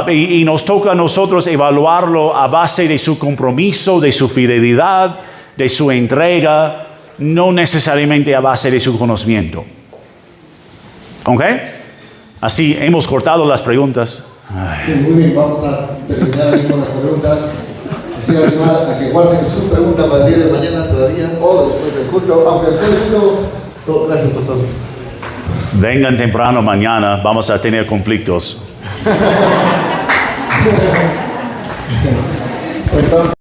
Y nos toca a nosotros evaluarlo a base de su compromiso, de su fidelidad, de su entrega, no necesariamente a base de su conocimiento. ¿Ok? Así hemos cortado las preguntas. Sí, muy bien, vamos a terminar ahí con las preguntas. Quisiera animar a que guarden su pregunta para el día de mañana todavía o después del culto, aunque después del culto. No, gracias, pastor. Vengan temprano mañana, vamos a tener conflictos. Entonces,